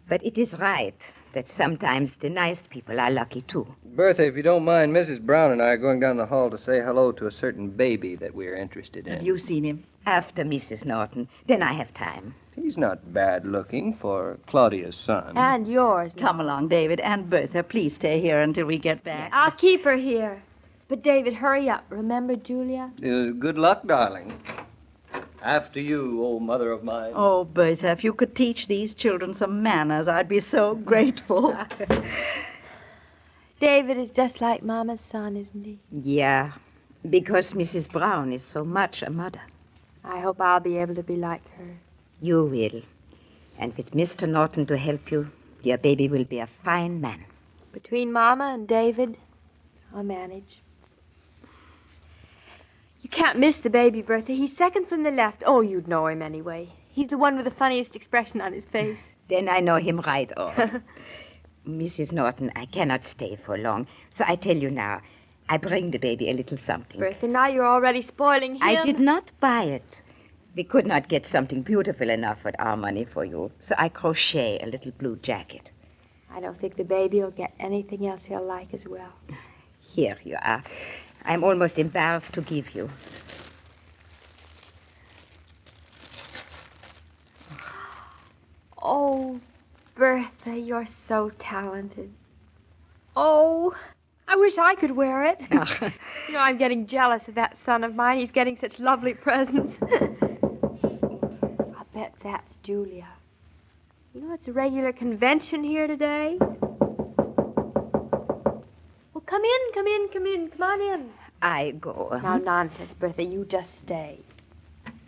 But it is right. that sometimes the nice people are lucky, too. Bertha, if you don't mind, Mrs. Brown and I are going down the hall to say hello to a certain baby that we're interested in. Have you seen him? After Mrs. Norton. Then I have time. He's not bad looking for Claudia's son. And yours. Come along, David. And Bertha, please stay here until we get back. I'll keep her here. But, David, hurry up. Remember Julia? Good luck, darling. After you, old mother of mine. Oh, Bertha, if you could teach these children some manners, I'd be so grateful. David is just like Mama's son, isn't he? Yeah, because Mrs. Brown is so much a mother. I hope I'll be able to be like her. You will. And with Mr. Norton to help you, your baby will be a fine man. Between Mama and David, I'll manage. You can't miss the baby, Bertha. He's second from the left. Oh, you'd know him anyway. He's the one with the funniest expression on his face. Then I know him right off. Mrs. Norton, I cannot stay for long, so I tell you now, I bring the baby a little something. Bertha, now you're already spoiling him. I did not buy it. We could not get something beautiful enough with our money for you, so I crochet a little blue jacket. I don't think the baby will get anything else he'll like as well. Here you are. I'm almost embarrassed to give you. Oh, Bertha, you're so talented. Oh, I wish I could wear it. You know, I'm getting jealous of that son of mine. He's getting such lovely presents. I bet that's Julia. You know, it's a regular convention here today. Well, come on in. I go. Now, nonsense, Bertha. You just stay.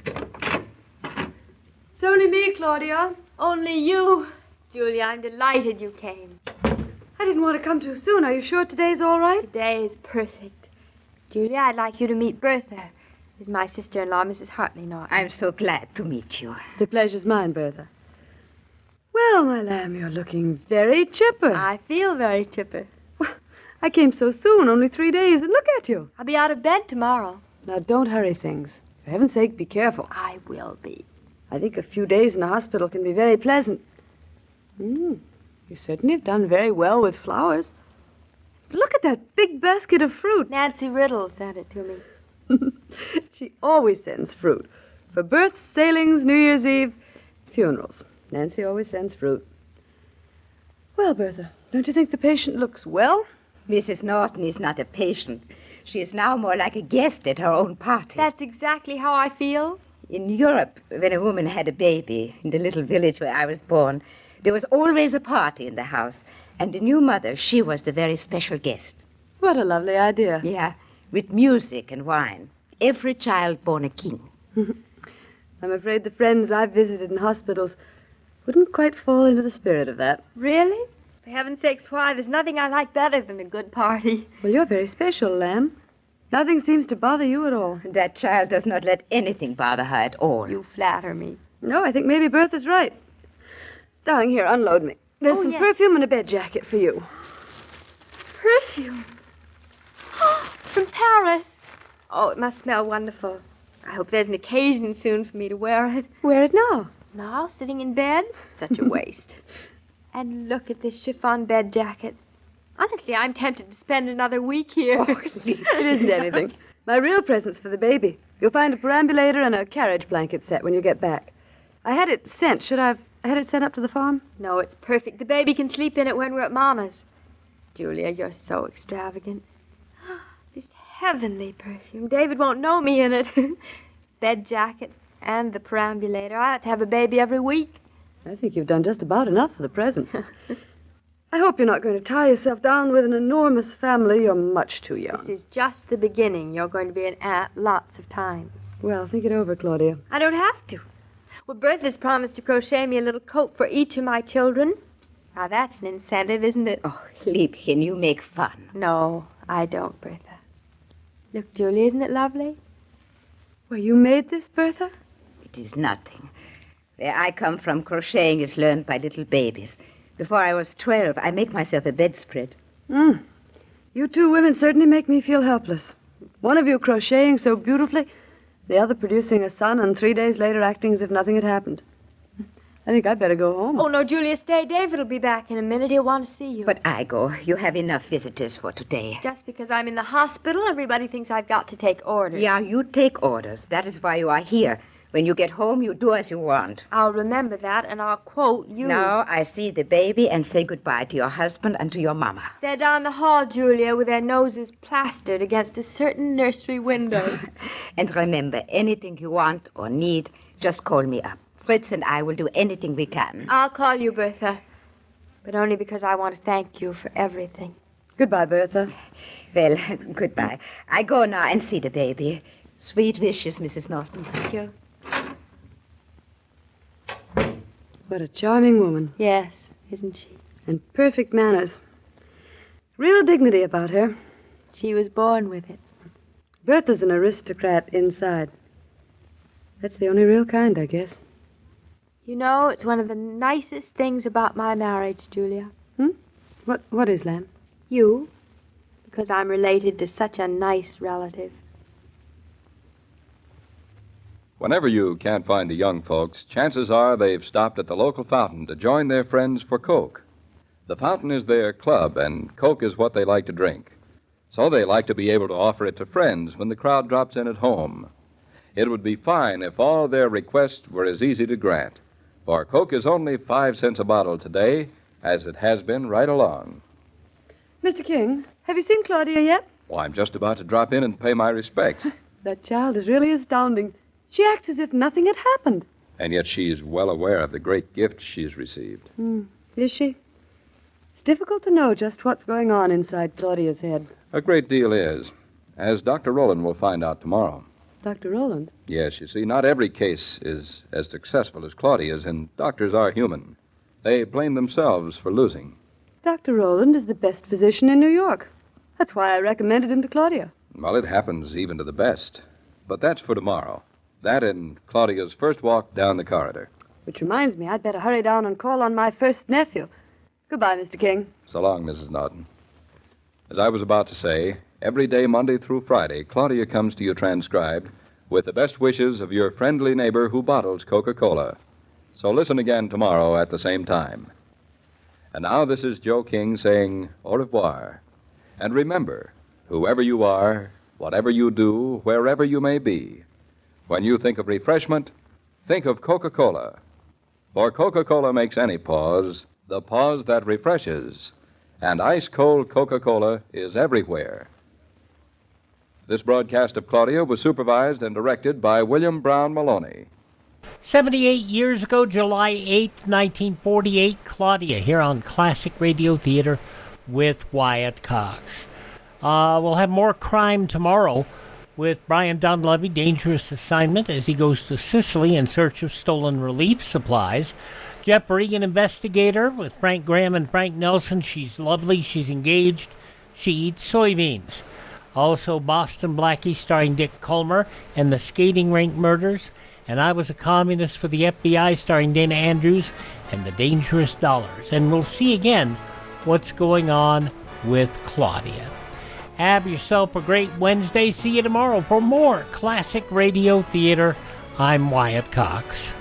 It's only me, Claudia. Only you. Julia, I'm delighted you came. I didn't want to come too soon. Are you sure today's all right? Today is perfect. Julia, I'd like you to meet Bertha. This is my sister-in-law, Mrs. Hartley Norton. I'm so glad to meet you. The pleasure's mine, Bertha. Well, my lamb, you're looking very chipper. I feel very chipper. I came so soon, only 3 days, and look at you. I'll be out of bed tomorrow. Now, don't hurry things. For heaven's sake, be careful. I will be. I think a few days in a hospital can be very pleasant. You certainly have done very well with flowers. Look at that big basket of fruit. Nancy Riddle sent it to me. She always sends fruit. For births, sailings, New Year's Eve, funerals. Nancy always sends fruit. Well, Bertha, don't you think the patient looks well? Mrs. Norton is not a patient. She is now more like a guest at her own party. That's exactly how I feel. In Europe, when a woman had a baby, in the little village where I was born, there was always a party in the house. And the new mother, she was the very special guest. What a lovely idea. Yeah, with music and wine. Every child born a king. I'm afraid the friends I've visited in hospitals wouldn't quite fall into the spirit of that. Really? For heaven's sakes, why? There's nothing I like better than a good party. Well, you're very special, Lamb. Nothing seems to bother you at all. That child does not let anything bother her at all. You flatter me. No, I think maybe Bertha's right. Darling, here, unload me. There's some perfume and a bed jacket for you. Perfume? From Paris. Oh, it must smell wonderful. I hope there's an occasion soon for me to wear it. Wear it now. Now, sitting in bed? Such a waste. And look at this chiffon bed jacket. Honestly, I'm tempted to spend another week here. Oh, it isn't anything. My real present's for the baby. You'll find a perambulator and a carriage blanket set when you get back. I had it sent. Should I have had it sent up to the farm? No, it's perfect. The baby can sleep in it when we're at Mama's. Julia, you're so extravagant. This heavenly perfume. David won't know me in it. Bed jacket and the perambulator. I ought to have a baby every week. I think you've done just about enough for the present. I hope you're not going to tie yourself down with an enormous family. You're much too young. This is just the beginning. You're going to be an aunt lots of times. Well, think it over, Claudia. I don't have to. Well, Bertha's promised to crochet me a little coat for each of my children. Now, that's an incentive, isn't it? Oh, Liebchen, you make fun. No, I don't, Bertha. Look, Julia, isn't it lovely? Well, you made this, Bertha? It is nothing. Where I come from, crocheting is learned by little babies. Before I was 12, I make myself a bedspread. You two women certainly make me feel helpless. One of you crocheting so beautifully, the other producing a son, and 3 days later acting as if nothing had happened. I think I'd better go home. Oh, no, Julia, stay. David will be back in a minute. He'll want to see you. But I go. You have enough visitors for today. Just because I'm in the hospital, everybody thinks I've got to take orders. Yeah, you take orders. That is why you are here. When you get home, you do as you want. I'll remember that, and I'll quote you. Now I see the baby and say goodbye to your husband and to your mama. They're down the hall, Julia, with their noses plastered against a certain nursery window. And remember, anything you want or need, just call me up. Fritz and I will do anything we can. I'll call you, Bertha. But only because I want to thank you for everything. Goodbye, Bertha. Well, goodbye. I go now and see the baby. Sweet wishes, Mrs. Norton. Thank you. What a charming woman. Yes, isn't she? And perfect manners. Real dignity about her. She was born with it. Bertha's an aristocrat inside. That's the only real kind, I guess. You know, it's one of the nicest things about my marriage, Julia. What is, Lamb? You. Because I'm related to such a nice relative. Whenever you can't find the young folks, chances are they've stopped at the local fountain to join their friends for Coke. The fountain is their club, and Coke is what they like to drink. So they like to be able to offer it to friends when the crowd drops in at home. It would be fine if all their requests were as easy to grant, for Coke is only 5 cents a bottle today, as it has been right along. Mr. King, have you seen Claudia yet? Well, I'm just about to drop in and pay my respects. That child is really astounding. She acts as if nothing had happened. And yet she's well aware of the great gift she's received. Is she? It's difficult to know just what's going on inside Claudia's head. A great deal is, as Dr. Rowland will find out tomorrow. Dr. Rowland? Yes, you see, not every case is as successful as Claudia's, and doctors are human. They blame themselves for losing. Dr. Rowland is the best physician in New York. That's why I recommended him to Claudia. Well, it happens even to the best. But that's for tomorrow. That and Claudia's first walk down the corridor. Which reminds me, I'd better hurry down and call on my first nephew. Goodbye, Mr. King. So long, Mrs. Norton. As I was about to say, every day, Monday through Friday, Claudia comes to you transcribed with the best wishes of your friendly neighbor who bottles Coca-Cola. So listen again tomorrow at the same time. And now this is Joe King saying au revoir. And remember, whoever you are, whatever you do, wherever you may be, when you think of refreshment, think of Coca-Cola. For Coca-Cola makes any pause the pause that refreshes. And ice-cold Coca-Cola is everywhere. This broadcast of Claudia was supervised and directed by William Brown Maloney. 78 years ago, July 8th, 1948, Claudia here on Classic Radio Theater with Wyatt Cox. We'll have more crime tomorrow with Brian Dunleavy, Dangerous Assignment, as he goes to Sicily in search of stolen relief supplies. Jeff Regan, Investigator, with Frank Graham and Frank Nelson. She's lovely, she's engaged, she eats soybeans. Also, Boston Blackie, starring Dick Culmer, and the Skating Rink Murders. And I Was a Communist for the FBI, starring Dana Andrews, and the Dangerous Dollars. And we'll see again what's going on with Claudia. Have yourself a great Wednesday. See you tomorrow for more Classic Radio Theater. I'm Wyatt Cox.